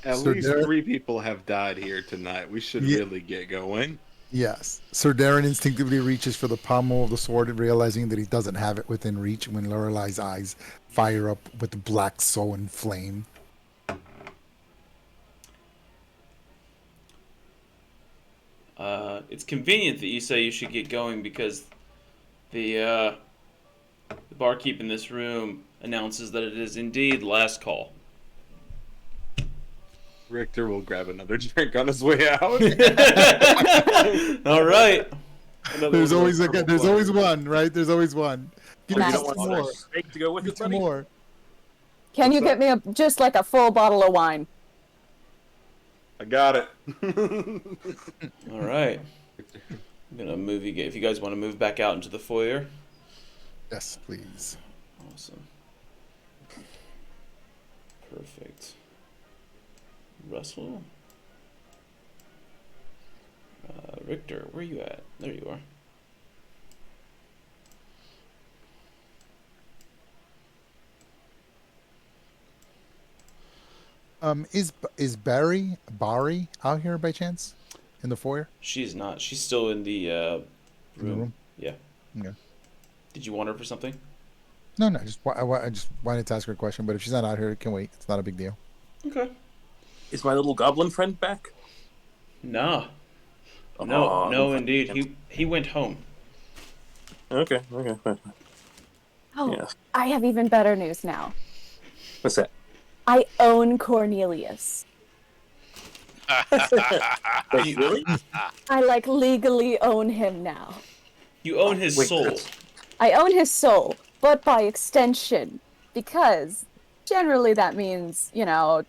E: at
D: Sir
E: least
D: Darren-
E: 3 people have died here tonight. We should
D: Yeah.
E: really get going.
D: Yes. Sir Darren instinctively reaches for the pommel of the sword, realizing that he doesn't have it within reach when Lorelai's eyes fire up with the black sullen flame.
A: It's convenient that you say you should get going because the barkeep in this room announces that it is indeed last call.
E: Richter will grab another drink on his way out.
A: All right.
D: There's always one, right? There's always one. Give me
B: You
C: Nice.
B: don't
D: some
B: want
D: more.
B: some steak to go with
D: Give
B: it,
D: some
B: buddy?
D: more.
C: Can you
E: What's
C: get me just like a full bottle of wine?
E: I got it.
A: All right. I'm gonna move you. If you guys want to move back out into the foyer.
D: Yes, please.
A: Awesome. Perfect. Russell. Richter, where are you at? There you are.
D: Is Barry out here by chance in the foyer?
A: She's not. She's still in the
D: In the
A: room.
D: room?
A: Yeah.
D: Okay.
A: Did you want her for something?
D: No, I just wanted to ask her a question, but if she's not out here, it can wait. It's not a big deal.
A: Okay.
B: Is my little goblin friend back?
A: Nah.
B: Oh,
A: No,
B: I'm
A: indeed.
B: fine.
A: He went home.
B: Okay.
C: Oh,
B: Yes.
C: I have even better news now.
B: What's that?
C: I own Cornelius.
B: Wait, really?
C: I legally own him now.
A: You own his
B: Wait,
A: soul.
B: that's-
C: I own his soul, but by extension, because generally that means, you own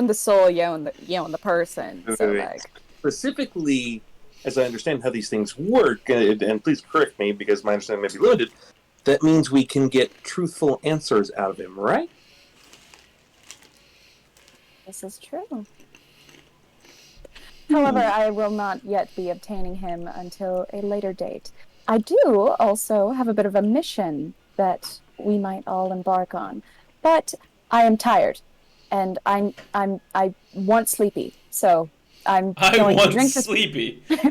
C: the soul, you own the person. So
B: Wait. Specifically, as I understand how these things work, and please correct me because my understanding may be limited, that means we can get truthful answers out of him, right?
C: this is true. However, I will not yet be obtaining him until a later date. I do also have a bit of a mission that we might all embark on, but I am tired, and I want sleepy, so I'm going to drink this.
A: sleepy.
F: Get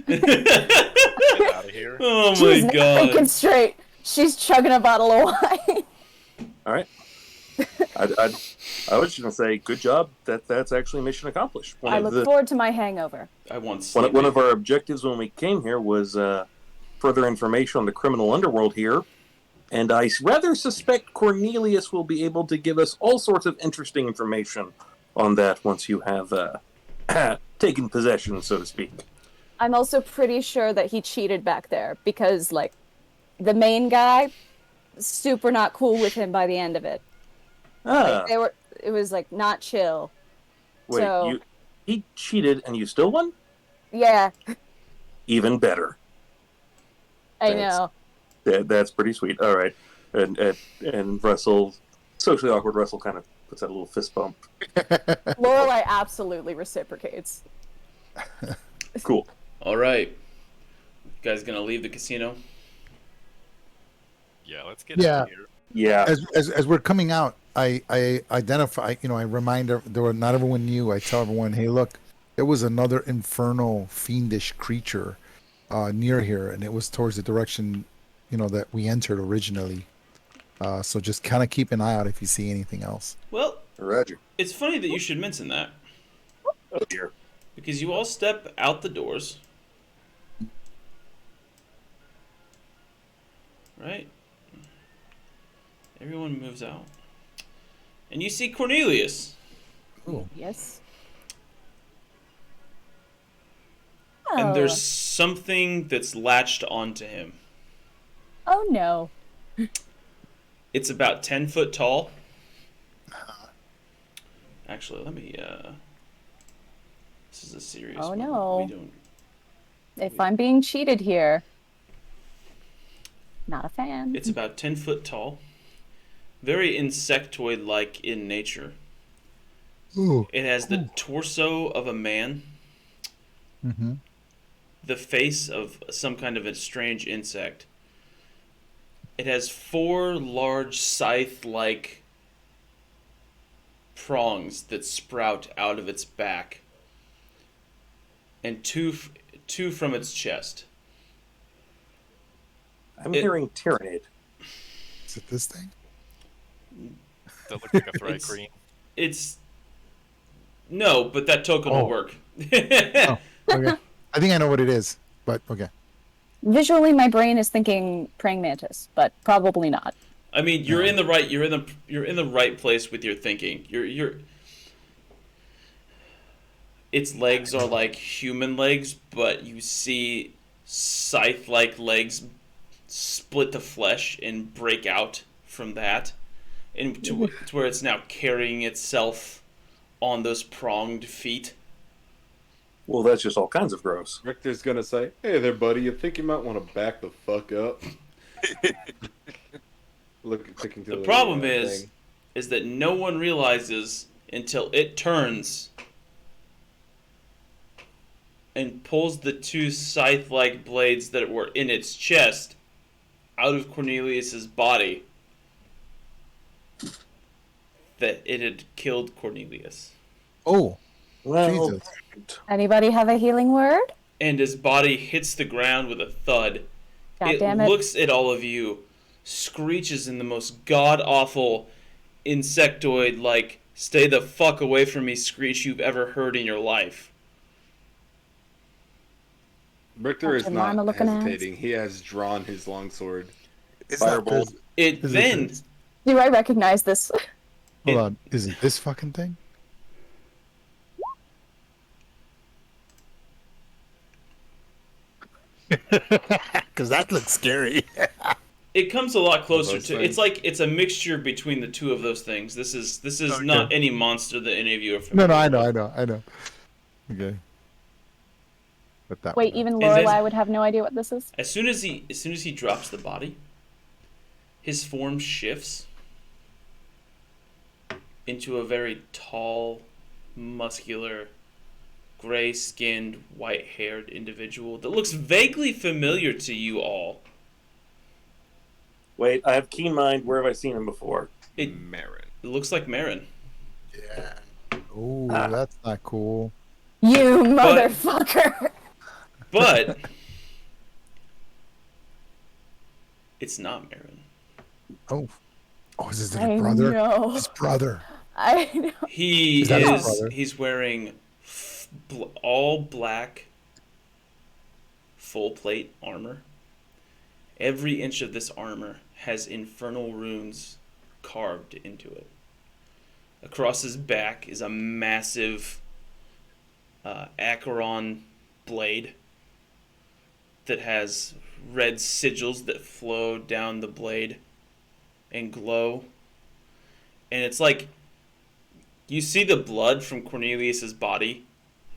F: out of here.
A: Oh
C: She's
A: my
C: not
A: god.
C: thinking straight. She's chugging a bottle of wine.
B: All right. I was just gonna say, good job. That's actually mission accomplished.
C: I look forward to my hangover.
A: I want sleepy.
B: One of our objectives when we came here was further information on the criminal underworld here, and I rather suspect Cornelius will be able to give us all sorts of interesting information on that once you have taken possession, so to speak.
C: I'm also pretty sure that he cheated back there because, the main guy, super not cool with him by the end of it.
B: Ah,
C: It was not chill.
B: wait,
C: so-
B: he cheated and you still won?
C: Yeah,
B: Even better.
C: I
B: That's-
C: know.
B: That's pretty sweet. All right, and Russell, socially awkward Russell, kind of puts out a little fist bump.
C: Lorelai absolutely reciprocates.
B: Cool.
A: All right. You guys gonna leave the casino?
F: Yeah, let's get
D: Yeah.
F: out of here.
B: Yeah.
D: As we're coming out, I identify. I remind there were not everyone knew. I tell everyone, hey, look, there was another infernal, fiendish creature near here, and it was towards the direction, that we entered originally. So just kind of keep an eye out if you see anything else.
A: Well,
B: Roger.
A: it's funny that you should mention that
B: Oh dear.
A: because you all step out the doors, right? Everyone moves out, and you see Cornelius.
D: Ooh.
C: Yes.
A: And
C: Oh.
A: there's something that's latched onto him.
C: Oh no.
A: It's about 10 foot tall. Actually, let me. This is a serious
C: Oh,
A: one.
C: no.
A: We don't.
C: If I'm being cheated here, not a fan.
A: It's about 10 foot tall. Very insectoid like in nature.
D: Ooh.
A: It has the torso of a man,
D: Mm-hmm.
A: the face of some kind of a strange insect. It has 4 large scythe-like prongs that sprout out of its back, and two from its chest.
B: I'm hearing Tyrannid.
D: Is it this thing?
F: That looks like a
A: It's-
F: Thrycreen.
A: It's no, but that token will work.
D: Oh, okay. I think I know what it is, but okay.
C: Visually, my brain is thinking praying mantis, but probably not.
A: I mean, you're in the right place with your thinking. You're its legs are like human legs, but you see scythe-like legs split the flesh and break out from that, and to where it's now carrying itself on those pronged feet.
B: Well, that's just all kinds of gross.
E: Richter's gonna say, "Hey there, buddy. You think you might want to back the fuck up?" Looking to
A: The problem
E: thing.
A: is that no one realizes until it turns and pulls the 2 scythe-like blades that were in its chest out of Cornelius's body that it had killed Cornelius.
D: Oh,
B: Well,
D: Jesus.
C: Anybody have a healing word?
A: And his body hits the ground with a thud.
C: God damn it.
A: Looks at all of you, screeches in the most god-awful insectoid like stay the fuck away from me screech you've ever heard in your life.
E: Richter is
C: Fucking
E: not
C: llama-looking ass.
E: hesitating. He has drawn his longsword.
B: Firebolt.
A: It
D: Is it
A: then
D: this?
C: Do I recognize this?
D: Hold on. Is it this fucking thing? Because that looks scary.
A: it comes a lot closer
E: those
A: to
E: things.
A: it's like it's a mixture between the two of those things. This is
D: Okay.
A: not any monster that any of you are
D: No,
A: familiar
D: I
A: with.
D: know. Okay. But that
C: Wait,
D: one.
C: even
A: And then-
C: Lorelai would have no idea what this is?
A: As soon as he drops the body, his form shifts into a very tall, muscular, gray-skinned, white-haired individual that looks vaguely familiar to you all.
B: Wait, I have keen mind. Where have I seen him before?
A: It
E: Marin.
A: looks like Marin.
D: Yeah. Oh,
B: Ah.
D: that's not cool.
C: You motherfucker!
A: But it's not Marin.
D: Oh. Oh, is this
C: I
D: his brother?
C: know.
D: His brother.
C: I know.
A: He
D: Is that his
A: is.
D: brother?
A: He's wearing all black, full plate armor. Every inch of this armor has infernal runes carved into it. Across his back is a massive Acheron blade that has red sigils that flow down the blade and glow. And it's like you see the blood from Cornelius's body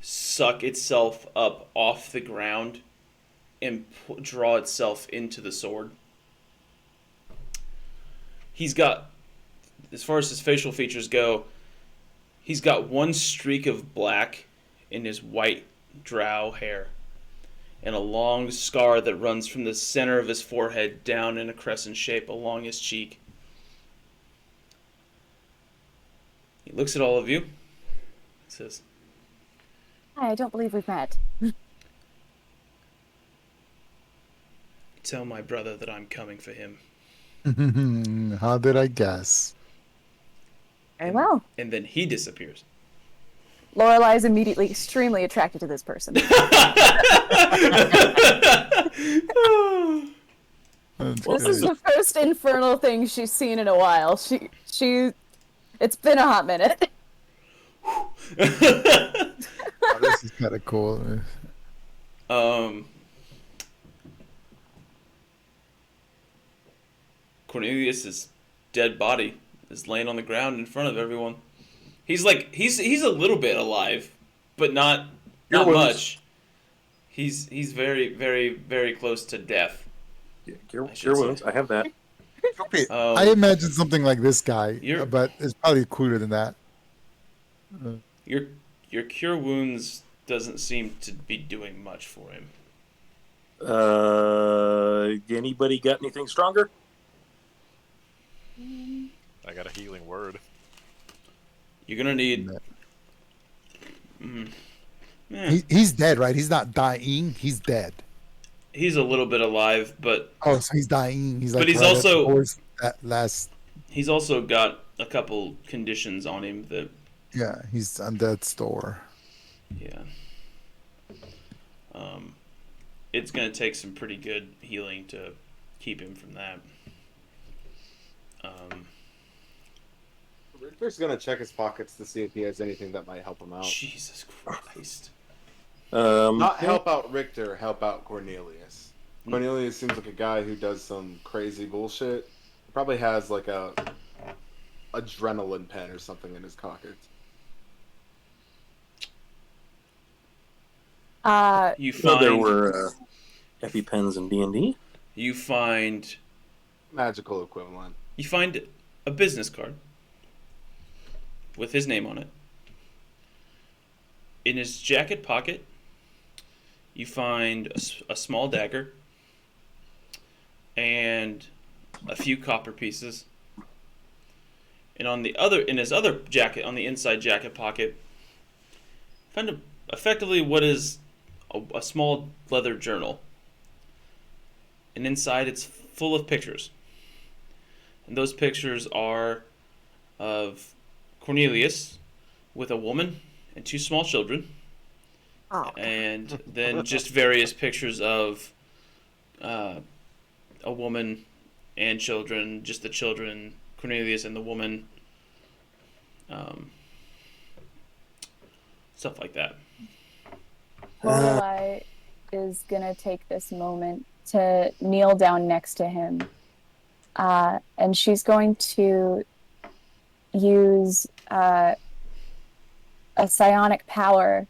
A: suck itself up off the ground and draw itself into the sword. He's got, as far as his facial features go, he's got one streak of black in his white drow hair and a long scar that runs from the center of his forehead down in a crescent shape along his cheek. He looks at all of you. He says,
C: I don't believe we've met.
A: "Tell my brother that I'm coming for him."
D: How did I guess?
C: Very well.
A: And then he disappears.
C: Lorelai is immediately extremely attracted to this person.
D: That's
C: This is
D: good.
C: the first infernal thing she's seen in a while. It's been a hot minute.
D: Oh, this is kind of cool.
A: Cornelius's dead body is laying on the ground in front of everyone. He's a little bit alive, but not much. He's very, very, very close to death.
B: Yeah, cure wounds. I have that.
D: Okay, I imagine something like this guy,
A: You're-
D: but it's probably cooler than that.
A: Your cure wounds doesn't seem to be doing much for him.
B: Anybody got anything stronger?
F: I got a healing word.
A: You're gonna need.
D: He's dead, right? He's not dying. He's dead.
A: He's a little bit alive, but
D: Oh, so he's dying. He's like.
A: But he's
D: right
A: also-
D: towards that last.
A: he's also got a couple conditions on him that.
D: Yeah, he's on death's door.
A: Yeah. It's gonna take some pretty good healing to keep him from that.
E: Richter's gonna check his pockets to see if he has anything that might help him out.
A: Jesus Christ.
E: Not help out Richter, help out Cornelius. Cornelius seems like a guy who does some crazy bullshit. He probably has like a adrenaline pen or something in his pockets.
A: You
B: No,
A: find
B: there were EpiPens in D&D.
A: you find
E: Magical equivalent.
A: a business card with his name on it. In his jacket pocket, you find a small dagger and a few copper pieces. And in his other jacket, on the inside jacket pocket, find effectively what is a small leather journal. And inside it's full of pictures. And those pictures are of Cornelius with a woman and two small children.
C: Oh.
A: And then just various pictures of a woman and children, just the children, Cornelius and the woman, stuff like that.
C: Lorelai is gonna take this moment to kneel down next to him, and she's going to use a psionic power,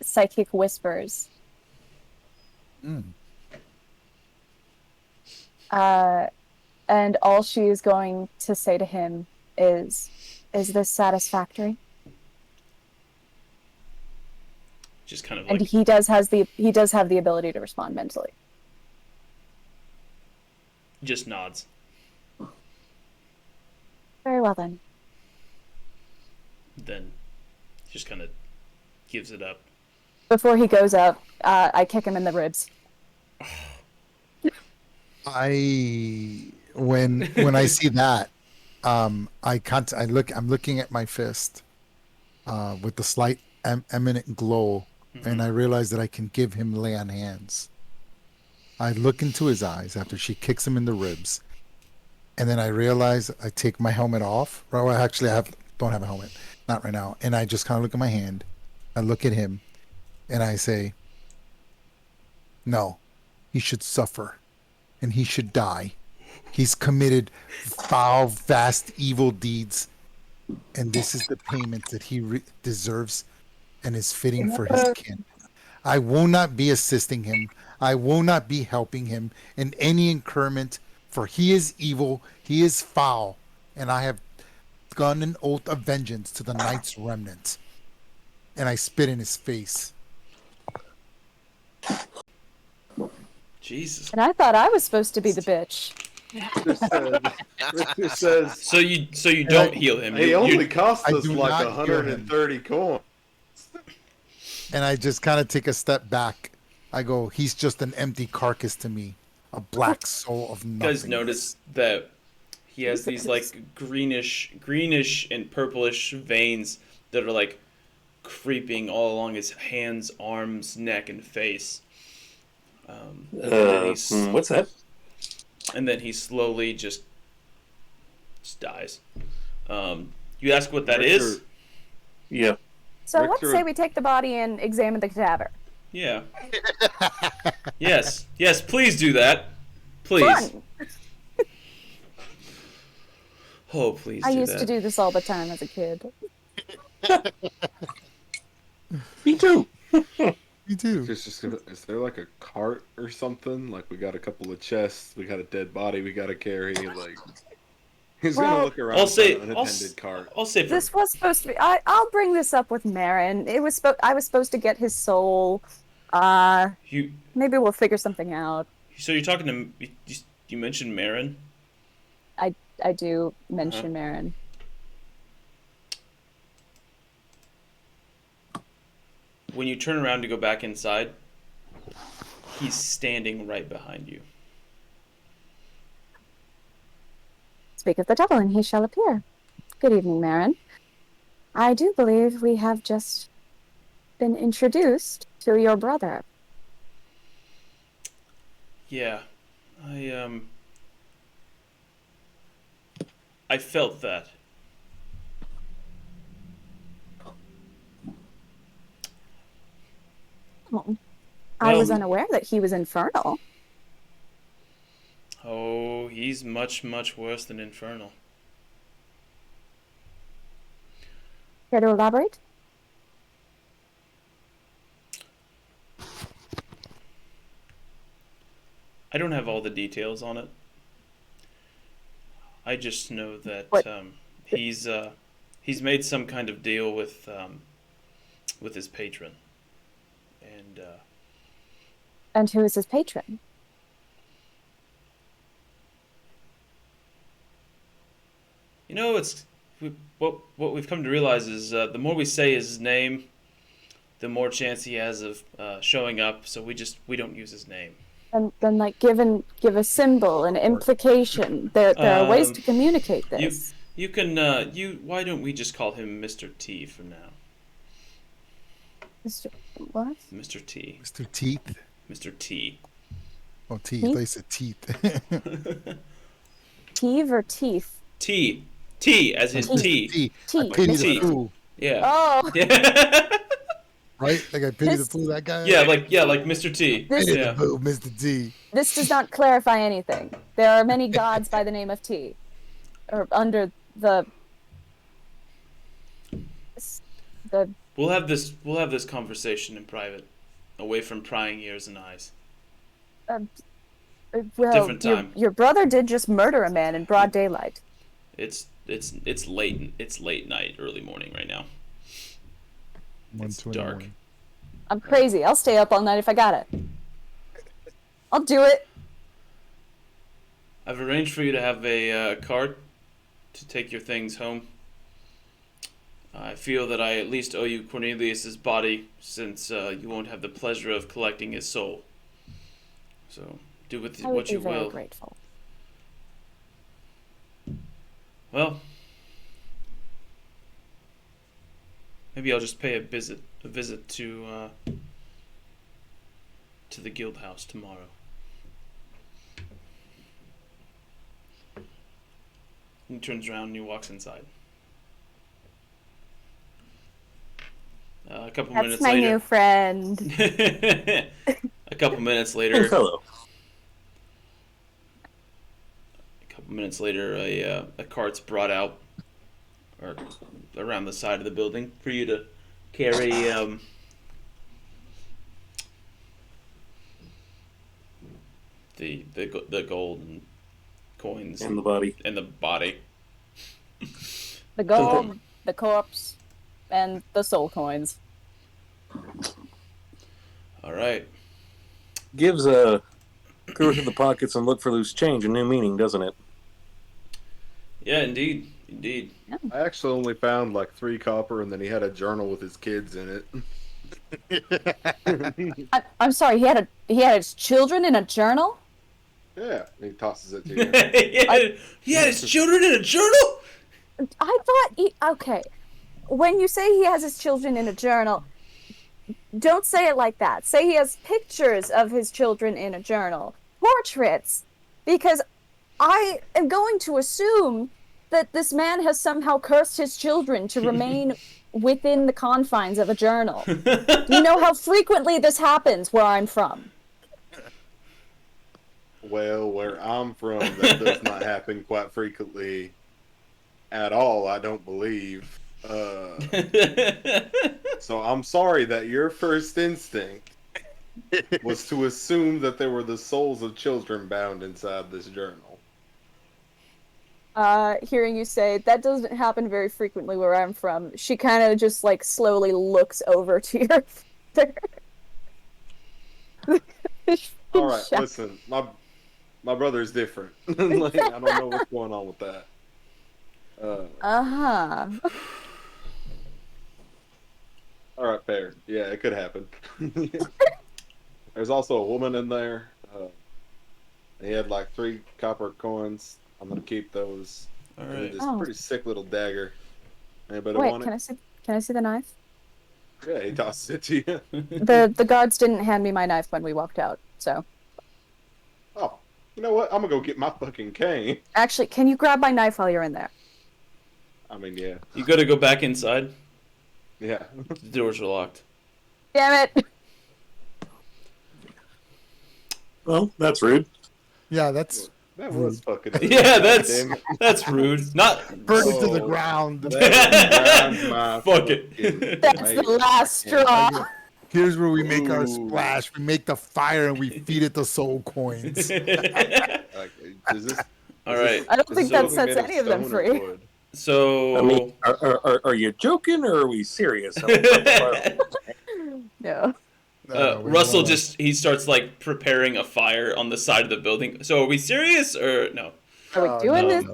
C: psychic whispers. And all she is going to say to him is this satisfactory?
A: Just kind of
C: And
A: like
C: he does have the ability to respond mentally.
A: just nods.
C: Very well then.
A: Then just kind of gives it up.
C: Before he goes up, I kick him in the ribs.
D: When I see that, I'm looking at my fist, with the slight eminent glow, and I realize that I can give him lay on hands. I look into his eyes after she kicks him in the ribs, and then I realize I take my helmet off. Well, actually, don't have a helmet, not right now. And I just kind of look at my hand. I look at him, and I say, "No, he should suffer, and he should die. He's committed foul, vast, evil deeds, and this is the payment that he deserves and is fitting for his kin. I will not be assisting him. I will not be helping him in any increment, for he is evil, he is foul, and I have done an oath of vengeance to the Knights Remnant." And I spit in his face.
A: Jesus.
C: And I thought I was supposed to be the bitch.
E: Richter says,
A: So you don't heal him.
E: he
A: You,
E: only
A: you,
E: cost
D: I
E: us
D: do
E: like
D: not heal
E: 130 coins.
D: And I just kind of take a step back. I go, he's just an empty carcass to me, a black soul of
A: guys
D: nothing.
A: notice that he has these like greenish and purplish veins that are like creeping all along his hands, arms, neck, and face. And then
B: What's that?
A: and then he slowly just dies. You ask what that is?
E: Richter-
B: Yeah.
C: So
E: Richter-
C: let's say we take the body and examine the cadaver.
A: Yeah. Yes, please do that. Please.
C: Fun!
A: Oh, please
C: I
A: do
C: used
A: that.
C: to do this all the time as a kid.
B: Me too.
D: Me too.
E: Is there like a cart or something? Like we got a couple of chests, we got a dead body we got to carry. Like he's gonna
C: Well,
E: look around
A: I'll
E: for
A: say-
E: an unattended cart.
A: I'll say for
C: This was supposed to be. I'll bring this up with Marin. I was supposed to get his soul.
A: you.
C: Maybe we'll figure something out.
A: So you're talking to you mentioned Marin.
C: I do mention Marin.
A: When you turn around to go back inside, he's standing right behind you.
C: Speak of the devil, and he shall appear. Good evening, Marin. I do believe we have just been introduced to your brother.
A: Yeah, I felt that.
C: I was
A: Well-
C: unaware that he was infernal.
A: Oh, he's much worse than infernal.
C: Care to elaborate?
A: I don't have all the details on it. I just know that
C: What?
A: he's made some kind of deal with his patron, and
C: And who is his patron?
A: you know what we've come to realize is the more we say his name, the more chance he has of showing up. So we don't use his name.
C: And then, like, give a symbol, an implication. There are ways to communicate this.
A: You can why don't we just call him Mr. T for now?
C: What?
A: Mr. T.
D: Mr. Teeth.
A: Mr. T.
D: Oh, teeth.
C: Teeth?
D: They said teeth.
C: Teeve or teeth?
A: T. T as in T.
D: Teeth.
C: Teeth.
D: I pity
A: Teeth.
D: the fool.
A: Yeah.
C: Oh,
A: Yeah.
D: Right? Like I pity the
C: This-
D: fool, that guy?
A: yeah, like Mr. T.
C: This-
D: Pity
A: Yeah.
D: the fool, Mr. T.
C: this does not clarify anything. There are many gods by the name of T, or under the
A: We'll have this conversation in private, away from prying ears and eyes.
C: well.
A: Different time.
C: Your brother did just murder a man in broad daylight.
A: It's late night, early morning right now. It's
D: 1:20 in the
A: dark.
D: morning.
C: I'm crazy. I'll stay up all night if I got it. I'll do it.
A: I've arranged for you to have a cart to take your things home. I feel that I at least owe you Cornelius's body, since you won't have the pleasure of collecting his soul. So do with
C: I would
A: what
C: be
A: you
C: very
A: will.
C: grateful.
A: Well, maybe I'll just pay a visit to the guild house tomorrow. He turns around and he walks inside. A couple
C: That's
A: minutes
C: my
A: later.
C: new friend.
A: A couple minutes
B: Hey,
A: later.
B: fellow.
A: A couple minutes later, a cart's brought out, or around the side of the building for you to carry. The gold and coins
B: And the body.
A: and the body.
C: The gold, the corpse, and the soul coins.
A: All right.
B: Gives a Go through the pockets and look for loose change, a new meaning, doesn't it?
A: Yeah, indeed. Indeed.
E: I actually only found like 3 copper, and then he had a journal with his kids in it.
C: I'm sorry. He had his children in a journal.
E: Yeah, he tosses it to you.
A: He had his children in a journal?
C: I thought okay. When you say he has his children in a journal, don't say it like that. Say he has pictures of his children in a journal, portraits, because I am going to assume that this man has somehow cursed his children to remain within the confines of a journal. Do you know how frequently this happens where I'm from?
E: Well, where I'm from, that does not happen quite frequently at all, I don't believe. So I'm sorry that your first instinct was to assume that there were the souls of children bound inside this journal.
C: Hearing you say that doesn't happen very frequently where I'm from, she kind of just like slowly looks over to your
E: All right, listen, my brother's different. Like, I don't know what's going on with that.
C: Uh-huh.
E: All right, fair. Yeah, it could happen. There's also a woman in there. He had like 3 copper coins. I'm gonna keep those.
A: All
E: And
A: right.
E: this pretty sick little dagger. Anybody
C: Wait,
E: want it?
C: can I see the knife?
E: Yeah, he tosses it to you.
C: The guards didn't hand me my knife when we walked out, so.
E: Oh, you know what? I'm gonna go get my fucking cane.
C: Actually, can you grab my knife while you're in there?
E: I mean, yeah.
A: You gotta go back inside.
E: Yeah.
A: The doors are locked.
C: Damn it!
B: Well, that's rude.
D: Yeah, that's
E: That was fucking.
A: Yeah,
E: God damn it.
A: that's rude. Not
D: burn it to the
E: Oh.
D: ground.
E: That was my
A: Fuck it.
E: fucking
C: That's
E: mate.
C: the last straw.
D: Here's where we make our
E: Ooh.
D: splash. We make the fire and we feed it the soul coins.
E: Like, is this?
A: All
E: is
A: right.
E: this-
C: I don't
E: is
C: think
E: this
C: that
E: building
C: sets
E: made of
C: any of them
E: stone or
C: free.
E: wood?
A: So
B: I mean, are you joking or are we serious?
C: No.
A: Russell he starts like preparing a fire on the side of the building. So are we serious or no?
C: Are we doing this?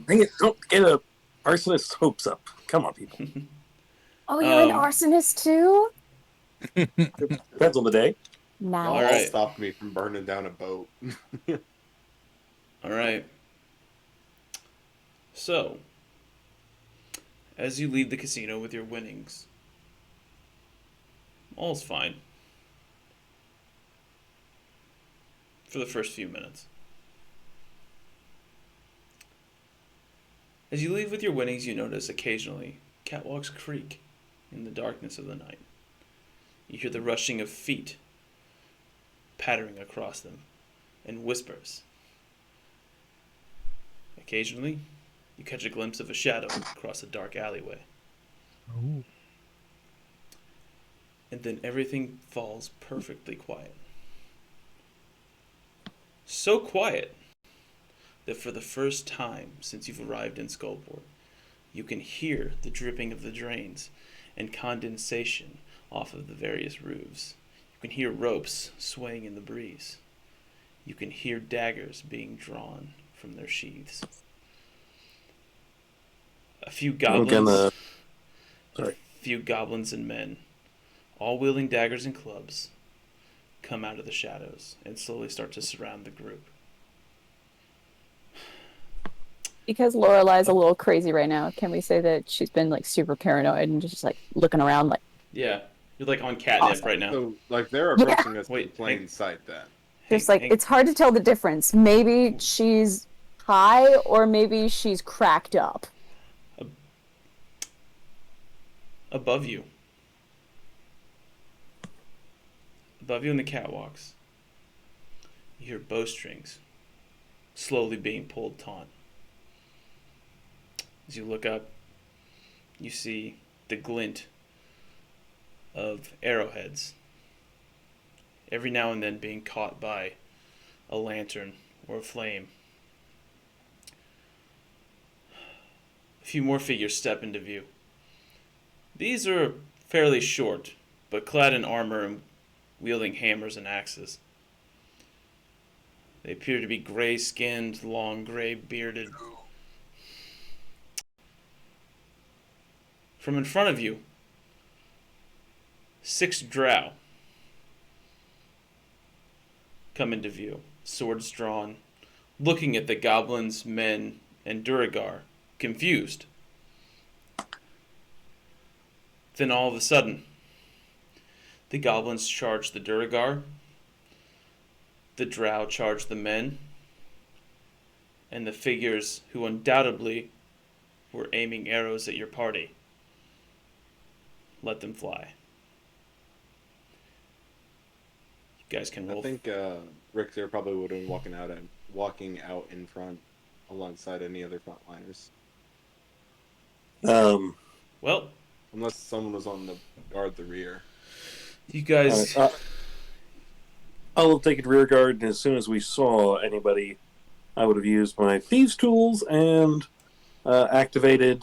B: Bring it! Don't get a arsonist's hopes up. Come on, people.
C: Oh, you're an
A: Um,
C: arsonist too?
B: Depends on the day.
C: Nice.
E: Y'all
A: All right.
E: stopped me from burning down a boat.
A: All right. So, as you leave the casino with your winnings, all's fine for the first few minutes. As you leave with your winnings, you notice occasionally catwalks creak in the darkness of the night. You hear the rushing of feet pattering across them and whispers. Occasionally, you catch a glimpse of a shadow across a dark alleyway.
D: Ooh.
A: And then everything falls perfectly quiet. So quiet that for the first time since you've arrived in Skullport, you can hear the dripping of the drains and condensation off of the various roofs. You can hear ropes swaying in the breeze. You can hear daggers being drawn from their sheaths. A few goblins, few goblins and men, all wielding daggers and clubs, come out of the shadows and slowly start to surround the group.
C: Because Lorelai's a little crazy right now, can we say that she's been like super paranoid and just like looking around like,
A: Yeah, you're like on catnip
C: Awesome.
A: right now.
E: So, like, they're approaching us in
A: Wait,
E: plain
A: hang-
E: sight then.
C: just like, it's hard to tell the difference. Maybe she's high or maybe she's cracked up.
A: Above you in the catwalks, you hear bowstrings slowly being pulled taut. As you look up, you see the glint of arrowheads, every now and then being caught by a lantern or a flame. A few more figures step into view. These are fairly short, but clad in armor and wielding hammers and axes. They appear to be gray-skinned, long gray-bearded. From in front of you, 6 drow come into view, swords drawn, looking at the goblins, men, and Duragar, confused. Then all of a sudden, the goblins charge the Duragar, the drow charge the men, and the figures who undoubtedly were aiming arrows at your party let them fly. You guys can roll.
E: I think Richter probably would have been walking out in front alongside any other frontliners.
A: Well,
E: unless someone was on the guard the rear.
A: You guys.
B: I'll take it rear guard, and as soon as we saw anybody, I would have used my thieves' tools and activated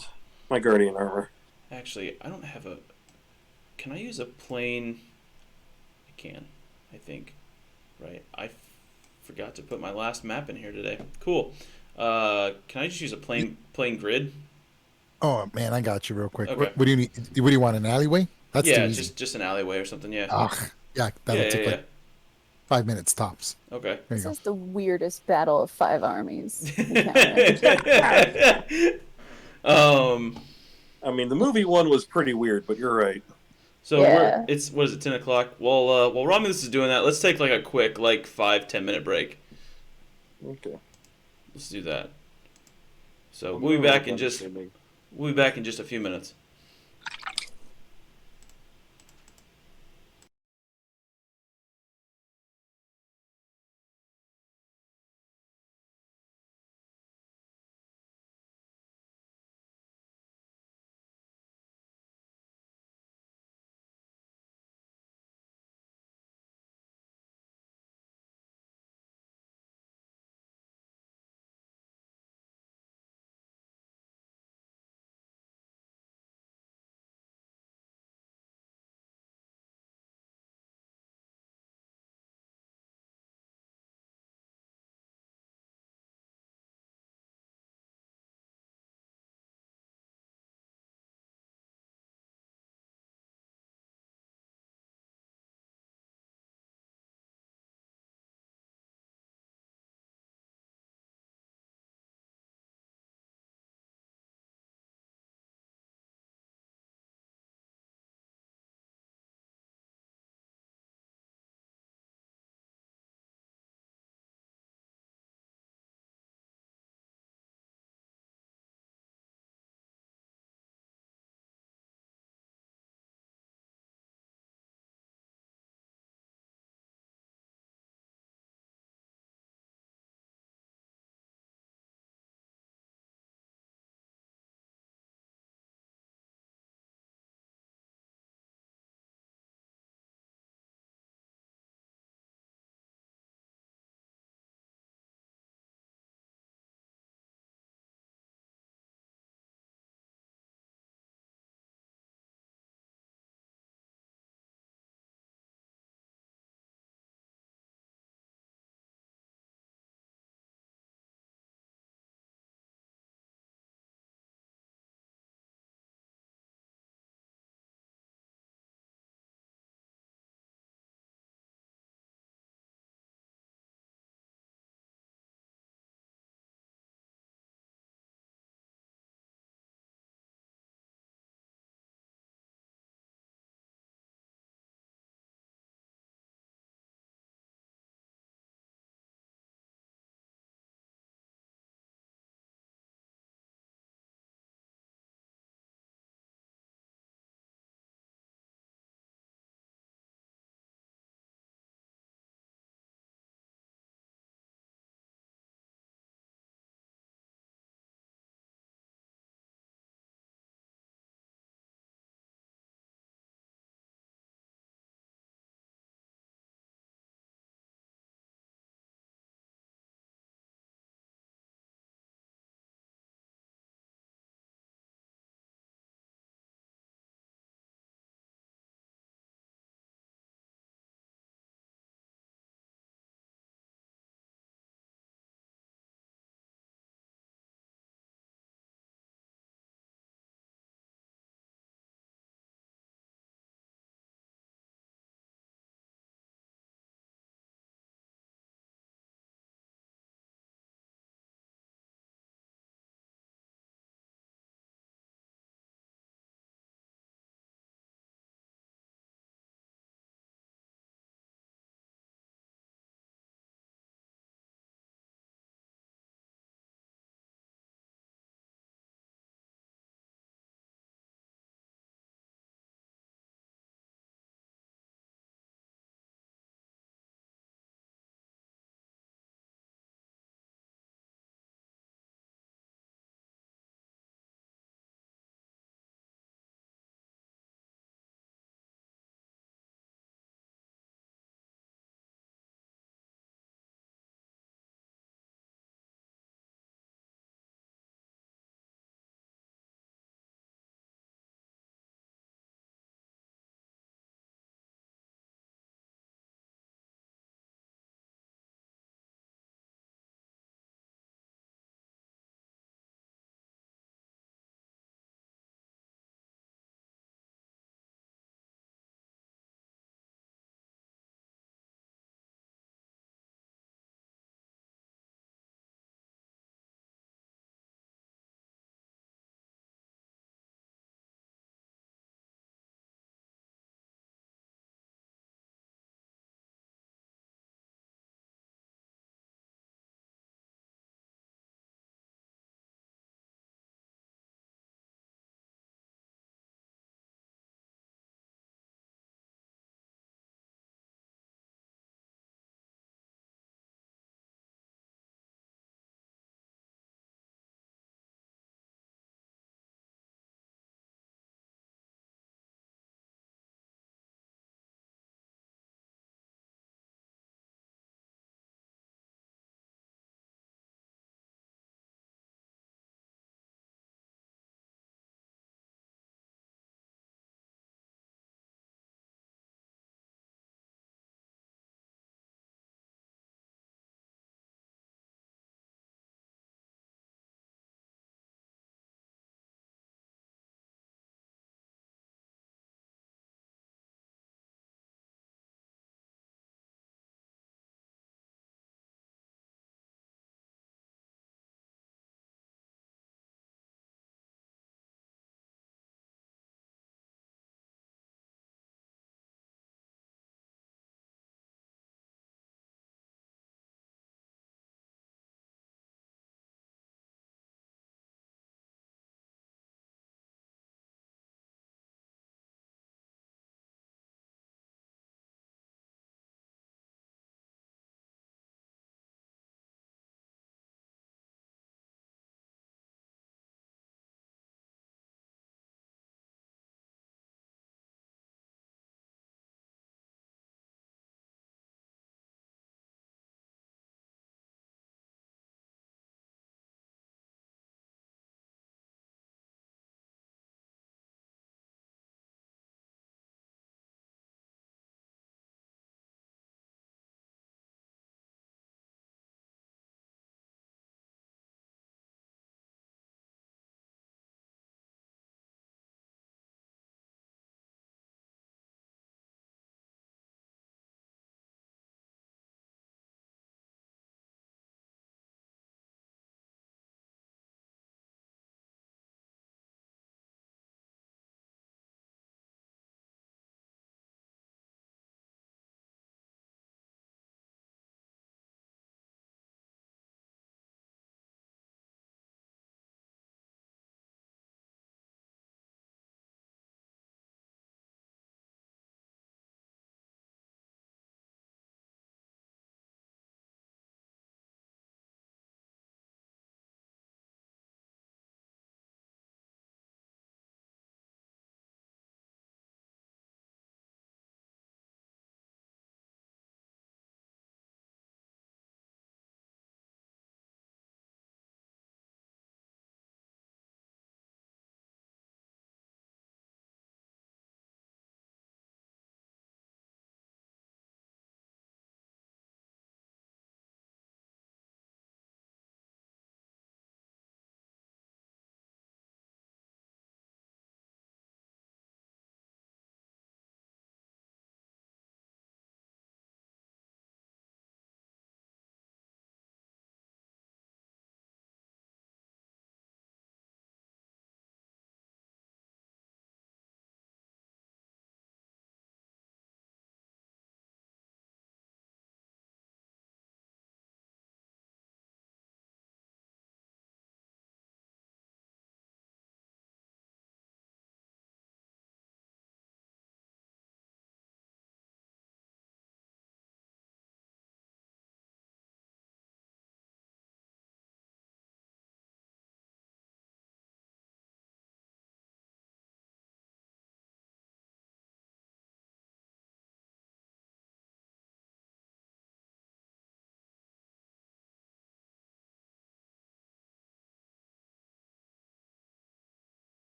B: my guardian armor.
A: Actually, I don't have a. Can I use a plain? I can, I think. Right. I forgot to put my last map in here today. Cool. Can I just use a plain grid?
D: Oh man, I got you real quick.
A: Okay.
D: What do you need? What do you want? An alleyway? That's too
A: Yeah,
D: easy.
A: just an alleyway or something. Yeah.
D: Yeah, that'll take
A: yeah.
D: like 5 minutes tops.
A: Okay.
D: There you
C: This
D: go.
C: is the weirdest battle of 5 armies.
B: I mean, the movie one was pretty weird, but you're right.
A: So
C: Yeah.
A: it's what is it, 10 o'clock? While Romulus is doing that, let's take like a quick 5-10 minute break.
B: Okay.
A: Let's do that. So we'll be back in just a few minutes.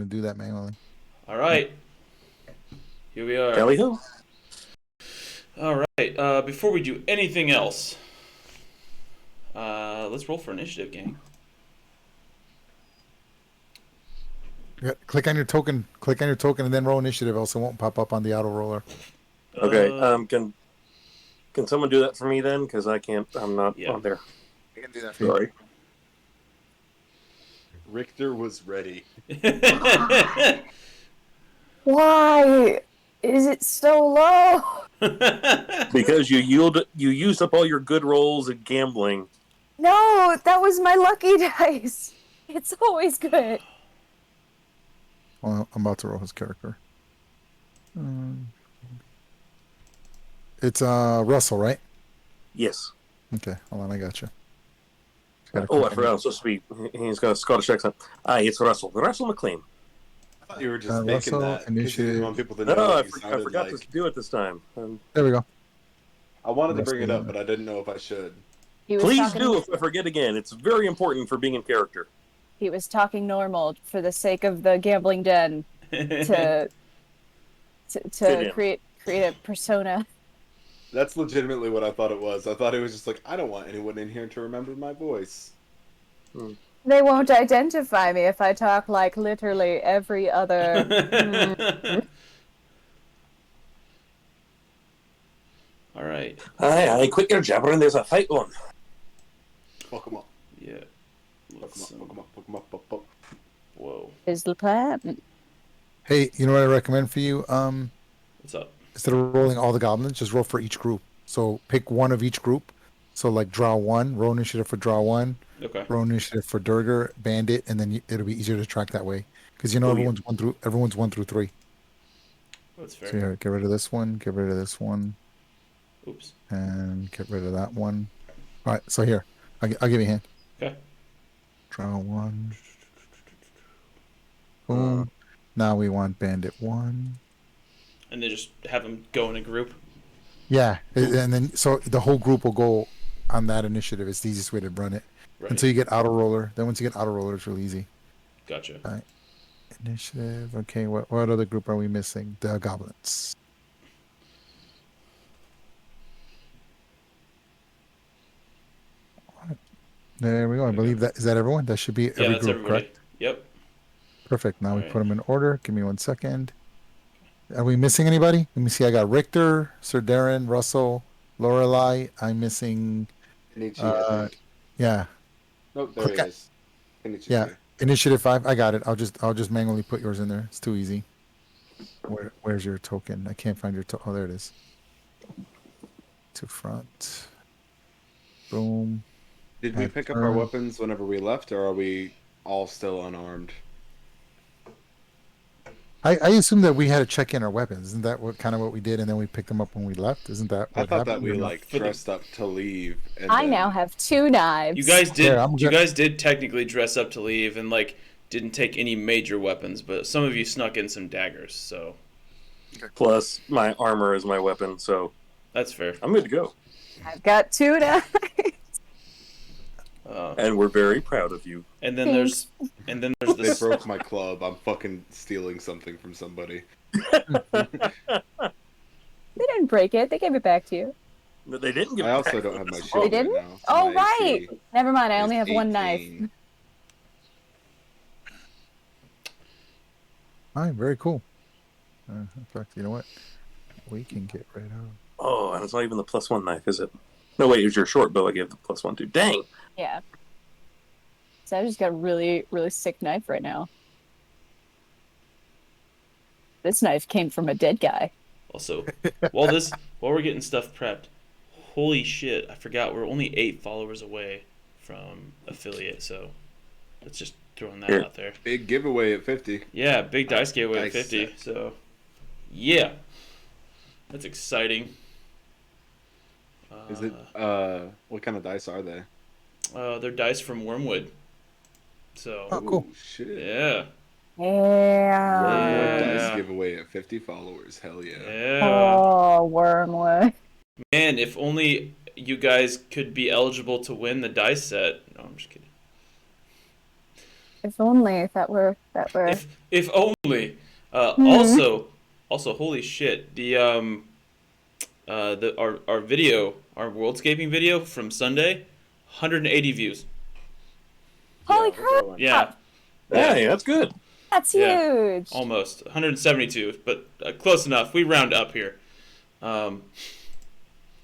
D: to do that manually.
A: All right. Here we are.
B: Tally ho.
A: All right. Before we do anything else, let's roll for initiative, gang.
D: Yeah, click on your token. Click on your token and then roll initiative. Else it won't pop up on the auto roller.
B: Okay. Can someone do that for me then? Because I can't. I'm not
A: Yeah.
B: on there.
D: I can do that for you.
B: Sorry.
E: Richter was ready.
C: Why is it so low?
B: Because you used up all your good rolls at gambling.
C: No, that was my lucky dice. It's always good.
D: Well, I'm about to roll his character. It's Russell, right?
B: Yes.
D: Okay, hold on, I got you.
B: I forgot. I'm supposed to be. He's got a Scottish accent. It's Russell. Russell McLean.
E: I thought you were just making
D: Russell,
E: that because you didn't want people to know
B: No,
E: what
B: I
E: you sounded
B: forgot
E: like.
B: to do it this time.
D: There we go.
E: I wanted to bring it
D: Russell.
E: up, but I didn't know if I should.
C: He was
B: Please
C: talking,
B: do if I forget again. It's very important for being in character.
C: He was talking normal for the sake of the gambling den to
B: in.
C: create a persona.
E: That's legitimately what I thought it was. I thought it was just like, I don't want anyone in here to remember my voice.
C: They won't identify me if I talk like literally every other.
A: All right.
B: Aye, quit your jabbering. There's a fight on.
E: Fuck 'em up.
A: Yeah.
E: Fuck 'em up. Fuck 'em up. Fuck 'em up.
A: Whoa.
C: Is the plan?
D: Hey, you know what I recommend for you?
A: What's up?
D: Instead of rolling all the goblins, just roll for each group. So pick one of each group. So like draw one, roll initiative for draw one,
A: Okay.
D: roll initiative for Durger, Bandit, and then it'll be easier to track that way. Because you know everyone's 1 through 3.
A: That's fair.
D: So here, get rid of this one, get rid of this one,
A: Oops.
D: and get rid of that one. All right, so here, I'll give you a hand.
A: Okay.
D: Draw one. Boom. Now we want Bandit 1.
A: And then just have them go in a group.
D: Yeah, and then so the whole group will go on that initiative. It's the easiest way to run it.
A: Right.
D: Until you get auto roller. Then once you get auto roller, it's really easy.
A: Gotcha.
D: All right. Initiative. Okay, what other group are we missing? The goblins. There we go. I believe that is that everyone. That should be
A: Yeah,
D: every
A: that's
D: group,
A: everybody.
D: correct?
A: Yep.
D: Perfect. Now we
A: Alright.
D: put them in order. Give me 1 second. Are we missing anybody? Let me see. I got Richter, Sir Darren, Russell, Lorelei. I'm missing.
E: Kenichi, I think.
D: Yeah.
E: Nope, there he
D: Click
E: is. Kenichi's
D: Yeah.
E: here.
D: Initiative 5. I got it. I'll just manually put yours in there. It's too easy. Where's your token? I can't find your token. Oh, there it is. To front. Boom.
E: Did we
D: Add
E: pick up our
D: turn.
E: weapons whenever we left, or are we all still unarmed?
D: I assume that we had to check in our weapons. Isn't that what we did, and then we picked them up when we left? Isn't that
E: I
D: what
E: thought that
D: happened?
E: we
D: Or no?
E: like
A: For the-
E: dressed up to leave. And
C: I
E: then...
C: now have 2 knives.
A: You guys did.
D: Yeah, I'm
A: you
D: good.
A: guys did technically dress up to leave and like didn't take any major weapons, but some of you snuck in some daggers. So
B: Plus, my armor is my weapon, so
A: that's fair.
B: I'm good to go.
C: I've got 2 knives.
B: And we're very proud of you.
A: And then there's
E: They
A: this.
E: broke my club. I'm fucking stealing something from somebody.
C: They didn't break it. They gave it back to you.
B: But they didn't give
E: I
B: it
E: also
B: back.
E: don't have my
C: They
E: shield
C: didn't?
E: right now.
C: Oh,
E: My
C: right.
E: AC
C: Never mind. I
E: is
C: only have 1 knife.
E: 18.
D: All right, very cool. In fact, you know what? We can get rid of.
B: Oh, and it's not even the +1 knife, is it? No, wait, it was your short bow I gave the +1 to. Dang!
C: Yeah. So I just got a really, really sick knife right now. This knife came from a dead guy.
A: Also, while we're getting stuff prepped, holy shit! I forgot we're only 8 followers away from affiliate. So let's just throwing that out there.
E: Big giveaway at 50.
A: Yeah, big dice giveaway at
E: Dice
A: 50.
E: set.
A: So yeah, that's exciting.
E: Is it? What kind of dice are they?
A: They're dice from Wormwood. So
D: Oh, cool.
E: Ooh, shit.
A: yeah,
C: Yeah.
E: Wormwood
A: Yeah.
E: dice giveaway at 50 followers. Hell yeah.
A: yeah.
C: Oh, wormwood.
A: Man, if only you guys could be eligible to win the dice set. No, I'm just kidding.
C: If only that were
A: If only.
C: Hmm.
A: Also, holy shit! Our video, our worldscaping video from Sunday, 180 views.
E: Yeah,
C: Holy
E: we're going.
A: Yeah,
C: crap!
A: yeah,
B: Hey, that's good.
C: That's
A: yeah.
C: huge.
A: Almost 172, but close enough. We round up here. Um,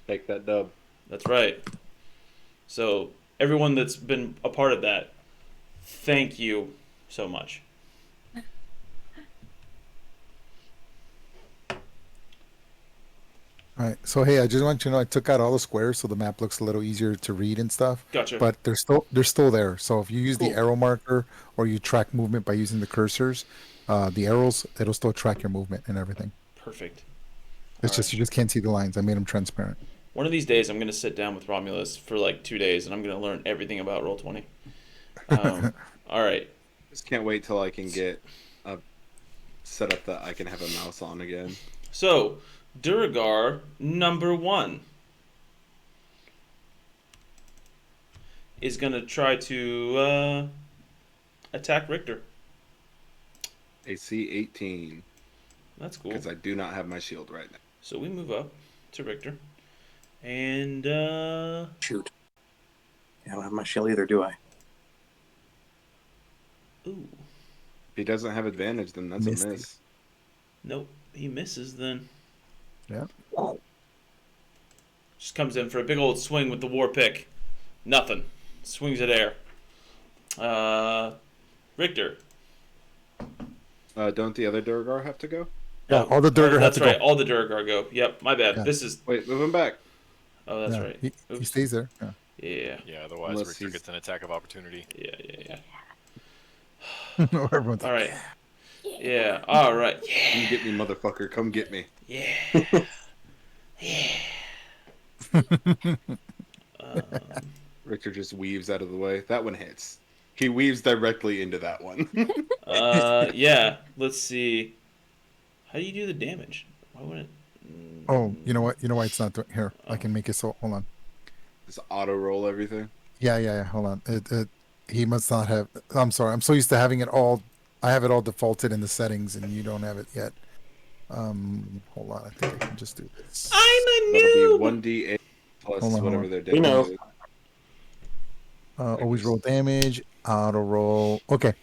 E: Take that dub.
A: that's right. So everyone that's been a part of that, thank you so much.
D: All right. So hey, I just want you to know I took out all the squares so the map looks a little easier to read and stuff.
A: Gotcha.
D: But they're still there. So if you use the
A: Cool.
D: arrow marker or you track movement by using the cursors, the arrows it'll still track your movement and everything.
A: Perfect.
D: It's
A: All
D: just
A: right.
D: you just can't see the lines. I made them transparent.
A: One of these days, I'm gonna sit down with Romulus for like 2 days, and I'm gonna learn everything about Roll20. All right.
E: Just can't wait till I can get a setup that I can have a mouse on again.
A: So, Duragar number 1 is gonna try to attack Richter.
E: AC 18
A: That's cool.
E: because I do not have my shield right now.
A: So we move up to Richter, and
B: Shoot. I don't have my shell either, do I?
A: ooh,
E: If he doesn't have advantage, then that's
D: Missed
E: a
D: it.
E: miss.
A: nope, he misses then.
D: Yeah.
A: Just comes in for a big old swing with the war pick. Nothing. Swings at air. Richter.
E: Don't the other Durgar have to go?
D: Yeah, all the Durgar have
A: That's
D: to
A: right.
D: go.
A: All the Duragar go. Yep, my bad.
D: Yeah.
A: This is.
E: Wait, move him back.
A: Oh, that's
D: Yeah,
A: right.
D: He
A: Oops.
D: stays there. Yeah.
A: Yeah.
F: Yeah, otherwise
E: Unless
F: Richter
E: he's-
F: gets an attack of opportunity.
A: Yeah.
D: Everyone's
A: All right. Yeah. All right.
E: Come get me, motherfucker. Come get me.
A: Yeah.
E: Richter just weaves out of the way. That one hits. He weaves directly into that one.
A: Yeah. Let's see. How do you do the damage? Why would it?
D: Oh, you know what? You know why it's not doing here? I can make it so. Hold on.
E: Just auto roll everything.
D: Yeah. Hold on. He must not have. I'm sorry. I'm so used to having it all. I have it all defaulted in the settings, and you don't have it yet. Hold on. I think I can just do this.
A: I'm a
E: That'll
A: noob.
E: be 1d8 plus
D: Hold on,
E: whatever
D: hold
E: their
B: We know.
E: damage is.
D: Always roll damage. Auto roll. Okay.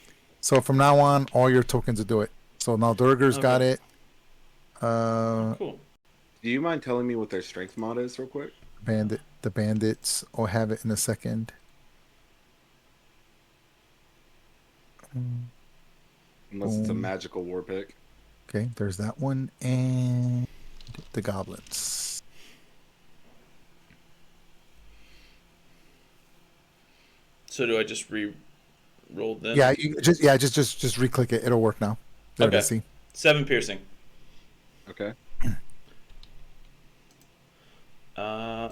D: So from now on, all your tokens will do it. So now Durgar's got
A: Okay.
D: it.
A: Cool.
E: Do you mind telling me what their strength mod is, real quick?
D: The bandits. I'll have it in a second.
E: Unless it's a
D: Boom.
E: magical war pick.
D: Okay, there's that one, and the goblins.
A: So do I just re-roll them?
D: Yeah, you just re-click it. It'll work now. There it
A: Okay.
D: is, see?
A: 7 piercing.
E: Okay.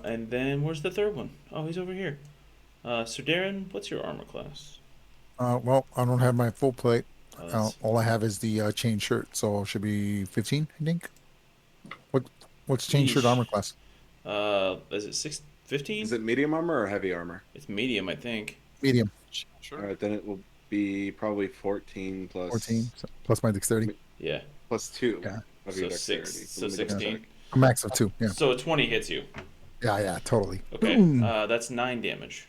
A: And then where's the third one? Oh, he's over here. So Darren, what's your armor class?
D: Well, I don't have my full plate.
A: Oh, that's-
D: All I have is the chain shirt, so it should be 15, I think. What's chain shirt
A: Yeesh.
D: armor class?
A: Is it 15?
E: Is it medium armor or heavy armor?
A: It's medium, I think.
D: Medium,
F: Sure.
E: Alright, then it will be probably 14 plus
D: 14, plus my dexterity.
A: Yeah.
E: plus 2
D: Yeah.
E: of
A: So
E: your dexterity.
A: so
E: let me double
A: 16.
E: check.
D: A max of 2. Yeah,
A: So a 20 hits you.
D: yeah, totally.
A: Okay.
D: Boom.
A: That's 9 damage.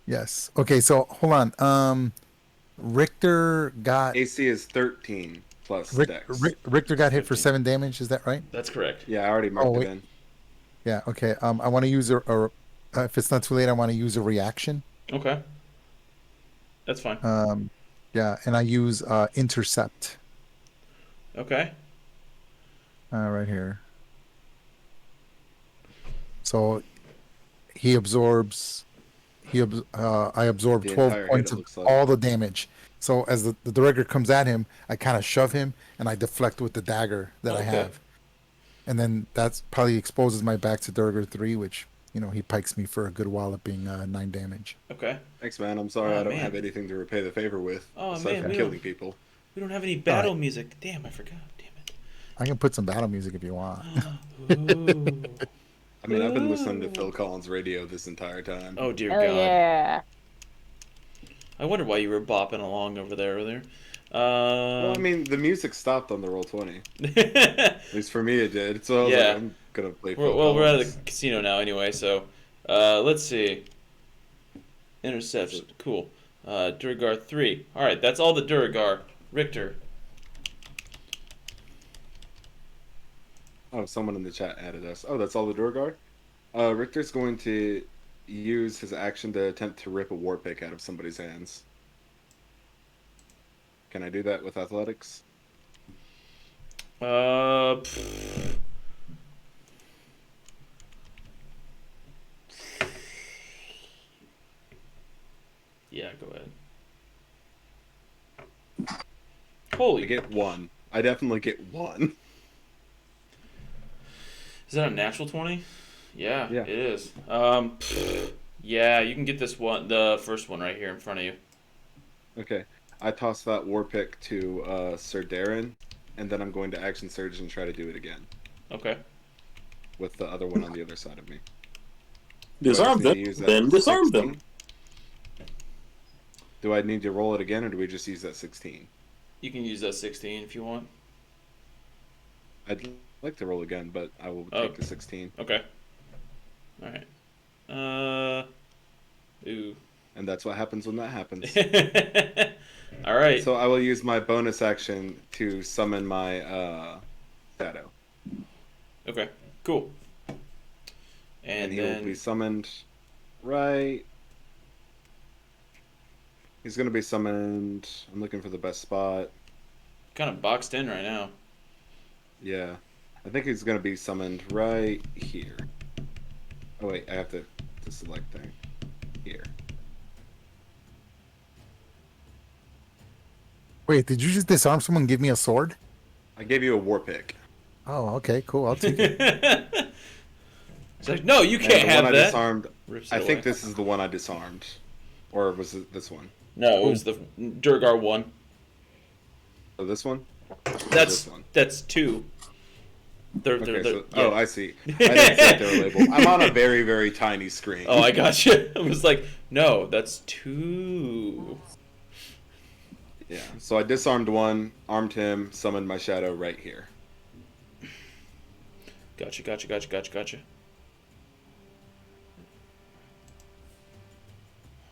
D: Yes. Okay, so hold on. Richter got
E: AC is 13 plus dex.
D: Richter got hit for
A: 15.
D: 7 damage. Is that right?
A: That's correct.
E: Yeah, I already marked
D: Oh,
E: it
D: wait.
E: in.
D: Yeah. Okay. I want to use if it's not too late, I want to use a reaction.
A: Okay. That's fine.
D: Yeah, and I use intercept
A: Okay.
D: right here. So he absorbs. I absorb
E: The
D: 12
E: entire hit,
D: points
E: it
D: of
E: looks like.
D: all the damage. So as the director comes at him, I kind of shove him and I deflect with the dagger that I
A: Okay.
D: have. And then that's probably exposes my back to Durgar 3, which, he pikes me for a good walloping 9 damage.
A: Okay.
E: Thanks, man. I'm sorry
A: Oh,
E: I don't
A: man.
E: have anything to repay the favor with.
A: Oh,
E: aside
A: man,
E: from
A: we
E: killing
A: don't-
E: people.
A: We don't have any battle music. Damn, I forgot. Damn
D: I can put some battle music if you want.
A: it. Ooh.
E: I mean, I've been listening to Phil Collins radio this entire time.
A: Oh dear
C: Oh
A: God.
C: yeah.
A: I wonder why you were bopping along over there earlier.
E: Well, I mean, the music stopped on the roll 20. At least for me, it did. So I was like,
A: yeah.
E: I'm gonna play
A: We're,
E: Phil
A: well, we're at
E: Collins.
A: the casino now anyway, so let's see. Interception. Cool. Duragar 3. Alright, that's all the Duragar. Richter.
E: Oh, someone in the chat added us. Oh, that's all the Durgar? Richter's going to use his action to attempt to rip a war pick out of somebody's hands. Can I do that with athletics?
A: Pfft. Yeah, go ahead. Holy.
E: I get one. I definitely get one.
A: Is that a natural 20? Yeah,
E: Yeah.
A: it is. Yeah, you can get this one, the first one right here in front of you.
E: Okay. I toss that war pick to Sir Darren, and then I'm going to action surge and try to do it again
A: Okay.
E: with the other one on the other side of me.
B: Disarm
E: Do I
B: them,
E: just need to use that
B: then disarm
E: 16?
B: them.
E: Do I need to roll it again, or do we just use that 16?
A: You can use that 16 if you want.
E: I'd like to roll again, but I will
A: Oh.
E: take the 16.
A: Okay. Alright. Ooh.
E: And that's what happens when that happens.
A: Alright.
E: So I will use my bonus action to summon my shadow.
A: Okay, cool.
E: And he
A: then
E: will be summoned right. He's going to be summoned. I'm looking for the best spot.
A: kind of boxed in right now.
E: Yeah. I think he's going to be summoned right here. Oh, wait. I have to select thing. Here.
D: Wait, did you just disarm someone and give me a sword?
E: I gave you a war pick.
D: Oh, okay, cool. I'll take it.
A: It's like, no, you
E: And
A: can't
E: the
A: have
E: one I
A: that.
E: disarmed.
A: Rips it
E: I think
A: away.
E: this is the one I disarmed. Or was it this one?
A: No, it was the Durgar 1.
E: Oh, this one?
A: That's
E: this one.
A: that's 2.
E: Okay, so,
A: yeah.
E: oh, I see. I didn't see their label. I'm on a very, very tiny screen.
A: Oh, I got you. I was like, no, that's 2.
E: Yeah, so I disarmed one, armed him, summoned my shadow right here.
A: Gotcha.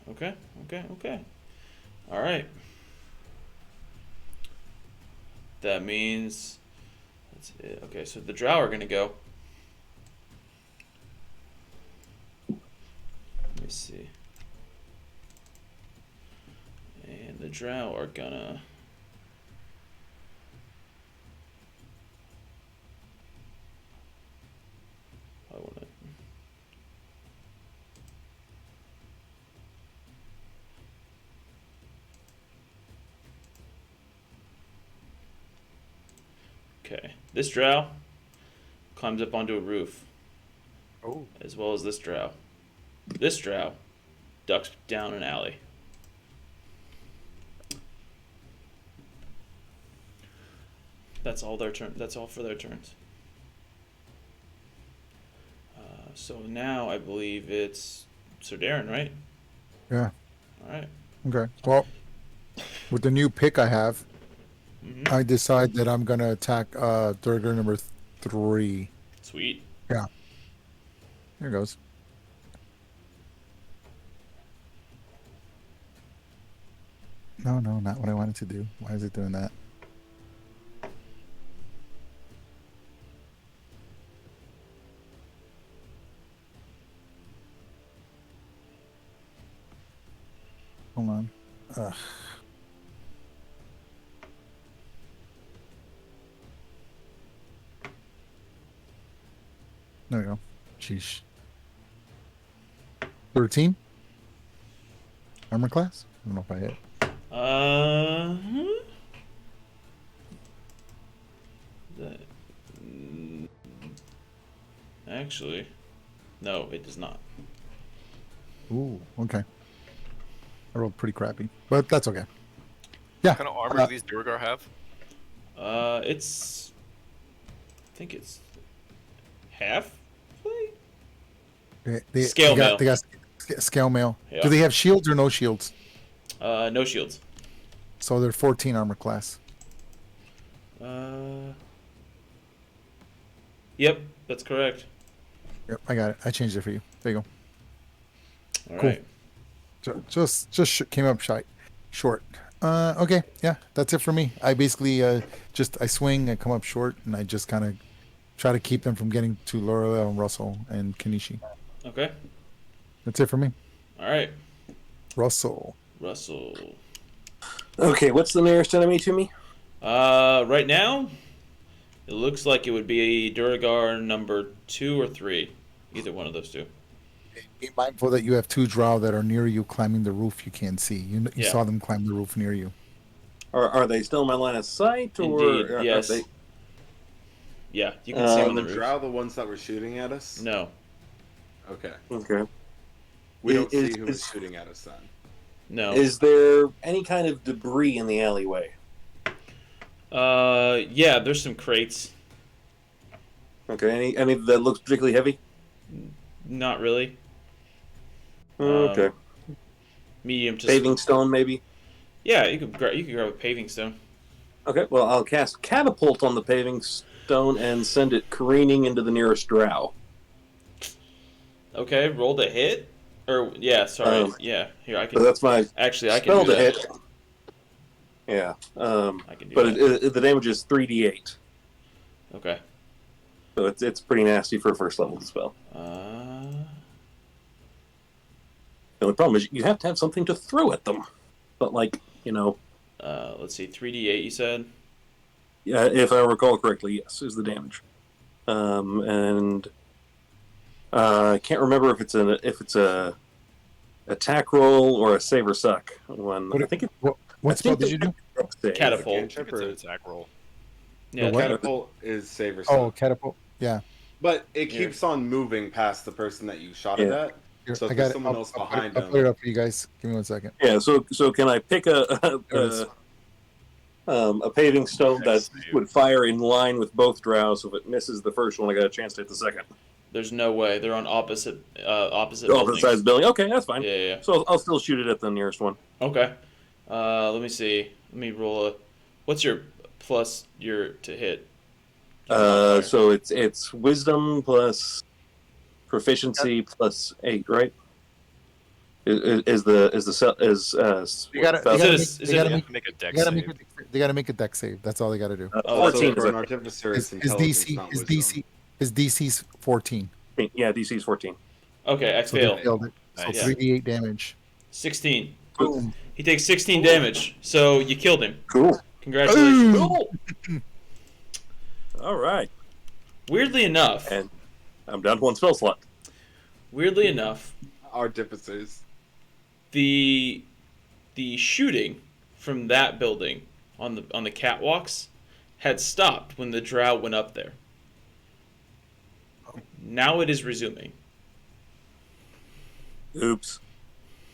A: Okay. All right. That means that's it. Okay, so the drow are gonna go. Let me see. And the drow are gonna. I want to. Okay, this drow climbs up onto a roof,
D: Oh.
A: as well as this drow. This drow ducks down an alley. That's all their turn. That's all for their turns. So now I believe it's Sir Darren, right?
D: Yeah.
A: All right.
D: Okay. Well, with the new pick I have,
A: Mm-hmm.
D: I decide that I'm gonna attack Durgar number 3.
A: Sweet.
D: Yeah. There it goes. No, not what I wanted to do. Why is it doing that? Hold on. Ugh. There we go. Sheesh. 13? Armor class? I don't know if I hit.
A: That, actually, no, it does not.
D: Ooh, okay. I rolled pretty crappy, but that's okay.
F: What kind of armor do these Durgar have?
A: It's. I think it's half.
D: They
A: Scale mail.
D: They got scale mail.
A: Yeah.
D: Do they have shields or no shields?
A: No shields.
D: So they're 14 armor class.
A: Yep, that's correct.
D: Yep, I got it. I changed it for you. There you go.
A: All
D: Cool.
A: right.
D: Came up short. Okay, yeah, that's it for me. I basically I swing, I come up short, and I just kind of try to keep them from getting to Lorelei and Russell and Kenichi.
A: Okay.
D: That's it for me.
A: All right.
D: Russell.
B: Okay, what's the nearest enemy to me?
A: Right now, it looks like it would be Duragar number 2 or 3. Either one of those two.
D: Be mindful that you have 2 drow that are near you climbing the roof you can't see. You
A: Yeah.
D: saw them climb the roof near you.
B: Are they still in my line of sight, or
A: Indeed, yes.
B: are they?
A: Yeah, you can see them
E: Are
A: on
E: the
A: the roof.
E: drow the ones that were shooting at us?
A: No.
E: Okay.
B: Okay.
E: We don't
B: Is-
E: see who was
B: is-
E: shooting at us then.
A: No.
B: Is there any kind of debris in the alleyway?
A: Yeah, there's some crates.
B: Okay, any that looks particularly heavy?
A: Not really.
B: Okay.
A: Medium to
B: Paving stone, maybe?
A: Yeah, you could grab a paving stone.
B: Okay, well, I'll cast Catapult on the paving stone and send it careening into the nearest drow.
A: Okay, roll to hit. Or yeah, sorry. Yeah, here I
B: So
A: can.
B: that's my
A: Actually, I can
B: spell
A: do
B: to
A: that.
B: hit. Yeah.
A: I can do
B: But
A: that.
B: the damage is 3d8.
A: Okay.
B: So it's pretty nasty for a first level spell. The only problem is you have to have something to throw at them. But, like,
A: Let's see, 3d8. You said.
B: yeah, if I recall correctly, yes, is the damage. And I can't remember if it's a attack roll or a save or suck one. I think it.
D: What spell did you do?
A: Catapult.
F: Cantrip or it's an attack roll.
A: Yeah.
D: what?
E: Catapult is save or suck.
D: Oh, catapult. Yeah.
E: But it keeps on moving past the person that you shot it
B: Yeah.
E: at.
D: Here,
E: So if
D: I got
E: there's
D: it.
E: someone
D: I'll
E: else
D: put it-
E: behind
D: I'll
E: them.
D: put it up for you guys. Give me 1 second.
B: Yeah. So can I pick a paving stone that would fire in line with both drow? So if it misses the first one, I got a chance to hit the second.
A: There's no way. They're on opposite
B: Opposite
A: buildings.
B: sides of the building. Okay, that's fine.
A: Yeah.
B: So I'll still shoot it at the nearest one.
A: Okay. Let me see. Let me roll a. What's your plus your to hit?
B: So it's wisdom plus proficiency plus 8, right? Is
D: You gotta
F: Make a deck
D: They gotta
F: save.
D: make a deck save. That's all they gotta do.
B: 14
E: for
B: is
E: an artificer, it's
D: His
E: intelligence,
D: DC
E: not
D: his
E: wisdom.
D: DC's 14.
B: Yeah, DC's 14.
A: Okay, I
D: So they
A: failed.
D: failed it. So
F: Nice.
D: 3d8 damage.
A: 16.
D: Boom.
A: He takes 16 damage. So you killed him.
B: Cool.
A: Congratulations.
B: All right.
A: Weirdly enough.
B: And I'm down to 1 spell slot.
A: Weirdly enough,
E: Artificers.
A: the shooting from that building on the catwalks had stopped when the drow went up there. Now it is resuming.
B: Oops.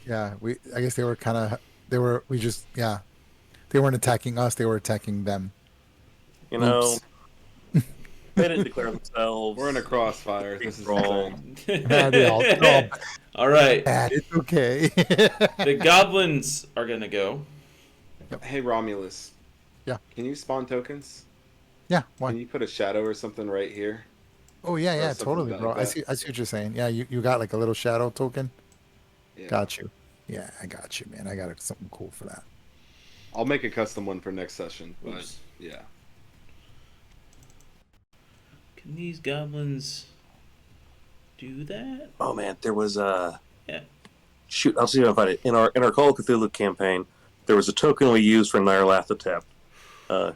D: Yeah, I guess they were they weren't attacking us, they were attacking them.
B: You know,
D: Oops.
B: they didn't declare themselves.
E: We're in a crossfire. This is
B: wrong.
D: They're all
A: All right.
D: bad. It's okay.
A: The goblins are going to go.
E: Hey, Romulus.
D: Yeah.
E: Can you spawn tokens?
D: Yeah,
E: Can
D: one.
E: you put a shadow or something right here?
D: Oh yeah,
E: something
D: totally,
E: like
D: bro.
E: that.
D: I see what you're saying. Yeah, you got like a little shadow token.
E: Yeah.
D: Got you. Yeah, I got you, man. I got something cool for that.
E: I'll make a custom one for next session, but
A: Oops.
E: yeah.
A: Can these goblins do that?
B: Oh man, there was a.
A: Yeah.
B: Shoot, I'll see if I can find it. In our Call of Cthulhu campaign, there was a token we used for Nyarlathotep,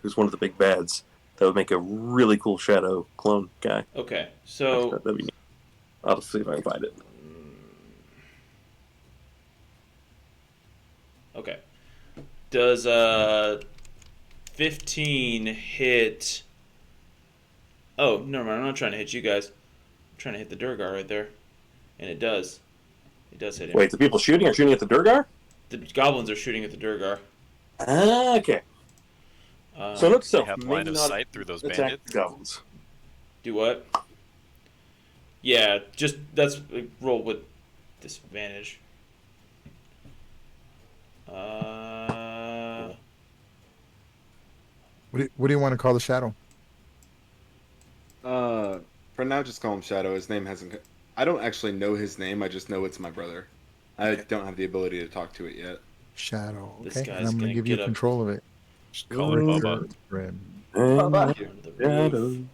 B: who's one of the big bads. That would make a really cool shadow clone guy.
A: Okay, so
B: That'd be neat. I'll see if I can find it.
A: okay. Does 15 hit? Oh, never mind. I'm not trying to hit you guys. I'm trying to hit the Durgar right there, and it does. It does hit him.
B: Wait, the people shooting are shooting at the Durgar?
A: The goblins are shooting at the Durgar.
B: Okay. So note to
F: They
B: self,
F: have
B: maybe
F: line of
B: not
F: sight through those
B: attack
F: bandits.
B: the goblins.
A: Do what? Yeah, just roll with disadvantage.
D: What do you want to call the shadow?
E: For now, just call him Shadow. His name hasn't. I don't actually know his name. I just know it's my brother. I
D: Okay.
E: don't have the ability to talk to it yet.
D: Shadow.
A: This
D: Okay, and
A: guy's
D: I'm going
A: gonna
D: to give you
A: get up
D: control of it.
F: Just call it Bubba.
D: Rim.
C: Bubba.
A: onto the roof.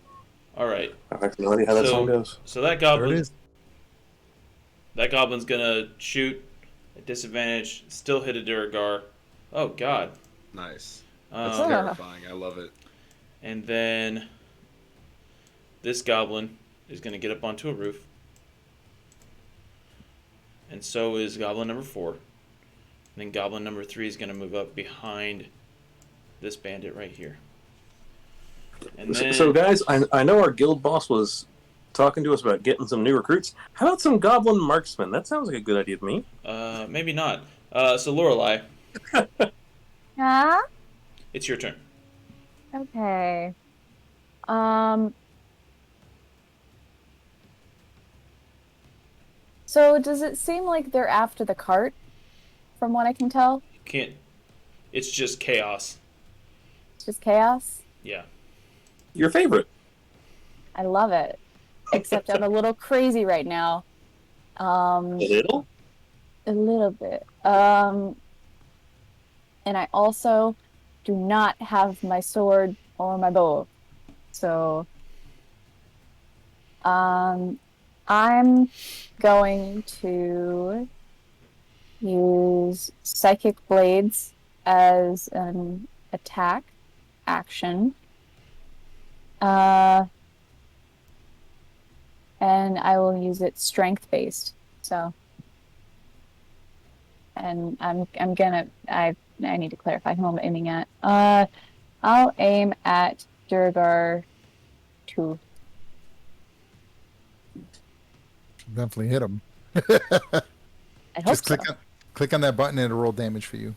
A: All right.
B: I have no idea how that song goes.
A: So that
D: There it
A: goblin,
D: is.
A: that goblin's gonna shoot at disadvantage. Still hit a Duragar. Oh God.
E: Nice. That's
A: Um,
E: terrifying. I love it.
A: and then this goblin is gonna get up onto a roof. And so is goblin number 4. And then goblin number 3 is gonna move up behind this bandit right here. And then
B: So, guys, I know our guild boss was talking to us about getting some new recruits. How about some goblin marksmen? That sounds like a good idea to me.
A: maybe not. So Lorelei,
C: Yeah.
A: it's your turn.
C: Okay. So does it seem like they're after the cart, from what I can tell?
A: You can't. It's just chaos.
C: It's just chaos.
A: Yeah.
B: Your favorite.
C: I love it. Except I'm a little crazy right now.
B: A little?
C: A little bit. And I also do not have my sword or my bow. So I'm going to use Psychic Blades as an attack action. And I will use it strength based. So, and I need to clarify who I'm aiming at. I'll aim at Durgar 2.
D: Definitely hit him.
C: I hope
D: Just
C: so.
D: click on that button and it'll roll damage for you.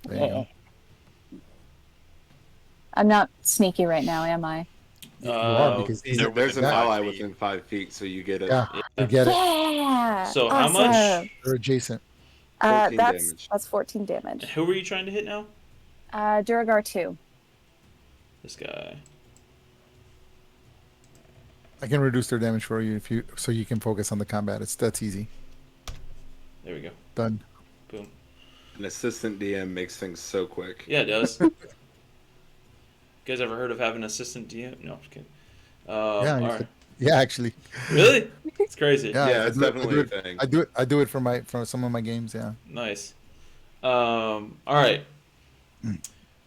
D: There you go.
C: I'm not sneaky right now, am I?
D: You are because
E: There's an
D: Yeah.
E: ally within 5 feet, so you get it.
D: Yeah,
A: Yeah.
D: you get it.
C: Yeah.
A: So how much?
C: awesome.
D: They're adjacent.
E: 14
C: That's
E: damage.
C: 14 damage.
A: Who were you trying to hit now?
C: Duragar 2.
A: This guy.
D: I can reduce their damage for you so you can focus on the combat. That's easy.
A: There we go.
D: Done.
A: Boom.
E: An assistant DM makes things so quick.
A: Yeah, it does. You guys ever heard of having an assistant DM? No, I'm just kidding.
D: Yeah,
A: All
D: you
A: right.
D: could- yeah, actually.
A: Really? It's crazy.
D: Yeah,
E: Yeah, it's
D: I do it-
E: definitely a thing.
D: I do it for some of my games. Yeah.
A: Nice. All right.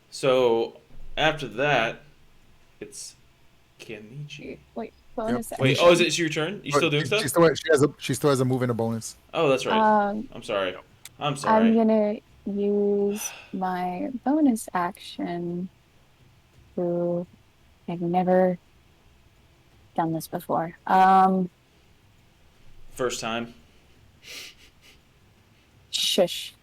A: So after that, it's Kenichi.
C: Wait, bonus
A: Wait.
C: action.
A: Oh, is it your turn? You still doing stuff?
D: She still has a move and a bonus.
A: Oh, that's right. I'm sorry. I'm sorry.
C: I'm gonna use my bonus action to. I've never done this before.
A: First time.
C: Shush.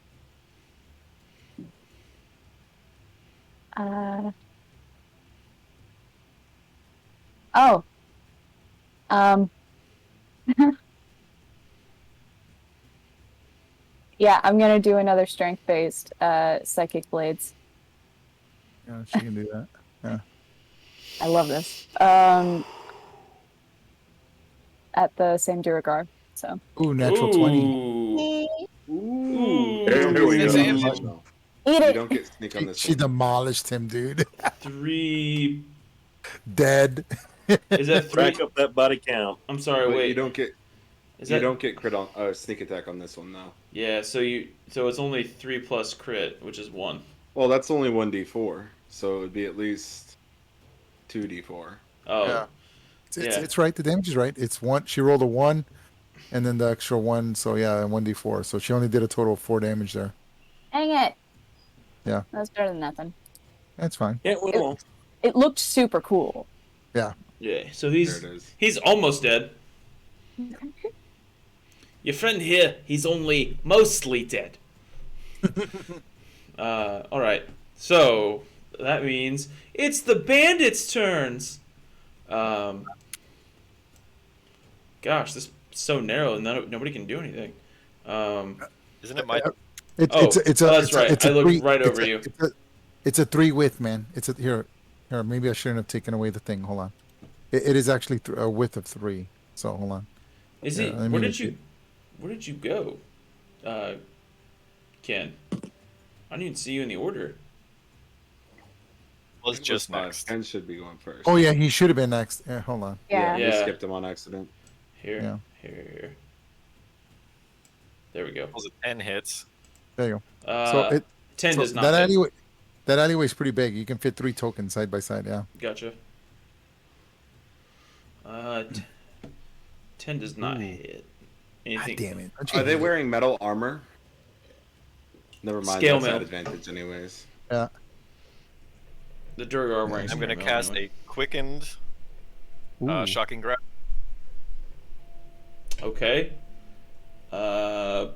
C: Oh. Yeah, I'm gonna do another strength-based psychic blades.
D: Yeah, she can do that. Yeah.
C: I love this. At the same Duragar. So
D: Ooh, natural 20.
A: Ooh.
E: There we
F: Six
E: go.
F: damage.
C: eat
E: You
C: it.
E: don't get sneak on this
D: She
E: one.
D: demolished him, dude.
A: 3.
D: Dead.
A: Is that 3?
B: Rack up that body count.
A: I'm sorry.
E: But
A: Wait.
E: you don't get
A: Is
E: you
A: that?
E: don't get crit on sneak attack on this one though.
A: Yeah. So it's only 3 plus crit, which is 1.
E: Well, that's only 1d4, so it would be at least 2d4.
A: Oh.
D: Yeah.
A: Yeah.
D: It's right. The damage is right. It's one. She rolled a 1, and then the extra 1. So yeah, 1d4. So she only did a total of 4 damage there.
C: Dang it.
D: Yeah.
C: That's better than nothing.
D: That's fine.
B: Yeah, well,
C: It looked super cool.
A: Yeah. So
E: There it is.
A: he's almost dead. Your friend here, he's only mostly dead. All right. So that means it's the bandits' turns. Gosh, this is so narrow, and nobody can do anything.
F: Isn't it my?
A: That's right. I looked right over you.
D: It's a 3 width, man. It's a here. Or maybe I shouldn't have taken away the thing. Hold on. It is actually a width of 3. So hold on.
A: Is
D: Yeah,
A: it?
D: let me make it.
A: Where did you go, Ken? I didn't even see you in the order.
F: Was just
E: five.
F: next.
E: Ken should be going first.
D: Oh yeah, he should have been next. Yeah, hold on.
C: Yeah.
E: We
A: Yeah.
E: skipped him on accident.
A: Here. There we go.
F: Was it 10 hits?
D: There you go. So
A: 10 does not
D: that
A: hit.
D: alleyway. That alleyway is pretty big. You can fit 3 tokens side by side. Yeah.
A: Gotcha. 10 does not
D: Ooh.
A: hit.
D: God
A: Anything?
D: damn it!
E: Are they wearing metal armor? Never mind.
A: Scale
E: That's
A: mail.
E: at advantage, anyways.
D: Yeah.
A: The Durgar are wearing.
F: I'm going to
A: scale mail
F: cast
A: anyway.
F: a quickened
D: Ooh.
F: shocking grasp.
A: Okay.
F: Hold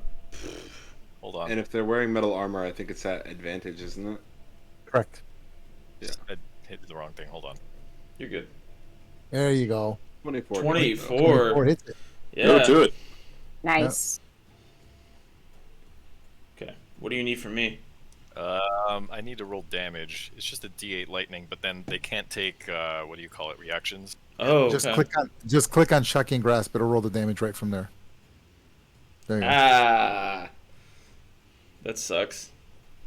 F: on.
E: And if they're wearing metal armor, I think it's at advantage, isn't it?
D: Correct.
F: I hit the wrong thing. Hold on.
A: You're good.
D: There you go.
E: 24.
A: 24.
D: 24 hits it.
A: Yeah.
B: Go to it.
C: Nice.
A: Okay. What do you need from me?
F: I need to roll damage. It's just a D8 lightning, but then they can't take what do you call it? Reactions.
A: Oh,
D: Just
A: okay.
D: click on shocking grasp. It'll roll the damage right from there. There you go.
A: Ah. That sucks.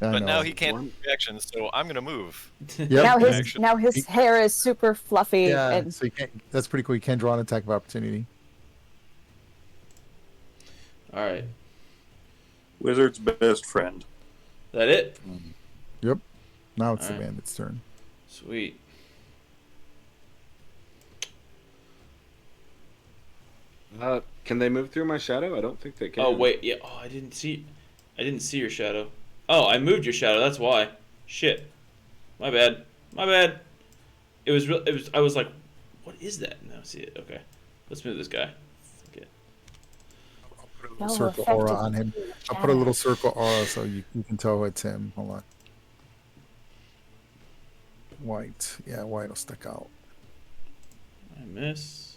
D: I
F: But
D: know.
F: now he can't take reactions, so I'm gonna move.
D: Yep.
C: Now his hair is super fluffy
D: Yeah.
C: and
D: So you can't. That's pretty cool. You can't draw an attack of opportunity.
A: All right.
B: Wizard's best friend.
A: That it?
D: Yep. Now it's the
A: Alright.
D: bandit's turn.
A: Sweet.
E: Can they move through my shadow? I don't think they can.
A: Oh wait, yeah. Oh, I didn't see your shadow. Oh, I moved your shadow. That's why. Shit. My bad. My bad. It was. I was like, what is that? Now see it. Okay. Let's move this guy. Fuck it.
C: no
D: Circle
C: effective
D: aura on him. I'll put a little circle aura so you can tell it's him. Hold on. White. Yeah, white will stick out.
A: I miss.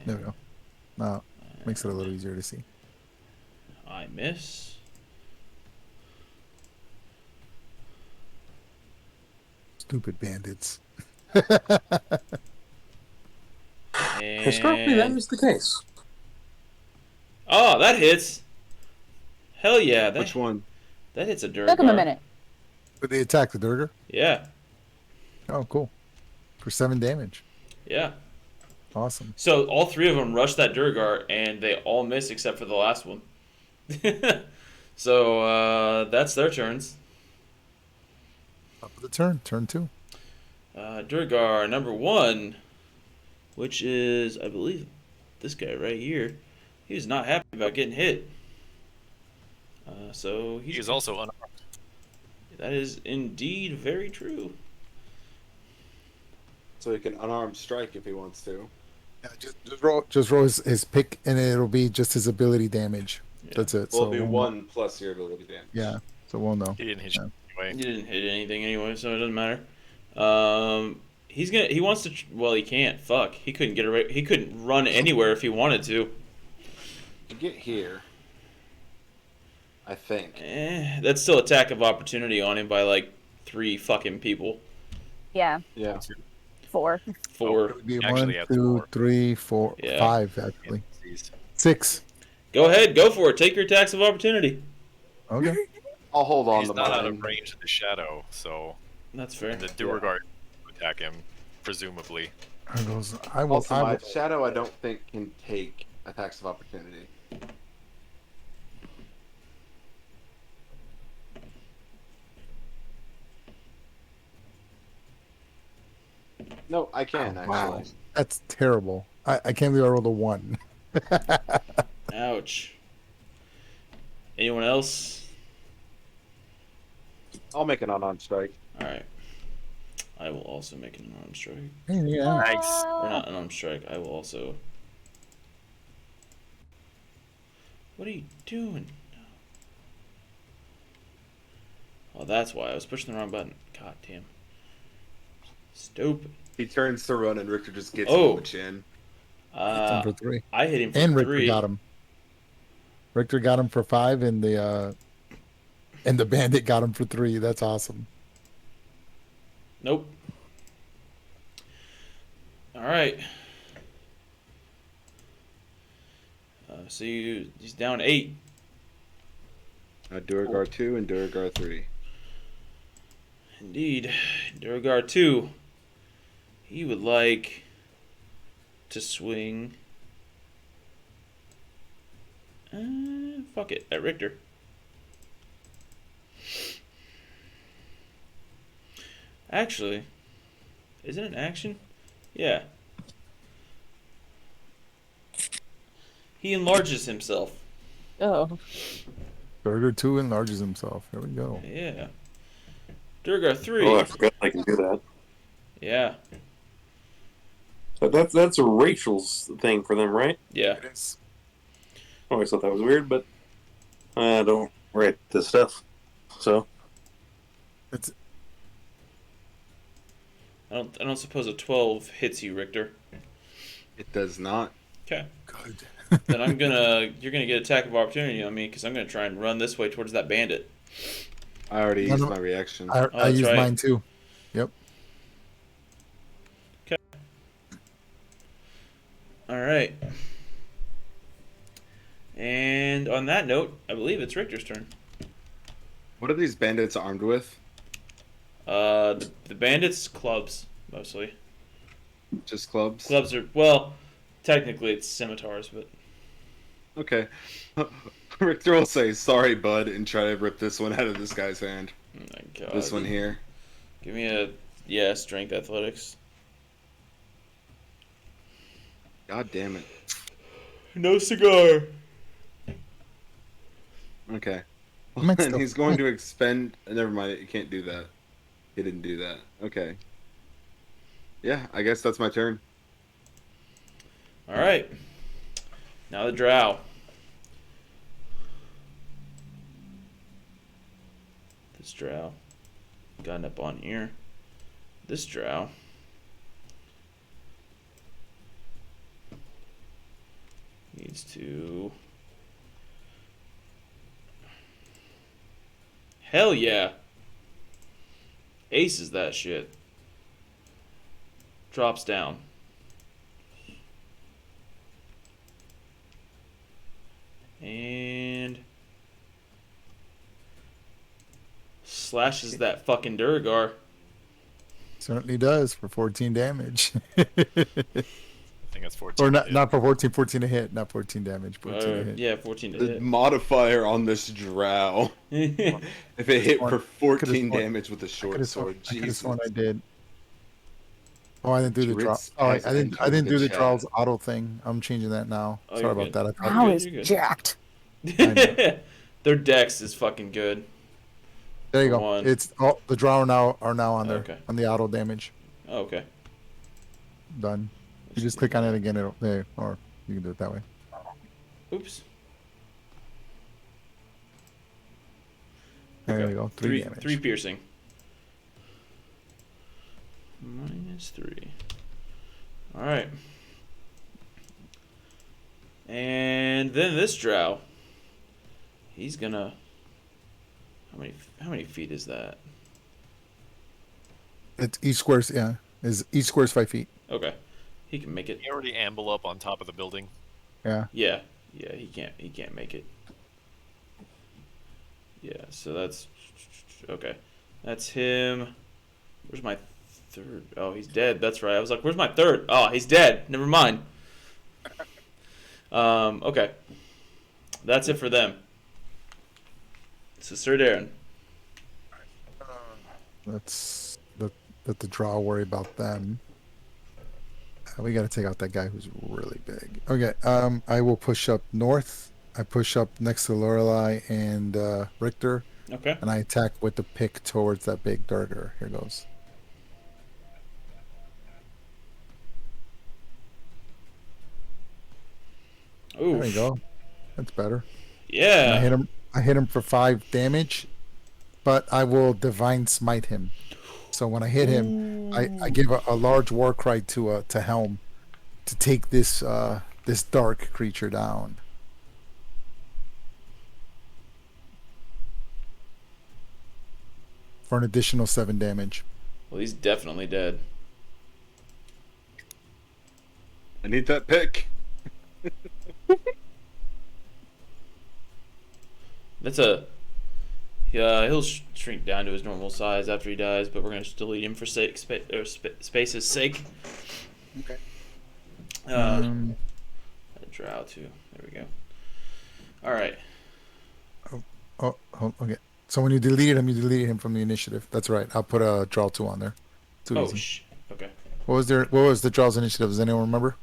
D: There we go. Now makes it a little easier to see.
A: I miss.
D: Stupid bandits.
B: Historically, that is the case.
A: Oh, that hits. Hell yeah.
E: Which one?
A: That hits a Durgar.
C: Took him a minute.
D: But they attack the Durgar?
A: Yeah.
D: Oh, cool. For 7 damage.
A: Yeah.
D: Awesome.
A: So all 3 of them rush that Durgar, and they all miss except for the last one. So that's their turns.
D: Top of the turn. Turn 2.
A: Durgar number 1, which is, I believe, this guy right here. He was not happy about getting hit. So
F: He is also unarmed.
A: That is indeed very true.
E: So he can unarmed strike if he wants to.
D: Yeah, just roll his pick, and it'll be just his ability damage.
A: Yeah.
D: That's it.
E: Well,
D: So
E: it'll be 1 plus your ability damage.
D: Yeah. So we'll know.
F: He didn't hit you anyway.
A: He didn't hit anything anyway, so it doesn't matter. He wants to. Well, he can't. Fuck. He couldn't get away. He couldn't run anywhere if he wanted to.
E: To get here, I think.
A: That's still attack of opportunity on him by like 3 fucking people.
C: Yeah,
E: Yeah.
C: 4.
A: 4.
D: It would be
F: Actually,
D: 1,
F: have
D: 2,
F: four.
D: 3, 4,
A: Yeah.
D: 5 actually.
F: Jeez.
D: 6.
A: Go ahead. Go for it. Take your attacks of opportunity.
D: Okay.
E: I'll hold on
F: He's
E: to
F: not out
E: mine.
F: of range of the shadow, so
A: That's fair.
F: the Duergar will attack him, presumably.
D: There goes. I will.
E: Also,
D: I
E: my
D: will.
E: shadow I don't think can take attacks of opportunity. No, I can actually.
D: Wow. That's terrible. I can't believe I rolled a 1.
A: Ouch. Anyone else?
E: I'll make an unarmed strike.
A: All right. I will also make an unarmed strike.
D: Yeah.
F: Nice.
A: Or not an unarmed strike. I will also. What are you doing? Oh, that's why I was pushing the wrong button. God damn. Stupid.
E: He turns to run and Richter just gets him
A: Oh.
E: in the chin.
D: Hit him for 3.
A: I hit him for
D: And Richter
A: 3.
D: got him. Richter got him for 5, and the bandit got him for 3. That's awesome.
A: Nope. All right. So he's down 8.
E: Duragar 2 and Duragar 3.
A: Indeed. Duragar 2. He would like to swing. Fuck it. At Richter. Actually, is it an action? Yeah. He enlarges himself.
C: Oh.
D: Burger 2 enlarges himself. There we go.
A: Yeah. Durgar 3.
B: Oh, I forgot I can do that.
A: Yeah.
B: But that's a Rachel's thing for them, right?
A: Yeah.
D: It is.
B: I always thought that was weird, but I don't write this stuff. So
D: It's
A: I don't suppose a 12 hits you, Richter.
E: It does not.
A: Okay.
D: good.
A: Then you're gonna get attack of opportunity on me because I'm gonna try and run this way towards that bandit.
E: I already
D: No,
E: used
D: no.
E: my reaction.
D: I
A: that's
D: used
A: right.
D: mine too. Yep.
A: All right. And on that note, I believe it's Richter's turn.
E: What are these bandits armed with?
A: The bandits clubs mostly.
E: Just clubs?
A: Clubs are well, technically it's scimitars, but
E: Okay. Richter will say, sorry, bud, and try to rip this one out of this guy's hand.
A: oh my god.
E: This one here.
A: Give me strength athletics.
E: God damn it.
A: No cigar.
E: Okay.
D: I might
E: And
D: still-
E: he's going to expend... Never mind, you can't do that. He didn't do that. Okay. Yeah, I guess that's my turn.
A: All right. Now the drow. This drow. Gotten up on here. This drow. Needs to. Hell yeah. Aces that shit. Drops down. And slashes that fucking Durgar.
D: Certainly does for 14 damage.
F: I think that's 14.
D: Or not,
F: yeah.
D: not for 14 to hit, not 14 damage, 14 to hit.
A: Yeah, 14 to
E: The
A: hit.
E: modifier on this drow. If it hit for 14
D: sworn-
E: damage with a
D: I
E: short
D: could have
E: sword, Jesus.
D: sworn I did. Oh, I didn't do the draw.
E: Dritz
D: Oh, I
E: has
D: didn't. I
E: entered
D: didn't
E: the
D: do the
E: chat.
D: draws auto thing. I'm changing that now.
A: Oh,
D: Sorry
A: you're
D: about
A: good.
D: that. I thought
C: Now
A: good,
C: is
A: you're good.
C: jacked.
A: Their dex is fucking good.
D: there you
A: for
D: go.
A: one.
D: It's all the draw are now on there
A: Okay.
D: on the auto damage.
A: Oh, okay.
D: Done. You just click on it again. It'll there, or you can do it that way.
A: Oops.
D: There
A: Okay.
D: you go. 3 damage.
A: 3 piercing. -3. All right. And then this drow. He's gonna. How many feet is that?
D: It's each square's each square's 5 feet.
A: Okay. He can make it.
F: He already amble up on top of the building.
D: Yeah.
A: Yeah. Yeah, he can't make it. Yeah, so that's okay. That's him. Where's my third? Oh, he's dead. That's right. I was like, where's my third? Oh, he's dead. Never mind. Okay. That's it for them. So Sir Darren.
D: Let's let the draw worry about them. We got to take out that guy who's really big. Okay. I will push up north. I push up next to Lorelei and Richter,
A: Okay.
D: and I attack with the pick towards that big Durgar. Here goes.
A: Ooh.
D: There you go. That's better. And
A: Yeah.
D: I hit him for 5 damage, but I will divine smite him. So when I hit him, I give a large war cry to Helm to take this dark creature down. for an additional 7 damage.
A: Well, he's definitely dead.
E: I need that pick.
A: That's a. Yeah, he'll shrink down to his normal size after he dies, but we're gonna still eat him for space's sake.
E: Okay.
A: A drow too. There we go. All right.
D: Oh, okay. So when you deleted him from the initiative. That's right. I'll put a draw 2 on there. Too easy.
A: Okay.
D: What was the draw's initiative? Does anyone remember?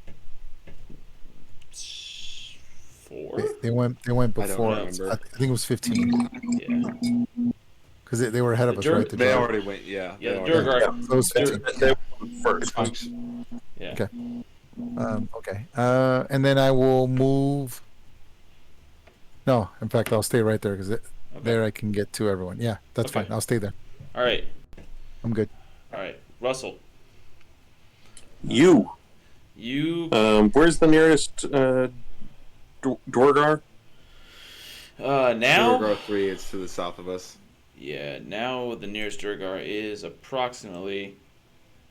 A: 4.
D: They went before.
E: I don't remember.
D: I think it was 15
A: Yeah.
D: because they were ahead of us, right? The
E: They
D: draw.
E: already went. Yeah.
A: Yeah. The
E: they already-
A: Durgar.
D: So it was 15.
B: They went first.
A: Yeah.
D: Okay. Okay. And then I will move. No, in fact, I'll stay right there because there I can get to everyone. Yeah, that's
A: Okay.
D: fine. I'll stay there.
A: All right.
D: I'm good.
A: All right. Russell.
B: You. Where's the nearest Dorgar?
A: Now.
E: Durgar 3 is to the south of us.
A: Yeah. Now the nearest Durgar is approximately.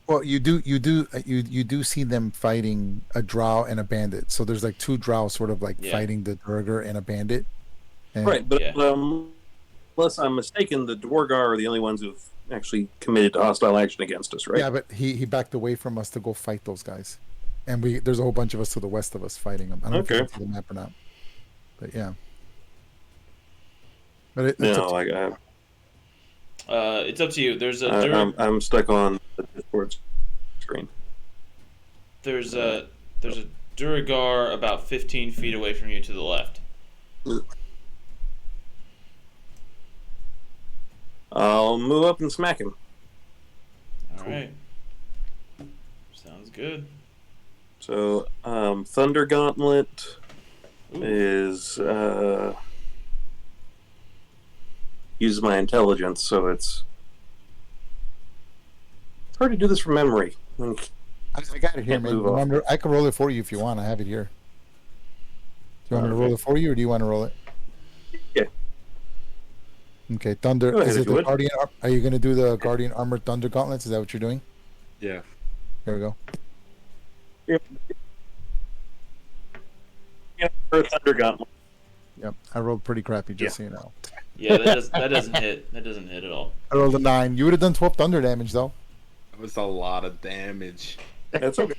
D: Well, you do see them fighting a drow and a bandit. So there's like 2 drow sort of like
A: Yeah.
D: fighting the Durgar and a bandit. And
B: Right, but
A: Yeah.
B: unless I'm mistaken, the Dwargar are the only ones who've actually committed to hostile action against us, right?
D: Yeah, but he backed away from us to go fight those guys, and there's a whole bunch of us to the west of us fighting them. I don't know if you
B: Okay.
D: can see the map or not, but yeah. But it's up
B: No,
D: to
A: It's up to you. There's a
B: I'm stuck on the Discord screen.
A: there's a Duragar about 15 feet away from you to the left.
B: I'll move up and smack him.
A: All right. Sounds good.
B: So, Thunder Gauntlet
A: Ooh.
B: is uses my intelligence, so it's hard to do this from memory.
D: I got it here,
B: Can't
D: man.
B: move off.
D: I can roll it for you if you want. I have it here. Do you want me to roll it for you, or do you want to roll it?
B: Yeah.
D: Okay, Thunder.
B: Go ahead
D: Is
B: if
D: it
B: you
D: the
B: would.
D: Guardian? Are you going to do the Guardian Armored Thunder Gauntlets? Is that what you're doing?
E: Yeah.
D: Here we go.
B: Thunder Gauntlet.
D: Yep, I rolled pretty crappy, just so you know.
A: Yeah, that doesn't hit. That doesn't hit at all.
D: I rolled a 9. You would have done 12 thunder damage, though.
E: That was a lot of damage.
B: That's okay.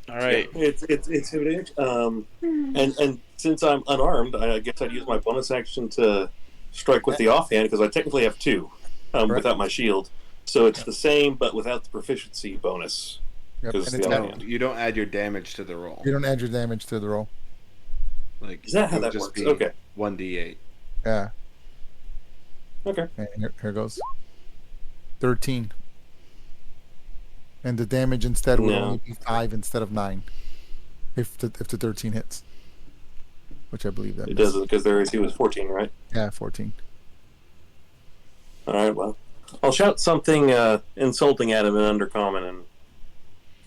A: All right.
B: Yeah, it's hitting. And since I'm unarmed, I guess I'd use my bonus action to strike with the offhand because I technically have 2 without my shield. So it's the same, but without the proficiency bonus.
D: Yep.
B: Because
D: And it's
B: the
D: at-
B: offhand.
E: You don't add your damage to the roll.
D: you don't add your damage to the roll.
E: Like,
B: Is that how
E: it would
B: that
E: just
B: works?
E: be
B: Okay.
E: 1d8.
D: Yeah.
B: Okay.
D: And here goes. 13. And the damage instead would
B: No.
D: only be 5 instead of 9. If the 13 hits. Which I believe that
B: It
D: misses.
B: doesn't because their AC was 14, right?
D: Yeah, 14.
B: All right. Well, I'll shout something insulting at him in Undercommon,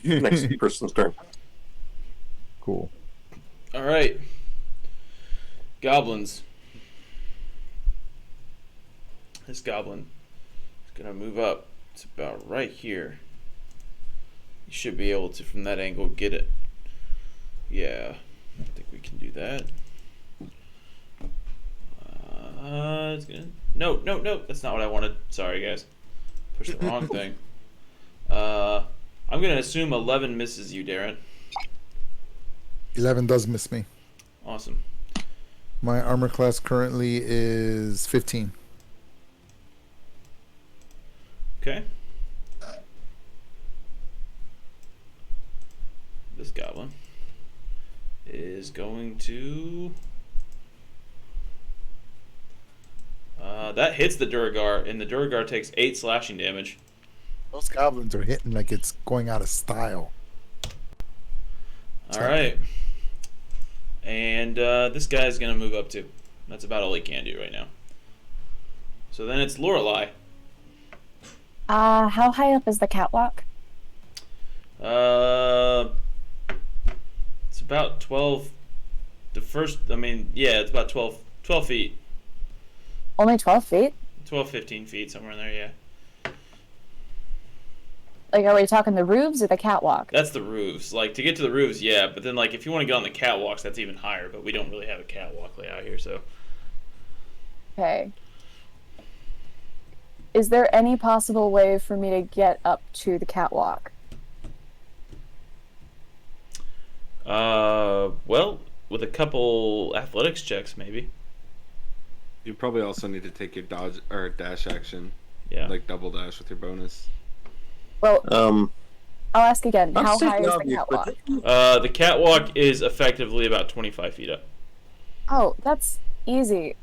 B: and next person's turn.
D: Cool.
A: All right. Goblins. This goblin is gonna move up. It's about right here. You should be able to, from that angle, get it. Yeah, I think we can do that. It's gonna. No. That's not what I wanted. Sorry, guys. Pushed the wrong thing. I'm gonna assume 11 misses you, Darren.
D: 11 does miss me.
A: Awesome.
D: My armor class currently is 15.
A: Okay. This goblin is going to. That hits the Duragar, and the Duragar takes 8 slashing damage.
D: Those goblins are hitting like it's going out of style.
A: All right. And this guy's going to move up too. That's about all he can do right now. So then it's Lorelei.
C: How high up is the catwalk?
A: It's about 12. It's about 12 feet.
C: Only 12 feet?
A: 12, 15 feet, somewhere in there, yeah.
C: Like, are we talking the roofs or the catwalk?
A: That's the roofs. Like, to get to the roofs, yeah. But then, like, if you want to get on the catwalks, that's even higher. But we don't really have a catwalk layout here, so.
C: Okay. Is there any possible way for me to get up to the catwalk?
A: Well, with a couple athletics checks, maybe.
E: You probably also need to take your dodge or dash action.
A: Yeah.
E: Like double dash with your bonus.
C: Well, I'll ask again.
B: Not
C: How
B: stating
C: high is the
B: obvious, but
C: catwalk?
A: The catwalk is effectively about 25 feet up.
C: Oh, that's easy.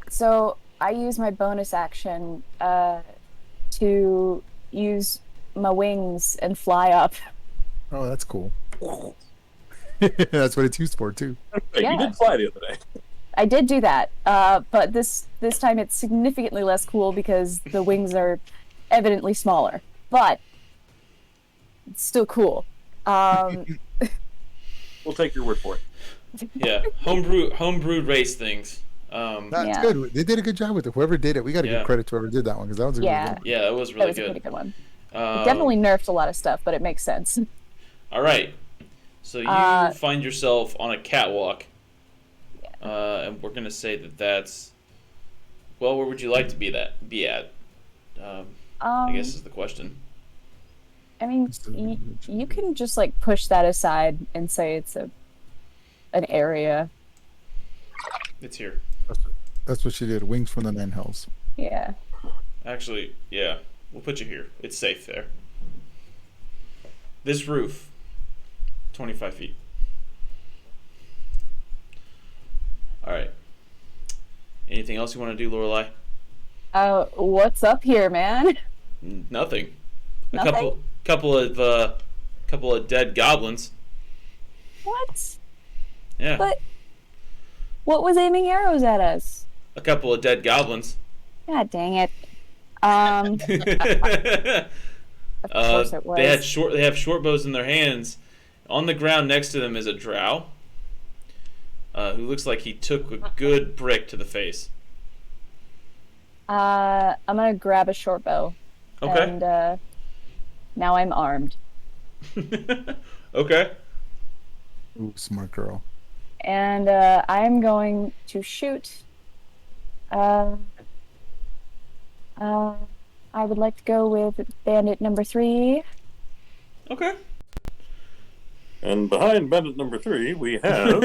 C: So I use my bonus action to use my wings and fly up.
D: Oh, that's cool. That's what it's used for too.
B: Hey,
C: Yeah.
B: you did fly the other day.
C: I did do that, but this time it's significantly less cool because the wings are evidently smaller. But it's still cool.
B: We'll take your word for it.
A: Yeah, homebrewed race things.
D: That's
C: Yeah.
D: good. They did a good job with it. Whoever did it, we got to
A: Yeah.
D: give credit to whoever did that one because that was a really
C: Yeah.
D: good one.
A: Yeah, that was
C: That
A: really
C: was a
A: good.
C: pretty good one. It definitely nerfed a lot of stuff, but it makes sense.
A: All right. So you find yourself on a catwalk, and we're gonna say that that's. Well, where would you like to be at? I guess is the question.
C: I mean, you can just like push that aside and say it's an area.
A: It's here.
D: That's what she did. Wings from the Nine Hells.
C: Yeah.
A: Actually, yeah, we'll put you here. It's safe there. This roof, 25 feet. All right. Anything else you want to do, Lorelai?
C: What's up here, man?
A: Nothing.
C: Nothing?
A: A couple of dead goblins.
C: What?
A: Yeah.
C: But what was aiming arrows at us?
A: A couple of dead goblins.
C: God dang it. Of course it was.
A: They have short bows in their hands. On the ground next to them is a drow, who looks like he took a good brick to the face.
C: I'm gonna grab a short bow.
A: Okay.
C: And now I'm armed.
A: Okay.
D: Ooh, smart girl.
C: And I'm going to shoot. I would like to go with bandit number 3.
A: Okay.
B: And behind bandit number 3, we have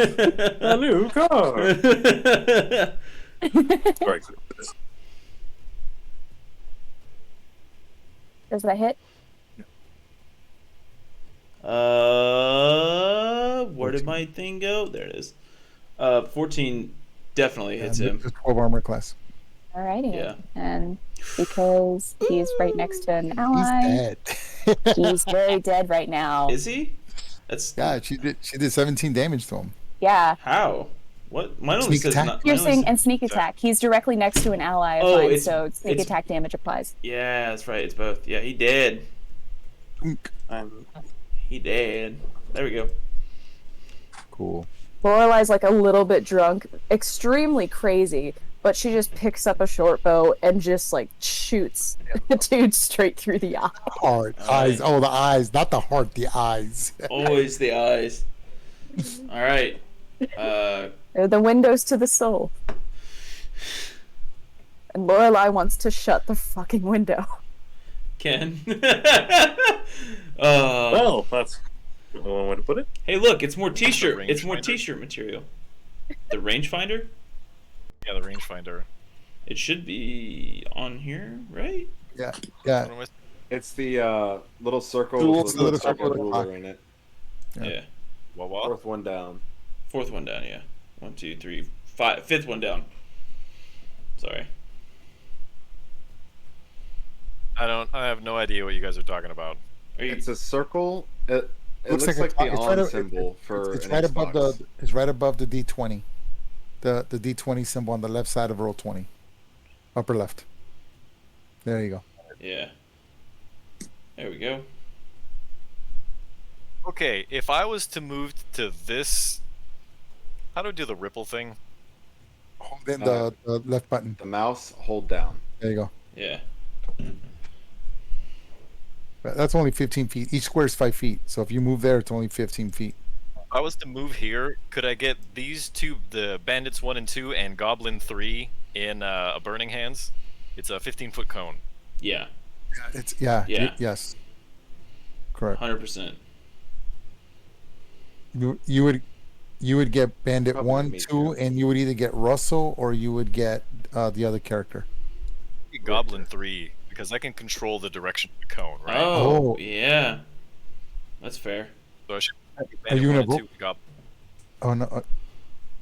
B: a new car. Sorry.
C: Does that hit?
A: Where did my thing go? There it is. 14 definitely hits him.
D: It's 12 armor class.
C: Alrighty.
A: Yeah.
C: And because he's right next to an
D: He's
C: ally,
D: dead.
C: he's very dead right now.
A: Is he? That's
D: Yeah, she did 17 damage to him.
C: Yeah.
A: how? What? Mine only
D: Sneak
A: says
D: attack.
A: not. Mine only
C: Piercing
A: says-
C: and sneak attack. He's directly next to an ally of
A: Oh,
C: mine,
A: it's-
C: so sneak
A: it's-
C: attack damage applies.
A: Yeah, that's right. It's both. Yeah, he dead. He dead. There we go.
D: Cool.
C: Lorelai's like a little bit drunk, extremely crazy, but she just picks up a short bow and just like shoots the dude straight through the eye.
D: Heart,
A: All right.
D: eyes. Oh, the eyes, not the heart, the eyes.
A: Always the eyes. All right.
C: They're the windows to the soul. And Lorelai wants to shut the fucking window.
A: Ken.
B: Well, that's one way to put it.
A: Hey, look! It's more T-shirt.
F: rangefinder.
A: It's more T-shirt material. The rangefinder.
F: Yeah, the rangefinder.
A: It should be on here, right?
D: Yeah.
F: What am I-
E: It's the little circle
B: Little-
E: with
D: little
E: the
D: circle with a
E: ruler
D: clock.
E: in it.
D: Yeah.
A: Yeah.
F: What?
E: Fourth one down.
A: Fourth one down. Yeah. 1, 2, 3, 5. Fifth one down. Sorry.
F: I have no idea what you guys are talking about.
A: Are you?
E: It's a circle. It looks
D: Looks
E: like,
D: like a
E: the
D: clock. It's
E: on
D: right a-
E: symbol for
D: It's
E: an
D: right above
E: Xbox.
D: it's right above the D20. The D20 symbol on the left side of roll 20. Upper left. There you go.
A: Yeah. There we go.
F: Okay, if I was to move to this, how do I do the ripple thing?
D: Hold in the left button.
E: The mouse, hold down.
D: There you go.
A: Yeah.
D: That's only 15 feet. Each square is 5 feet. So if you move there, it's only 15 feet.
F: If I was to move here, could I get these two, the Bandits 1 and 2 and Goblin 3 in a Burning Hands? It's a 15-foot cone.
A: Yeah.
D: It's
A: Yeah.
D: yes. Correct.
A: 100%.
D: You would get Bandit
E: Probably
D: 1,
E: me
D: 2,
E: too.
D: and you would either get Russell or you would get the other character.
F: Goblin 3, because I can control the direction of the cone, right?
A: Oh,
D: Oh.
A: yeah. That's fair.
F: So I should get
D: Are you
F: Bandit 1
D: gonna
F: and 2 Goblin.
D: Oh no!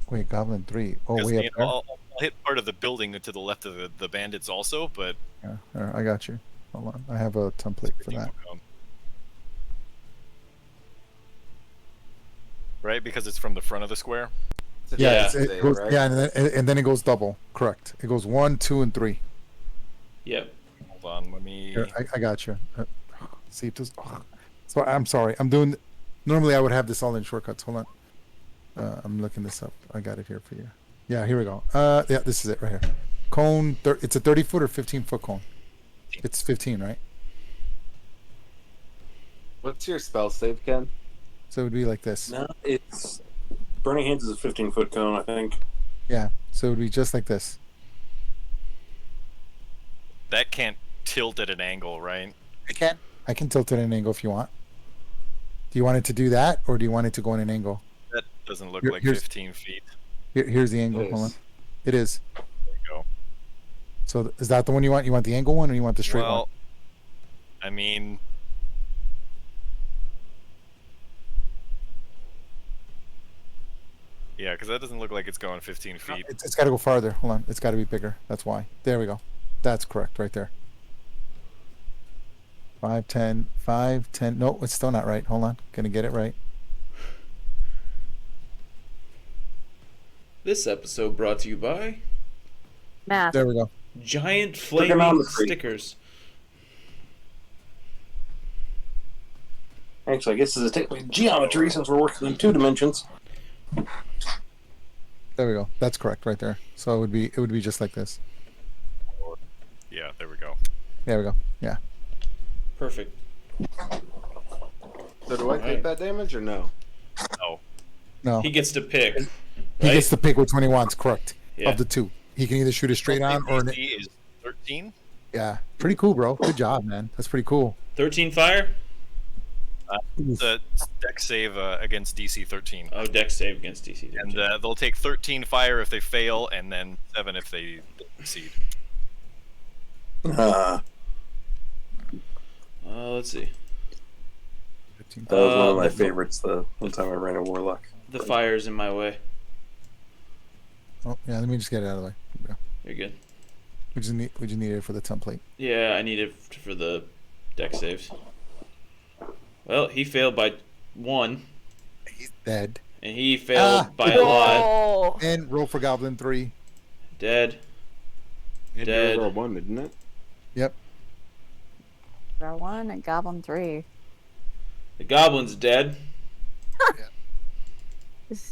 D: Wait, Goblin 3. Oh,
F: Because,
D: way up there.
F: I'll hit part of the building to the left of the bandits also, but
D: Yeah, all right, I got you. Hold on, I have a template for that.
F: Right, because it's from the front of the square.
A: Yeah.
D: It goes,
E: right?
D: yeah, and then it goes double. Correct. It goes 1, 2, and 3.
A: Yep.
F: Hold on, let me.
D: Here, I got you. See if this. So I'm sorry. I'm doing. Normally I would have this all in shortcuts. Hold on. I'm looking this up. I got it here for you. Yeah, here we go. Yeah, this is it right here. Cone. It's a 30-foot or 15-foot cone. It's 15, right?
E: What's your spell save, Ken?
D: So it would be like this.
B: No, it's Burning Hands is a 15-foot cone, I think.
D: Yeah. So it would be just like this.
F: That can't tilt at an angle, right?
D: I can tilt it at an angle if you want. Do you want it to do that, or do you want it to go in an angle?
F: That doesn't look
D: Here-
F: like
D: here's-
F: 15 feet.
D: Here's the angle.
E: It
D: Hold on.
E: is.
D: It is.
F: There you go.
D: So is that the one you want? You want the angle one, or you want the straight
F: Well,
D: one?
F: I mean, yeah, because that doesn't look like it's going 15 feet.
D: It's got to go farther. Hold on. It's got to be bigger. That's why. There we go. That's correct right there. 5, 10, 5, 10. No, it's still not right. Hold on. Gonna get it right.
A: This episode brought to you by
C: Math.
D: There we go.
A: giant
B: Trigonometry.
A: flaming stickers.
B: Actually, I guess this is technically geometry since we're working in 2 dimensions.
D: There we go. That's correct right there. So it would be just like this.
F: Yeah, there we go.
D: There we go. Yeah.
A: Perfect.
E: So do I
A: Alright.
E: take that damage or no?
F: Oh,
D: No.
A: He gets to pick.
D: He
A: right?
D: gets to pick which one he wants. Correct.
A: Yeah.
D: Of the two, he can either shoot it straight on or
F: DC is 13.
D: yeah. Pretty cool, bro. Good job, man. That's pretty cool.
A: 13 fire?
F: The deck save against DC 13.
A: Oh, dex save against DC.
F: And they'll take 13 fire if they fail, and then 7 if they succeed.
A: Let's see.
D: 15.
B: That was one of my
A: the-
B: favorites the one time I ran a Warlock.
A: The fire's in my way.
D: Oh yeah. Let me just get it out of the way. There we go.
A: You're good.
D: We just need it for the template.
A: Yeah, I need it for the deck saves. Well, he failed by 1,
D: He's dead.
A: and he failed by a lot.
C: Whoa.
D: And roll for Goblin 3.
A: Dead.
E: And
A: Dead.
E: you roll 1, didn't it?
D: Yep.
C: Draw 1 and Goblin 3.
A: The goblin's dead.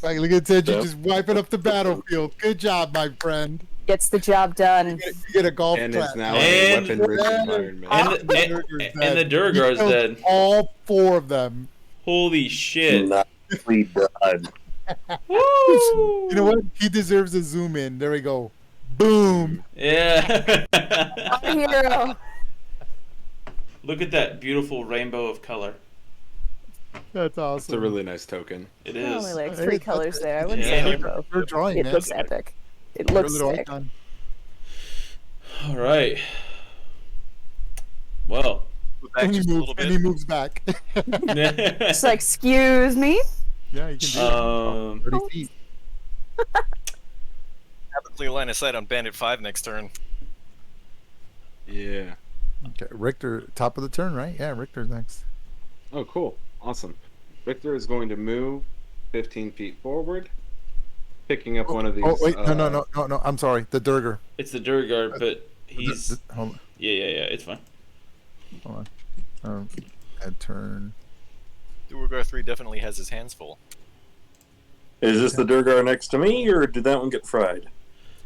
D: Like, look at Ted, you
B: Yep.
D: just wiping up the battlefield. Good job, my friend.
C: Gets the job done.
D: You get a golf
E: And
D: clap.
E: it's now
A: And-
E: a weapon-rich environment.
A: And,
D: the Durgar's
A: and the
D: dead.
A: Durgar's
D: He killed
A: dead.
D: All 4 of them.
A: Holy shit.
B: Nicely done.
A: Woo!
D: You know what? He deserves a zoom in. There we go. Boom.
A: Yeah.
C: Our hero.
A: Look at that beautiful rainbow of color.
D: That's
E: It's
D: awesome.
E: a really nice token.
A: It
C: There are
A: is.
C: only like
D: Hey,
C: 3
D: that's
C: colors
D: it.
C: there. I wouldn't
A: Yeah.
C: say rainbow.
D: You're drawing,
C: It
D: man.
C: looks epic. It
D: Your
C: looks
D: little
C: sick.
D: icon.
A: All right. Well.
F: Go back
D: And he
F: just a
D: moves.
F: little bit.
D: And he moves back.
C: It's like, excuse me?
D: Yeah, you can do
A: Um,
D: it. 30 feet.
F: Have a clear line of sight on Bandit 5 next turn.
E: Yeah.
D: Okay, Richter, top of the turn, right? Yeah, Richter's next.
E: Oh, cool. Awesome. Victor is going to move 15 feet forward, picking up one of these.
D: Oh wait, no. I'm sorry. The Durgar.
A: it's the Durgar, but he's.
D: Hold on.
A: Yeah, it's fine.
D: Hold on. Add turn.
F: Durgar 3 definitely has his hands full.
B: Is this the Durgar next to me, or did that one get fried?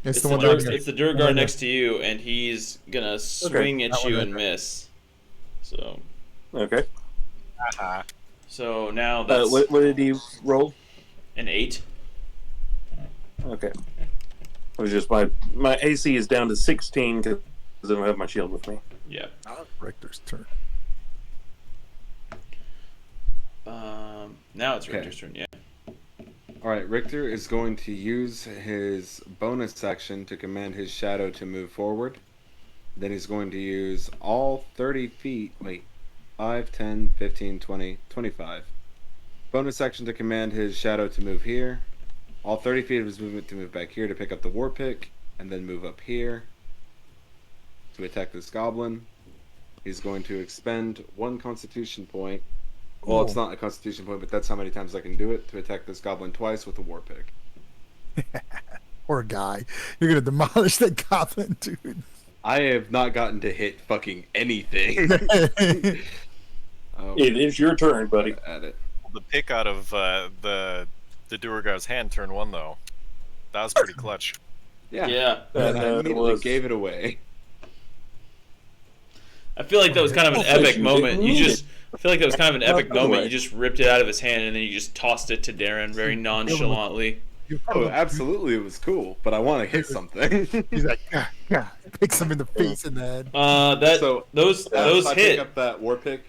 D: It's,
A: It's
D: the
A: the,
D: one down
A: Dur-
D: here.
A: it's the Durgar
D: Right
A: next to you, and he's gonna swing
D: that
A: at
D: one
A: you
D: right
A: and
D: there.
A: miss. So
B: Okay.
A: So now that's
B: What did he roll?
A: an 8.
B: Okay. It was just my AC is down to 16 because I don't have my shield with me.
A: Yeah.
D: Richter's turn.
A: Now it's
E: Okay.
A: Richter's turn. Yeah.
E: All right, Richter is going to use his bonus action to command his shadow to move forward. Then he's going to use all 30 feet. Wait, 5, 10, 15, 20, 25. Bonus action to command his shadow to move here. All 30 feet of his movement to move back here to pick up the war pick. And then move up here to attack this goblin. He's going to expend 1 constitution point. Well, it's not a constitution point, but that's how many times I can do it to attack this goblin twice with a war pick.
D: Poor guy. You're going to demolish that goblin, dude.
E: I have not gotten to hit fucking anything. Oh,
B: It is your turn, buddy.
E: at it.
F: The pick out of the Duergar's hand turn 1 though. That was pretty clutch.
E: Yeah.
A: Yeah.
E: And I
B: it
E: immediately
B: was.
E: gave it away.
A: I feel like that was kind of an epic moment. I feel like that was kind of an epic
B: By the
A: moment.
B: way.
A: You just ripped it out of his hand and then you just tossed it to Darren very nonchalantly.
E: Oh, absolutely, it was cool, but I want to hit something.
D: He's like, yeah, picks him in the face and the head.
A: Those
E: I
A: hit.
E: pick up that war pick.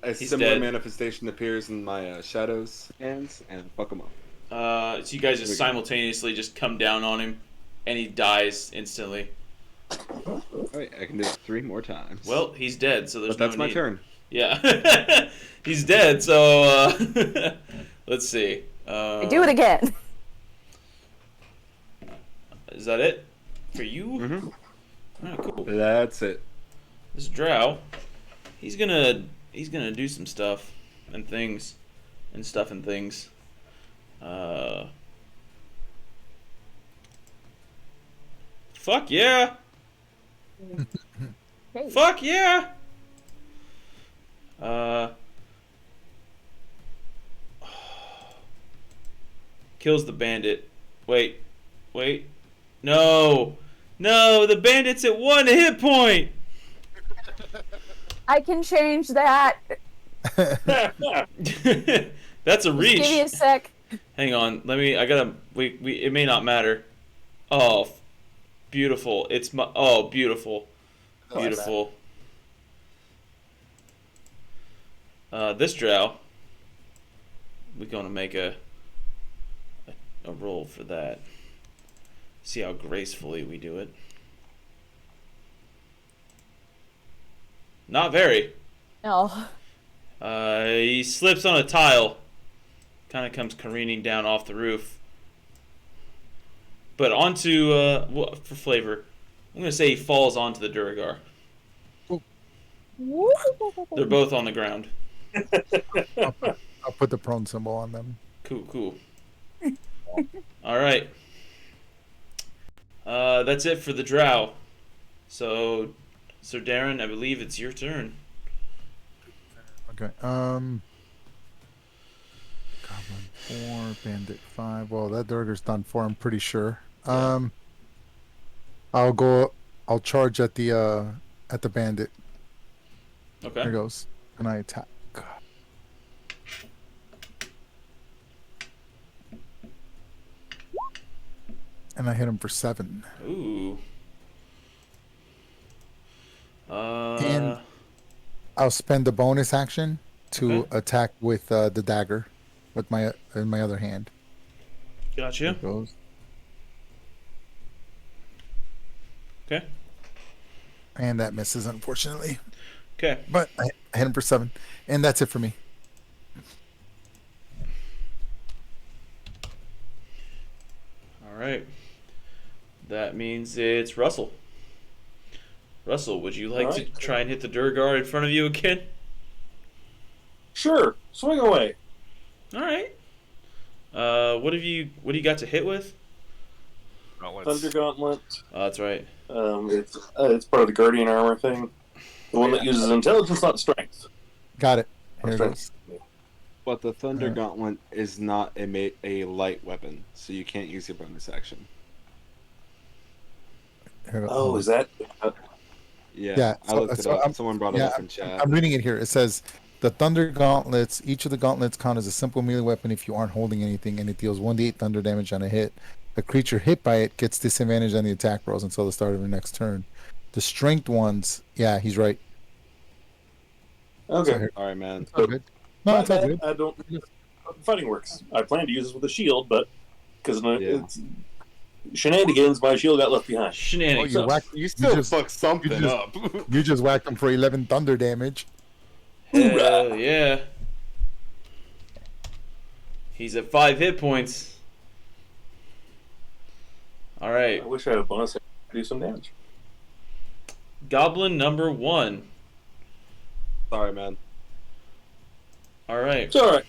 E: A
A: He's
E: similar
A: dead.
E: manifestation appears in my shadow's hands, and fuck him up.
A: So you guys just simultaneously just come down on him, and he dies instantly.
E: Alright, I can do it 3 more times.
A: Well, he's dead, so there's
E: but that's
A: no
E: my
A: need.
E: turn.
A: Yeah, he's dead. So let's see.
C: Do it again.
A: Is that it for you?
E: Mm-hmm.
A: Oh, cool.
E: That's it.
A: This drow, he's gonna do some stuff and things. Fuck yeah!
C: Hey.
A: Fuck yeah! Kills the bandit. Wait. No, the bandit's at 1 hit point.
C: I can change that.
A: That's a
C: Just
A: reach.
C: give me a sec.
A: Hang on, it may not matter. Oh, beautiful. Beautiful. This drow, we're gonna make a roll for that. See how gracefully we do it. Not very.
C: No.
A: He slips on a tile. Kind of comes careening down off the roof. But onto, for flavor, I'm going to say he falls onto the Duergar. They're both on the ground.
D: I'll put the prone symbol on them.
A: Cool. All right. That's it for the drow. So, Sir Darren, I believe it's your turn.
D: Okay. Goblin 4, Bandit 5. Well, that Durgar's done 4, I'm pretty sure. I'll charge at the bandit.
A: Okay.
D: There goes. And I attack. And I hit him for 7.
A: Ooh.
D: And I'll spend the bonus action to attack with the dagger with my other hand.
A: Gotcha.
D: There goes.
A: Okay.
D: And that misses, unfortunately.
A: Okay.
D: But I hit him for 7. And that's it for me.
A: All right. That means it's Russell. Russell, would you like to try and hit the Duergar in front of you again?
B: Sure, swing away.
A: All right. What have you got to hit with?
B: Thunder Gauntlet.
A: Oh, that's right.
B: It's part of the Guardian armor thing. The one that uses intelligence, not strength.
D: Got it. Here it goes.
E: But the Thunder Gauntlet is not a light weapon, so you can't use your bonus action.
D: Here it goes.
B: Oh, is that?
E: Yeah, I looked it up.
D: I'm,
E: Someone brought it
D: yeah,
E: up in chat.
D: I'm reading it here. It says the thunder gauntlets. Each of the gauntlets count as a simple melee weapon if you aren't holding anything, and it deals 1d8 thunder damage on a hit. A creature hit by it gets disadvantage on the attack rolls until the start of the next turn. The strength ones, yeah, he's right.
B: Okay.
D: So
E: All right, man.
D: it's all good. No, it's all good.
B: I don't. Fighting works. I plan to use this with a shield, but because it's shenanigans, my shield got left behind.
A: Shenanigans.
D: Oh,
E: You still
D: just-
E: fucked something up.
D: You just whacked him for 11 thunder damage.
A: Hell yeah. He's at 5 hit points. All right.
B: I wish I had a bonus to do some damage.
A: Goblin number 1.
E: Sorry, man.
A: All right.
B: It's all right.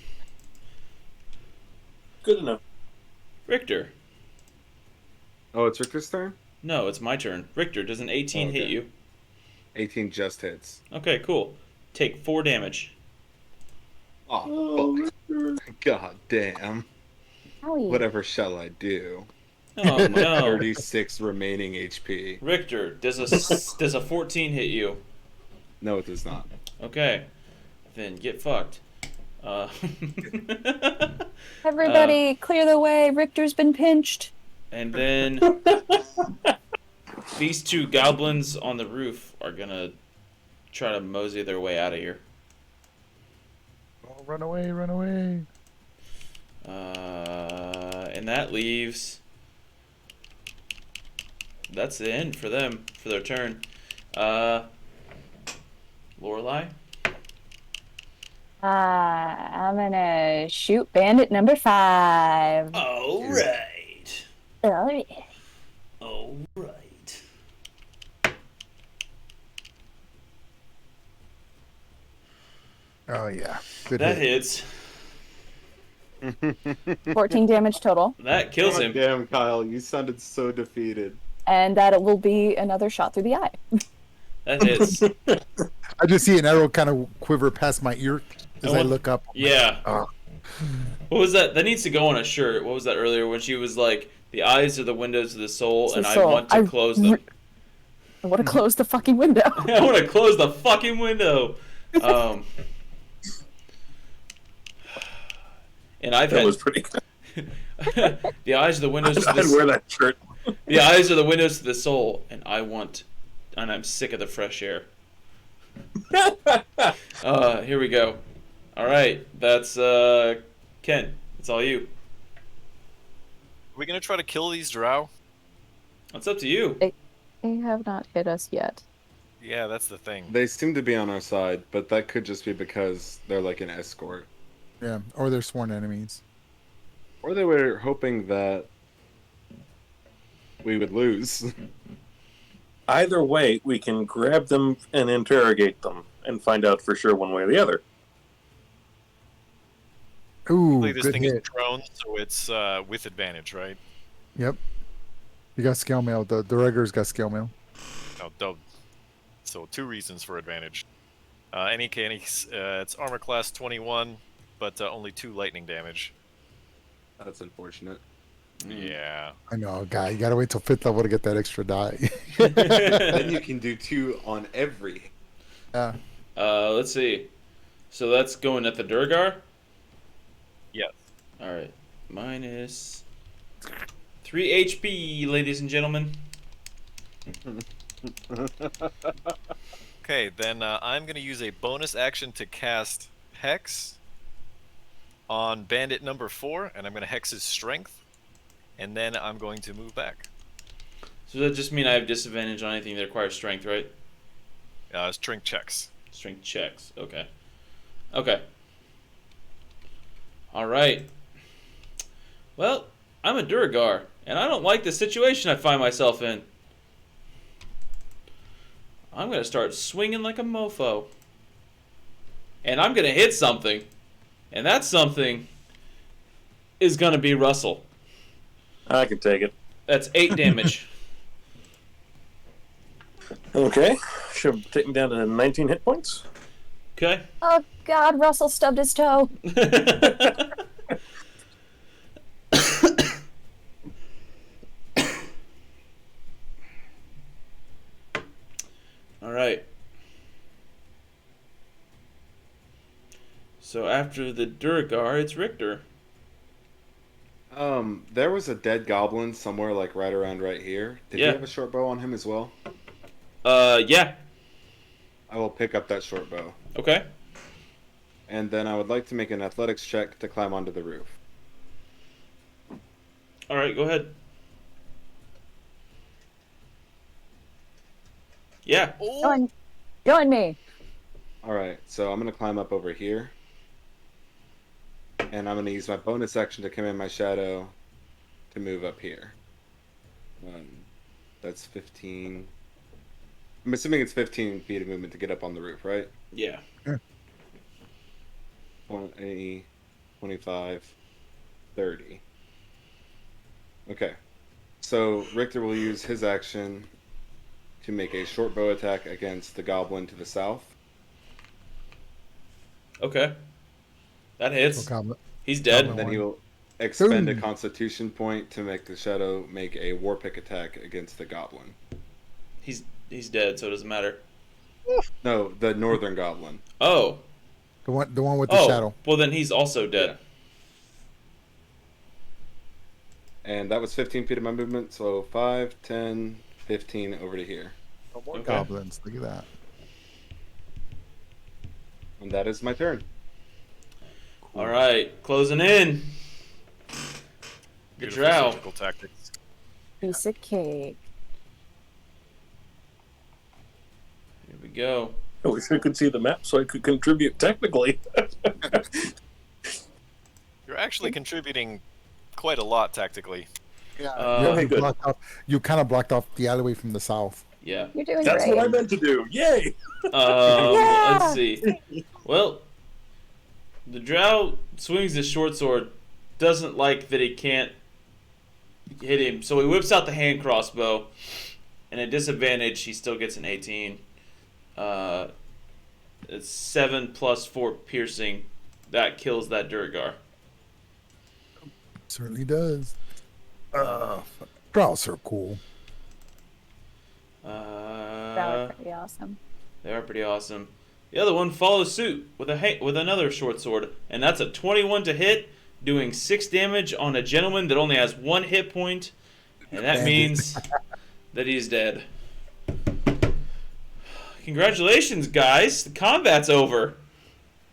B: Good to know.
A: Richter.
E: Oh, it's Richter's turn?
A: No, it's my turn. Richter, does an 18 hit
E: Okay.
A: you?
E: 18 just hits.
A: Okay, cool. Take 4 damage.
E: Oh, fuck. God damn.
C: Howie.
E: Whatever shall I do?
A: Oh no.
E: 36 remaining HP.
A: Richter, does a 14 hit you?
E: No, it does not.
A: Okay. Then get fucked.
C: Everybody, clear the way. Richter's been pinched.
A: And then these 2 goblins on the roof are gonna try to mosey their way out of here.
D: Oh, run away, run away.
A: And that leaves. That's the end for them for their turn. Lorelai.
C: I'm gonna shoot bandit number 5.
A: All right.
C: Oh, yeah.
A: All right.
D: Oh, yeah. Good
A: That
D: hit.
A: hits.
C: 14 damage total.
A: That kills
E: God
A: him.
E: damn, Kyle, you sounded so defeated.
C: And that it will be another shot through the eye.
A: That hits.
D: I just see an arrow kind of quiver past my ear as I look up.
A: Yeah.
D: Oh.
A: What was that? That needs to go on a shirt. What was that earlier when she was like, "The eyes are the windows of the soul,
C: It's
A: and
C: the
A: I
C: soul.
A: want to close them."
C: I want to close the fucking window.
A: I want to close the fucking window. And I've
B: That
A: had
B: was pretty good.
A: the eyes are the windows to
B: I'd
A: the
B: wear that shirt.
A: the eyes are the windows to the soul, and I'm sick of the fresh air. Here we go. All right, that's Ken. It's all you.
F: Are we gonna try to kill these drow?
A: It's up to you.
C: They have not hit us yet.
F: Yeah, that's the thing.
E: They seem to be on our side, but that could just be because they're like an escort.
D: Yeah, or they're sworn enemies.
E: Or they were hoping that we would lose.
B: Either way, we can grab them and interrogate them and find out for sure one way or the other.
D: Ooh,
F: Hopefully this
D: good
F: thing
D: hit.
F: is prone, so it's with advantage, right?
D: Yep. You got scale mail. The regulars got scale mail.
F: Oh, dope. So 2 reasons for advantage. It's armor class 21, but only 2 lightning damage.
E: That's unfortunate.
F: Yeah.
D: I know, guy. You gotta wait till 5th level to get that extra die.
E: Then you can do 2 on every.
D: Yeah.
A: Let's see. So that's going at the Durgar.
F: Yes.
A: All right, minus 3 HP, ladies and gentlemen.
F: Okay, then I'm going to use a bonus action to cast Hex on bandit number 4, and I'm going to Hex his strength, and then I'm going to move back.
A: So does that just mean I have disadvantage on anything that requires strength, right?
F: Strength checks.
A: Strength checks. Okay. Okay. All right. Well, I'm a Durgar, and I don't like the situation I find myself in. I'm going to start swinging like a mofo. And I'm going to hit something. And that something is going to be Russell.
B: I can take it.
A: That's 8 damage.
B: Okay. Should take me down to 19 hit points.
A: Okay?
C: Oh God, Russell stubbed his toe.
A: All right. So after the Duragar, it's Richter.
E: There was a dead goblin somewhere, like right around right here. Did he
A: Yeah.
E: have a short bow on him as well?
A: Yeah.
E: I will pick up that short bow.
A: Okay.
E: And then I would like to make an athletics check to climb onto the roof.
A: All right, go ahead. Yeah.
C: Join, join me.
E: Alright, so I'm going to climb up over here. And I'm going to use my bonus action to command my shadow to move up here. That's 15. I'm assuming it's 15 feet of movement to get up on the roof, right?
A: Yeah.
E: 20, 25, 30. Okay. So Richter will use his action to make a short bow attack against the goblin to the south.
A: Okay. That hits.
D: Goblin.
A: He's dead.
E: And then he will expend a constitution point to make the shadow make a war pick attack against the goblin.
A: He's dead, so it doesn't matter.
E: No, the northern goblin.
A: Oh.
D: The one with the shadow.
A: Well, then he's also dead.
E: And that was 15 feet of my movement, so 5, 10, 15 over to here.
D: No more
A: Okay.
D: goblins. Look at that.
E: And that is my turn.
A: All right, closing in. The
F: Beautiful
A: drow.
F: surgical tactics.
C: Piece of cake.
A: Here we go.
B: I wish I could see the map so I could contribute technically.
F: You're actually contributing quite a lot tactically.
D: Yeah.
A: Okay,
B: good.
D: You kind of blocked off the alleyway from the south.
A: Yeah.
C: You're doing
B: That's
C: great.
B: what I meant to do. Yay!
C: Yeah.
A: Let's see. Well, the drow swings his short sword, doesn't like that he can't hit him, so he whips out the hand crossbow, and at disadvantage, he still gets an 18. It's 7 plus 4 piercing. That kills that Duragar.
D: Certainly does. Drows are cool.
C: That was pretty awesome.
A: They are pretty awesome. The other one follows suit with another short sword, and that's a 21 to hit, doing 6 damage on a gentleman that only has 1 hit point, and that means that he's dead. Congratulations, guys! The combat's over.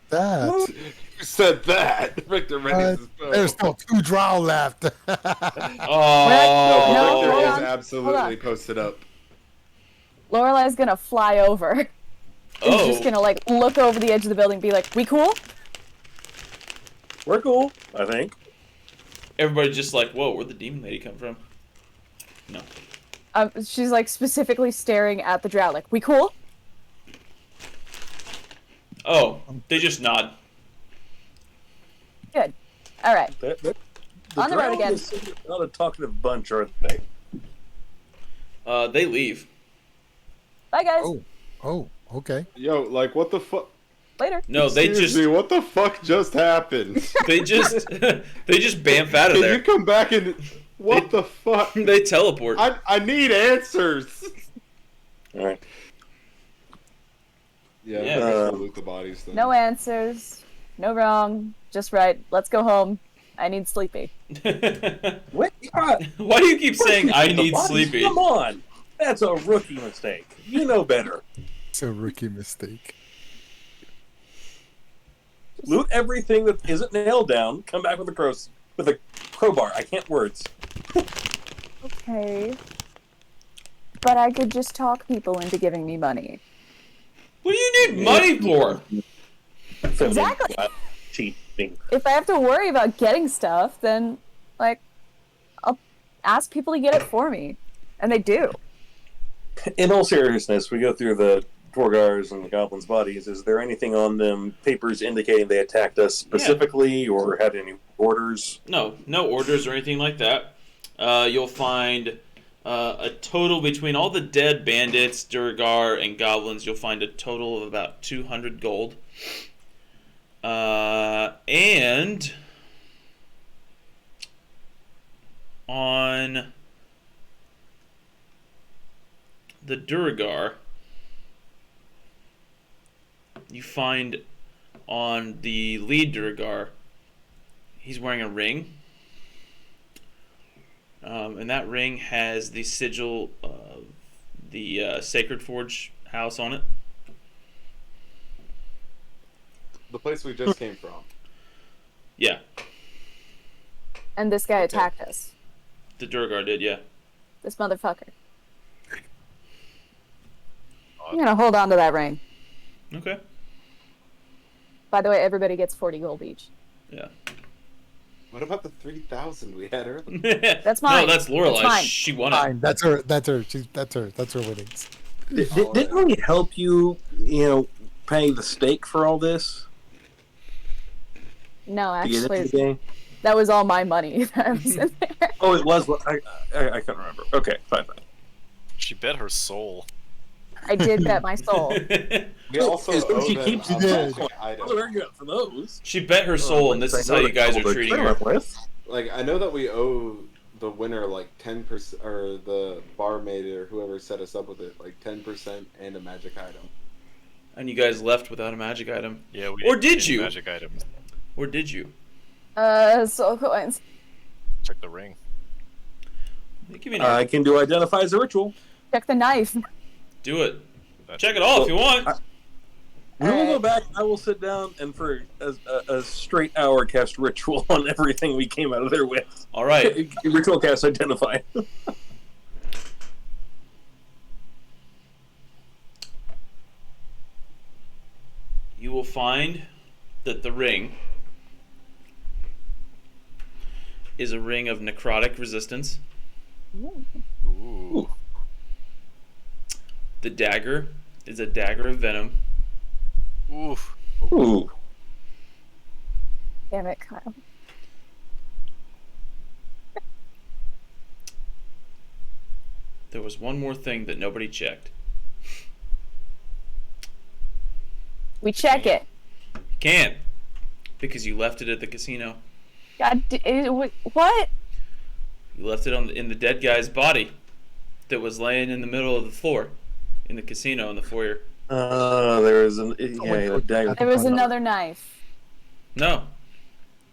D: That.
E: You said that. Richter raised his bow.
D: There's still 2 drow left.
A: Oh,
C: No,
E: Richter
C: hold
E: is
C: on.
E: absolutely
C: Hold on.
E: posted up.
C: Lorelai's gonna fly over.
A: Oh.
C: She's just gonna like look over the edge of the building and be like, "We cool?"
B: We're cool, I think.
A: Everybody's just like, "Whoa, where'd the demon lady come from?" No.
C: She's like specifically staring at the drow, like, "We cool?"
A: Oh, they just nod.
C: Good. All right.
B: The
C: On the road
B: drow
C: again.
B: is not a talkative bunch, are they?
A: They leave.
C: Bye, guys.
D: Oh, okay.
E: Yo, like, what the fuck?
C: Later.
A: No, they
E: Excuse
A: just
E: me, what the fuck just happened?
A: they just bamf out of
E: Can you
A: there.
E: come back and... What the fuck?
A: They teleport.
E: I need answers!
B: All right.
E: Yeah,
A: Yeah.
E: I guess we'll loot the bodies then.
C: No answers. No wrong. Just right. Let's go home. I need sleepy.
B: Wait, God.
A: Why do you keep saying I
B: The
A: need
B: bodies?
A: sleepy?
B: Come on. That's a rookie mistake. You know better.
D: It's a rookie mistake.
B: Loot everything that isn't nailed down. Come back with a crowbar. I can't words.
C: Okay. But I could just talk people into giving me money.
A: What do you need money for?
C: Exactly.
B: Cheating.
C: If I have to worry about getting stuff, then, like, I'll ask people to get it for me. And they do.
B: In all seriousness, we go through the Dwargars and the goblins' bodies. Is there anything on them, papers indicating they attacked us specifically or had any orders?
A: No orders or anything like that. You'll find a total between all the dead bandits, Duragar, and goblins. You'll find a total of about 200 gold. And on the Duragar, you find on the lead Durgar, he's wearing a ring. And that ring has the sigil of the Sacred Forge house on it.
E: The place we just came from.
A: Yeah,
C: And this guy
E: Okay.
C: attacked us.
A: the Durgar did, yeah.
C: This motherfucker. I'm gonna hold on to that ring.
A: Okay.
C: By the way, everybody gets 40 gold each.
A: Yeah.
E: What about the 3,000 we had earlier?
C: That's mine.
A: No, that's
C: That's
A: Lorelai.
C: mine.
A: She won it.
D: Fine, that's her. That's her. That's her. That's her winnings.
B: Didn't we help you, pay the stake for all this?
C: No,
B: at the end of
C: actually,
B: the day?
C: that was all my money that was in there.
B: Oh, it was. I can't remember. Okay, fine.
F: She bet her soul.
C: I did bet my soul.
E: We also
B: So
E: owe
B: she
E: them
B: keeps
E: a
B: you
D: dead.
E: bunch of items.
B: What are you up for those?
A: She bet her soul, and this is how you guys are treating her.
B: With.
E: Like, I know that we owe the winner like 10%, or the barmaid or whoever set us up with it, like 10% and a magic item.
A: And you guys left without a magic item.
F: Yeah, we
A: Or
F: didn't
A: did
F: get any
A: you?
F: Magic items.
A: Or did you?
C: Soul coins.
F: Check the ring.
A: Give me an
B: I can do identify as a ritual.
C: Check the knife.
A: Do it.
F: That's
A: Check it all if you want.
B: We will go
C: Alright.
B: back. I will sit down and for a straight hour cast ritual on everything we came out of there with.
A: All right.
B: Ritual cast identify.
A: You will find that the ring is a ring of necrotic resistance.
F: Ooh.
A: The dagger is a dagger of venom.
F: Oof.
B: Ooh.
C: Damn it, Kyle.
A: There was one more thing that nobody checked.
C: We check it.
A: You can't, because you left it at the casino.
C: What?
A: You left it in the dead guy's body that was laying in the middle of the floor in the casino in the foyer.
B: There was a dagger.
C: There was another knife.
A: No,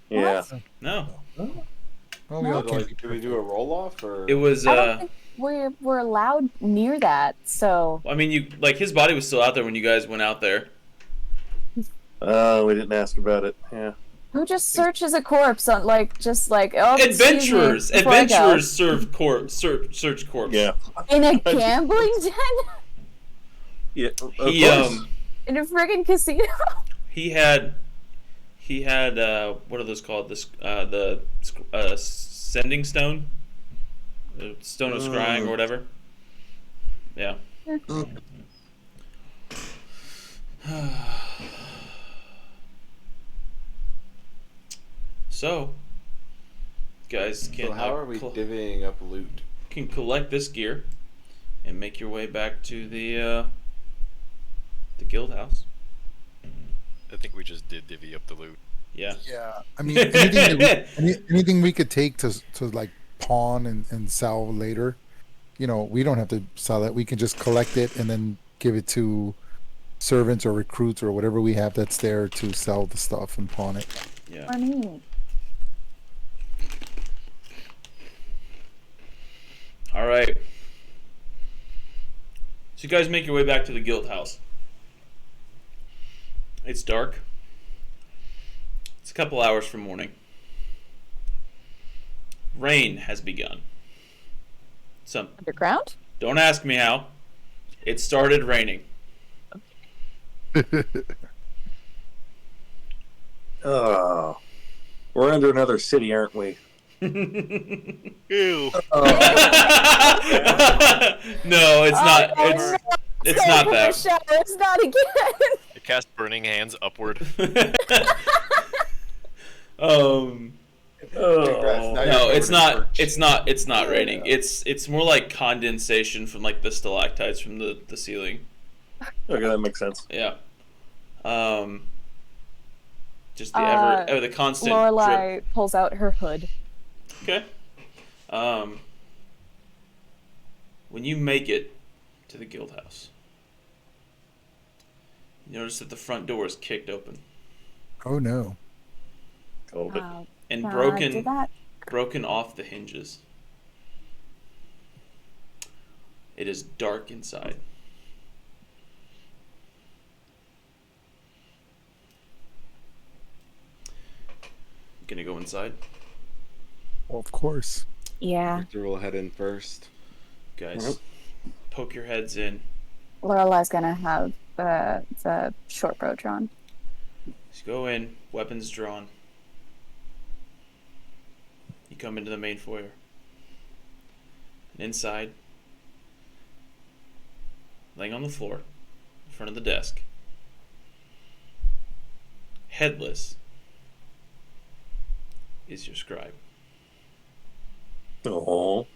B: Yeah.
A: no.
D: Well, we
C: No.
D: all
E: So,
D: can
E: like, do we do a roll off or?
A: It was.
C: I don't think we're allowed near that. So
A: I mean, his body was still out there when you guys went out there.
B: Oh, we didn't ask about it. Yeah.
C: who just searches a corpse on oh excuse me,
A: Adventurers,
C: before I go?
A: search corpse.
B: Yeah.
C: In a gambling den?
B: Yeah.
A: He
C: In a friggin' casino?
A: he had what are those called? The sending stone, the stone of scrying or whatever. Yeah. So, guys can
E: So how are we divvying up loot?
A: can collect this gear and make your way back to the guild house.
F: I think we just did divvy up the loot.
A: Yeah.
D: Yeah, I mean, anything we could take to like pawn and sell later. We don't have to sell it. We can just collect it and then give it to servants or recruits or whatever we have that's there to sell the stuff and pawn it.
A: Yeah.
C: I mean,
A: All right. So you guys make your way back to the guild house. It's dark. It's a couple hours from morning. Rain has begun.
C: underground?
A: Don't ask me how. It started raining.
B: Oh. We're under another city, aren't we?
F: Ew.
A: No, it's not.
C: Oh,
A: It's
C: no.
A: it's not that.
C: Shower. It's not again.
F: You cast burning hands upward.
E: Congrats, now you're
A: No,
E: covered
A: it's
E: in
A: not.
E: perch.
A: It's not raining. It's more like condensation from like the stalactites from the ceiling.
B: Okay, that makes sense.
A: Yeah. Just the the constant drip.
C: Lorelai pulls out her hood.
A: Okay. When you make it to the guild house, you notice that the front door is kicked open.
D: Oh no.
C: Oh,
A: And
C: God, did that?
A: broken off the hinges. It is dark inside. Gonna go inside?
D: Well, of course.
C: Yeah,
E: Richter will head in first.
A: Guys, poke your heads in.
C: Lorelai's gonna have the short bow drawn.
A: Just go in, weapons drawn. You come into the main foyer. And inside, laying on the floor, in front of the desk, headless, is your scribe.
B: Oh.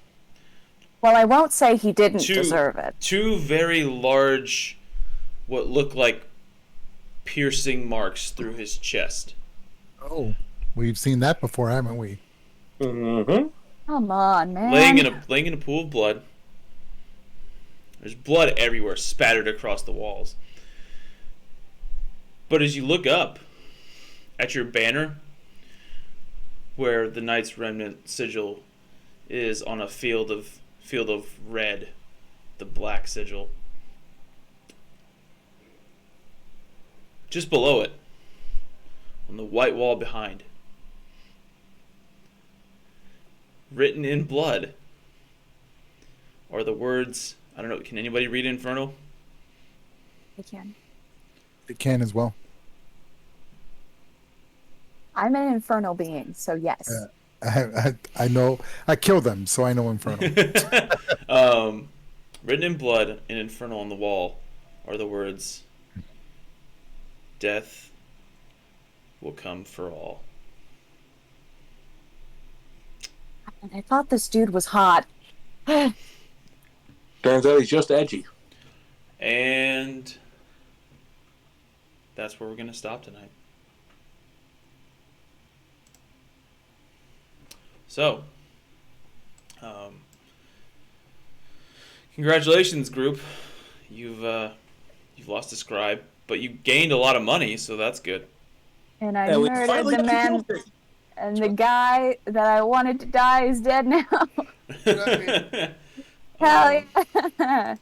C: Well, I won't say he didn't deserve it.
A: Two very large, what look like piercing marks through his chest.
D: Oh, we've seen that before, haven't we?
B: Mm-hmm.
C: Come on, man.
A: Laying in a pool of blood. There's blood everywhere, spattered across the walls. But as you look up at your banner, where the Knight's Remnant sigil is on a field of red, the black sigil. Just below it, on the white wall behind, written in blood, are the words, I don't know, can anybody read Infernal?
C: I can.
D: It can as well.
C: I'm an infernal being, so yes.
D: I know. I killed them, so I know Infernal.
A: Written in blood and Infernal on the wall are the words, "Death will come for all."
C: And I thought this dude was hot.
B: Turns out he's just edgy.
A: And that's where we're going to stop tonight. So, congratulations, group. You've lost a scribe, but you gained a lot of money, so that's good.
C: And I
B: Yeah, we
C: murdered
B: finally
C: the
B: got
C: man,
B: you killed.
C: and the guy that I wanted to die is dead now. Hell yeah.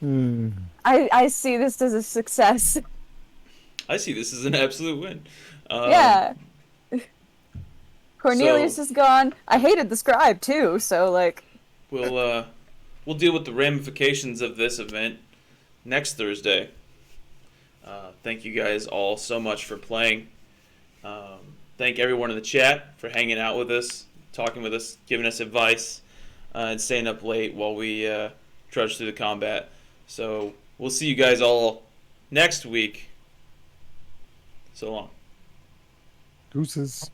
D: Hmm.
C: I see this as a success.
A: I see this as an absolute win.
C: Yeah. Cornelius is gone. I hated the scribe too, so like
A: We'll deal with the ramifications of this event next Thursday. Thank you guys all so much for playing. Thank everyone in the chat for hanging out with us, talking with us, giving us advice, and staying up late while we trudge through the combat. So we'll see you guys all next week. So long.
D: Deuces.